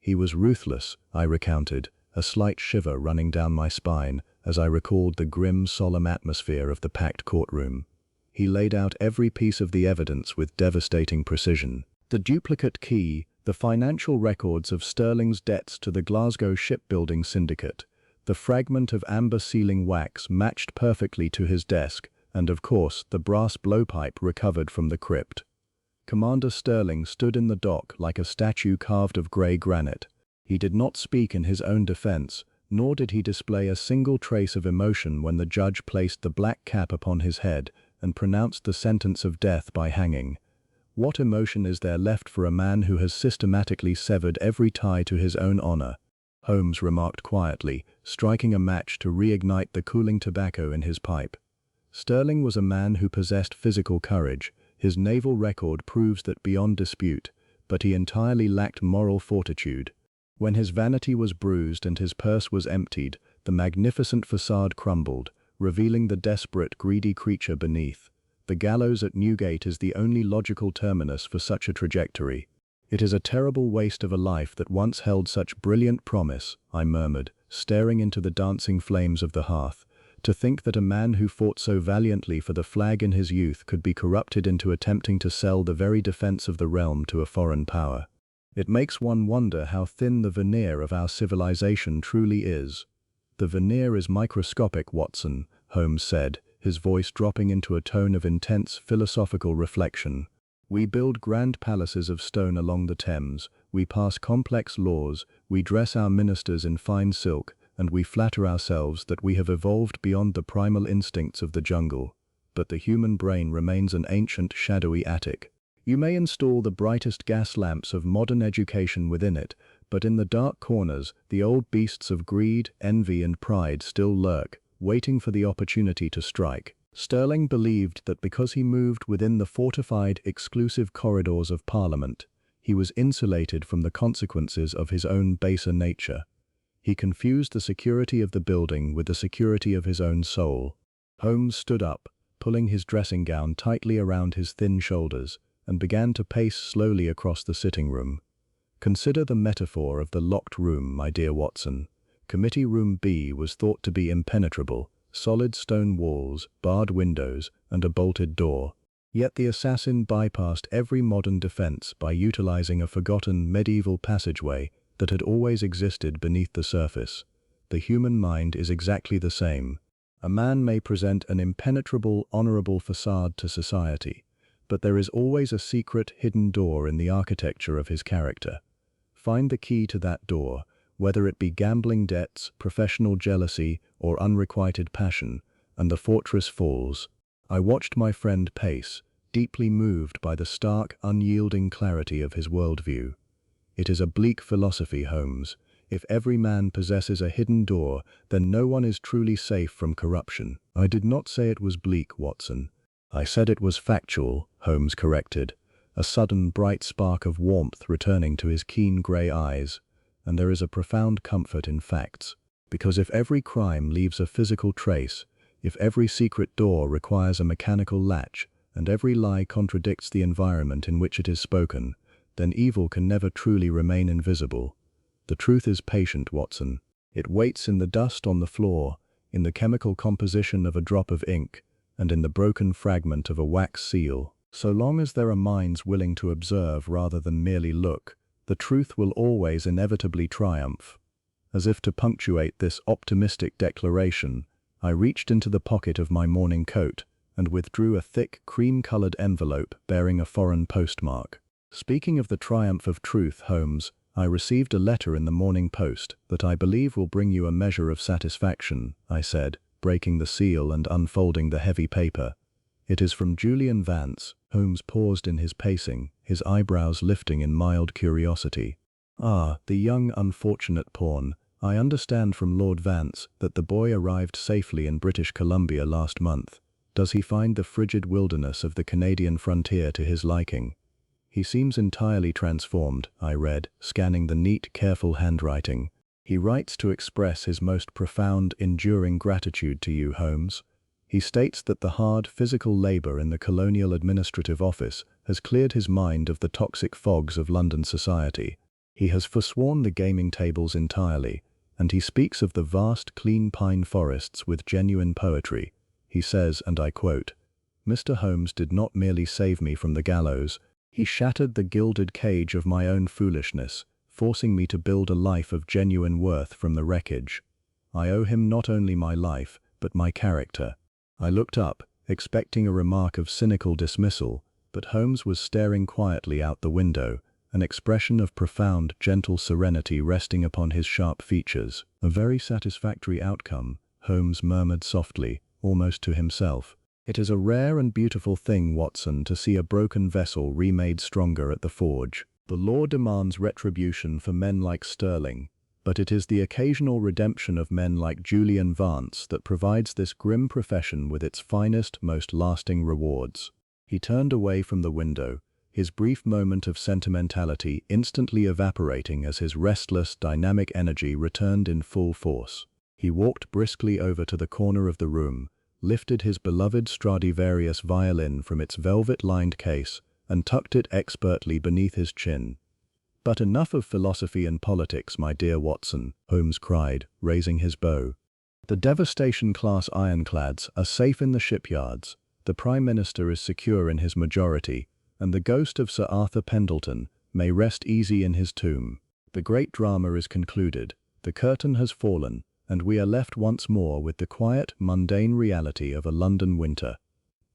"He was ruthless," I recounted, a slight shiver running down my spine as I recalled the grim, solemn atmosphere of the packed courtroom. "He laid out every piece of the evidence with devastating precision. The duplicate key, the financial records of Sterling's debts to the Glasgow shipbuilding syndicate, the fragment of amber sealing wax matched perfectly to his desk, and of course the brass blowpipe recovered from the crypt. Commander Sterling stood in the dock like a statue carved of grey granite. He did not speak in his own defense, nor did he display a single trace of emotion when the judge placed the black cap upon his head and pronounced the sentence of death by hanging. What emotion is there left for a man who has systematically severed every tie to his own honor?" Holmes remarked quietly, striking a match to reignite the cooling tobacco in his pipe. "Sterling was a man who possessed physical courage. His naval record proves that beyond dispute, but he entirely lacked moral fortitude. When his vanity was bruised and his purse was emptied, the magnificent facade crumbled, revealing the desperate, greedy creature beneath. The gallows at Newgate is the only logical terminus for such a trajectory." "It is a terrible waste of a life that once held such brilliant promise," I murmured, staring into the dancing flames of the hearth. "To think that a man who fought so valiantly for the flag in his youth could be corrupted into attempting to sell the very defense of the realm to a foreign power. It makes one wonder how thin the veneer of our civilization truly is." "The veneer is microscopic, Watson," Holmes said, his voice dropping into a tone of intense philosophical reflection. "We build grand palaces of stone along the Thames, we pass complex laws, we dress our ministers in fine silk, and we flatter ourselves that we have evolved beyond the primal instincts of the jungle. But the human brain remains an ancient, shadowy attic. You may install the brightest gas lamps of modern education within it, but in the dark corners, the old beasts of greed, envy, and pride still lurk, waiting for the opportunity to strike. Sterling believed that because he moved within the fortified, exclusive corridors of Parliament, he was insulated from the consequences of his own baser nature. He confused the security of the building with the security of his own soul. Holmes stood up, pulling his dressing gown tightly around his thin shoulders, and began to pace slowly across the sitting room. Consider the metaphor of the locked room, my dear Watson. Committee Room B was thought to be impenetrable, solid stone walls, barred windows, and a bolted door. Yet the assassin bypassed every modern defense by utilizing a forgotten medieval passageway that had always existed beneath the surface. The human mind is exactly the same. A man may present an impenetrable, honorable facade to society, but there is always a secret, hidden door in the architecture of his character. Find the key to that door, whether it be gambling debts, professional jealousy, or unrequited passion, and the fortress falls. I watched my friend pace, deeply moved by the stark, unyielding clarity of his worldview. It is a bleak philosophy, Holmes. If every man possesses a hidden door, then no one is truly safe from corruption. I did not say it was bleak, Watson. I said it was factual, Holmes corrected, a sudden bright spark of warmth returning to his keen grey eyes. And there is a profound comfort in facts, because if every crime leaves a physical trace, if every secret door requires a mechanical latch, and every lie contradicts the environment in which it is spoken, then evil can never truly remain invisible. The truth is patient, Watson. It waits in the dust on the floor, in the chemical composition of a drop of ink, and in the broken fragment of a wax seal. So long as there are minds willing to observe rather than merely look, the truth will always inevitably triumph. As if to punctuate this optimistic declaration, I reached into the pocket of my morning coat and withdrew a thick, cream-colored envelope bearing a foreign postmark. Speaking of the triumph of truth, Holmes, I received a letter in the Morning Post that I believe will bring you a measure of satisfaction, I said, breaking the seal and unfolding the heavy paper. It is from Julian Vance. Holmes paused in his pacing, his eyebrows lifting in mild curiosity. Ah, the young unfortunate pawn. I understand from Lord Vance that the boy arrived safely in British Columbia last month. Does he find the frigid wilderness of the Canadian frontier to his liking? He seems entirely transformed, I read, scanning the neat, careful handwriting. He writes to express his most profound, enduring gratitude to you, Holmes. He states that the hard, physical labor in the Colonial Administrative Office has cleared his mind of the toxic fogs of London society. He has forsworn the gaming tables entirely, and he speaks of the vast, clean pine forests with genuine poetry. He says, and I quote, "Mr. Holmes did not merely save me from the gallows, he shattered the gilded cage of my own foolishness, forcing me to build a life of genuine worth from the wreckage. I owe him not only my life, but my character." I looked up, expecting a remark of cynical dismissal, but Holmes was staring quietly out the window, an expression of profound, gentle serenity resting upon his sharp features. "A very satisfactory outcome," Holmes murmured softly, almost to himself. "It is a rare and beautiful thing, Watson, to see a broken vessel remade stronger at the forge. The law demands retribution for men like Sterling, but it is the occasional redemption of men like Julian Vance that provides this grim profession with its finest, most lasting rewards." He turned away from the window, his brief moment of sentimentality instantly evaporating as his restless, dynamic energy returned in full force. He walked briskly over to the corner of the room, lifted his beloved Stradivarius violin from its velvet-lined case, and tucked it expertly beneath his chin. "But enough of philosophy and politics, my dear Watson," Holmes cried, raising his bow. "The Devastation-class ironclads are safe in the shipyards, the Prime Minister is secure in his majority, and the ghost of Sir Arthur Pendleton may rest easy in his tomb. The great drama is concluded, the curtain has fallen, and we are left once more with the quiet, mundane reality of a London winter."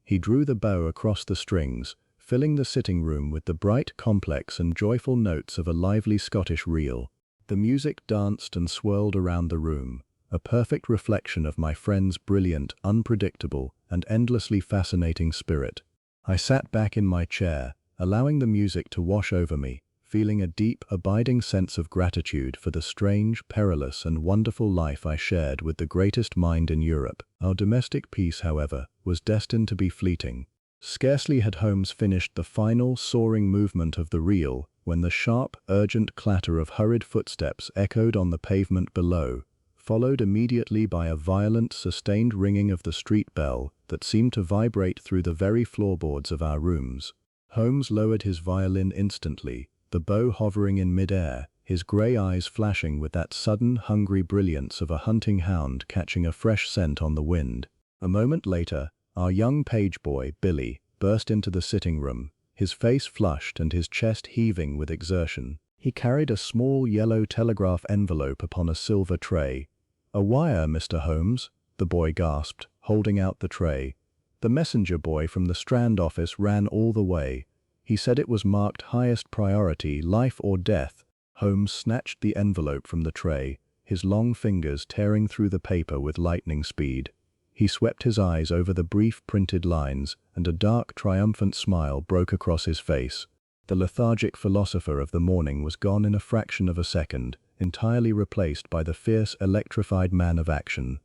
He drew the bow across the strings, filling the sitting room with the bright, complex and joyful notes of a lively Scottish reel. The music danced and swirled around the room, a perfect reflection of my friend's brilliant, unpredictable, and endlessly fascinating spirit. I sat back in my chair, allowing the music to wash over me, feeling a deep, abiding sense of gratitude for the strange, perilous, and wonderful life I shared with the greatest mind in Europe. Our domestic peace, however, was destined to be fleeting. Scarcely had Holmes finished the final, soaring movement of the reel when the sharp, urgent clatter of hurried footsteps echoed on the pavement below, followed immediately by a violent, sustained ringing of the street bell that seemed to vibrate through the very floorboards of our rooms. Holmes lowered his violin instantly, the bow hovering in mid-air, his grey eyes flashing with that sudden, hungry brilliance of a hunting hound catching a fresh scent on the wind. A moment later, our young page boy, Billy, burst into the sitting room, his face flushed and his chest heaving with exertion. He carried a small yellow telegraph envelope upon a silver tray. "A wire, Mr. Holmes," the boy gasped, holding out the tray. "The messenger boy from the Strand office ran all the way. He said it was marked highest priority, life or death." Holmes snatched the envelope from the tray, his long fingers tearing through the paper with lightning speed. He swept his eyes over the brief printed lines, and a dark, triumphant smile broke across his face. The lethargic philosopher of the morning was gone in a fraction of a second, entirely replaced by the fierce, electrified man of action.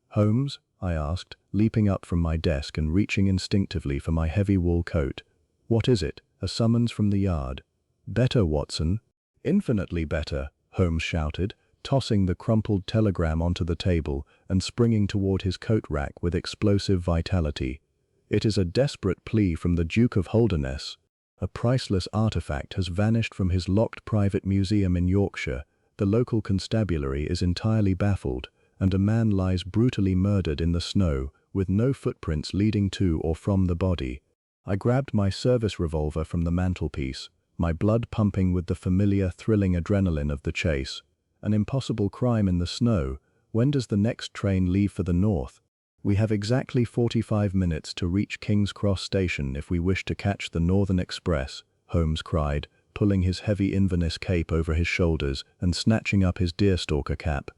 "Holmes?" I asked, leaping up from my desk and reaching instinctively for my heavy wool coat. "What is it? A summons from the yard?" "Better, Watson." "Infinitely better," Holmes shouted, tossing the crumpled telegram onto the table and springing toward his coat rack with explosive vitality. "It is a desperate plea from the Duke of Holderness. A priceless artifact has vanished from his locked private museum in Yorkshire. The local constabulary is entirely baffled, and a man lies brutally murdered in the snow, with no footprints leading to or from the body." I grabbed my service revolver from the mantelpiece, my blood pumping with the familiar, thrilling adrenaline of the chase. An impossible crime in the snow. When does the next train leave for the north? "We have exactly 45 minutes to reach King's Cross Station if we wish to catch the Northern Express," Holmes cried, pulling his heavy Inverness cape over his shoulders and snatching up his deerstalker cap.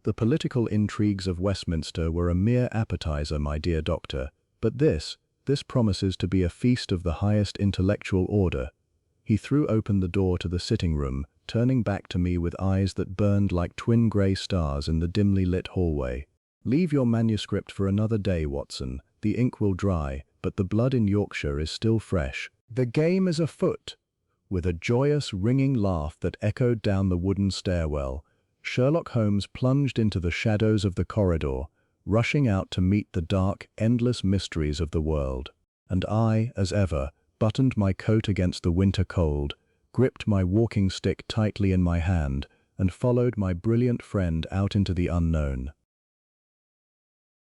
"The political intrigues of Westminster were a mere appetizer, my dear doctor, but this promises to be a feast of the highest intellectual order." He threw open the door to the sitting room, turning back to me with eyes that burned like twin grey stars in the dimly lit hallway. "Leave your manuscript for another day, Watson. The ink will dry, but the blood in Yorkshire is still fresh. The game is afoot." With a joyous, ringing laugh that echoed down the wooden stairwell, Sherlock Holmes plunged into the shadows of the corridor, rushing out to meet the dark, endless mysteries of the world. And I, as ever, buttoned my coat against the winter cold, gripped my walking stick tightly in my hand, and followed my brilliant friend out into the unknown.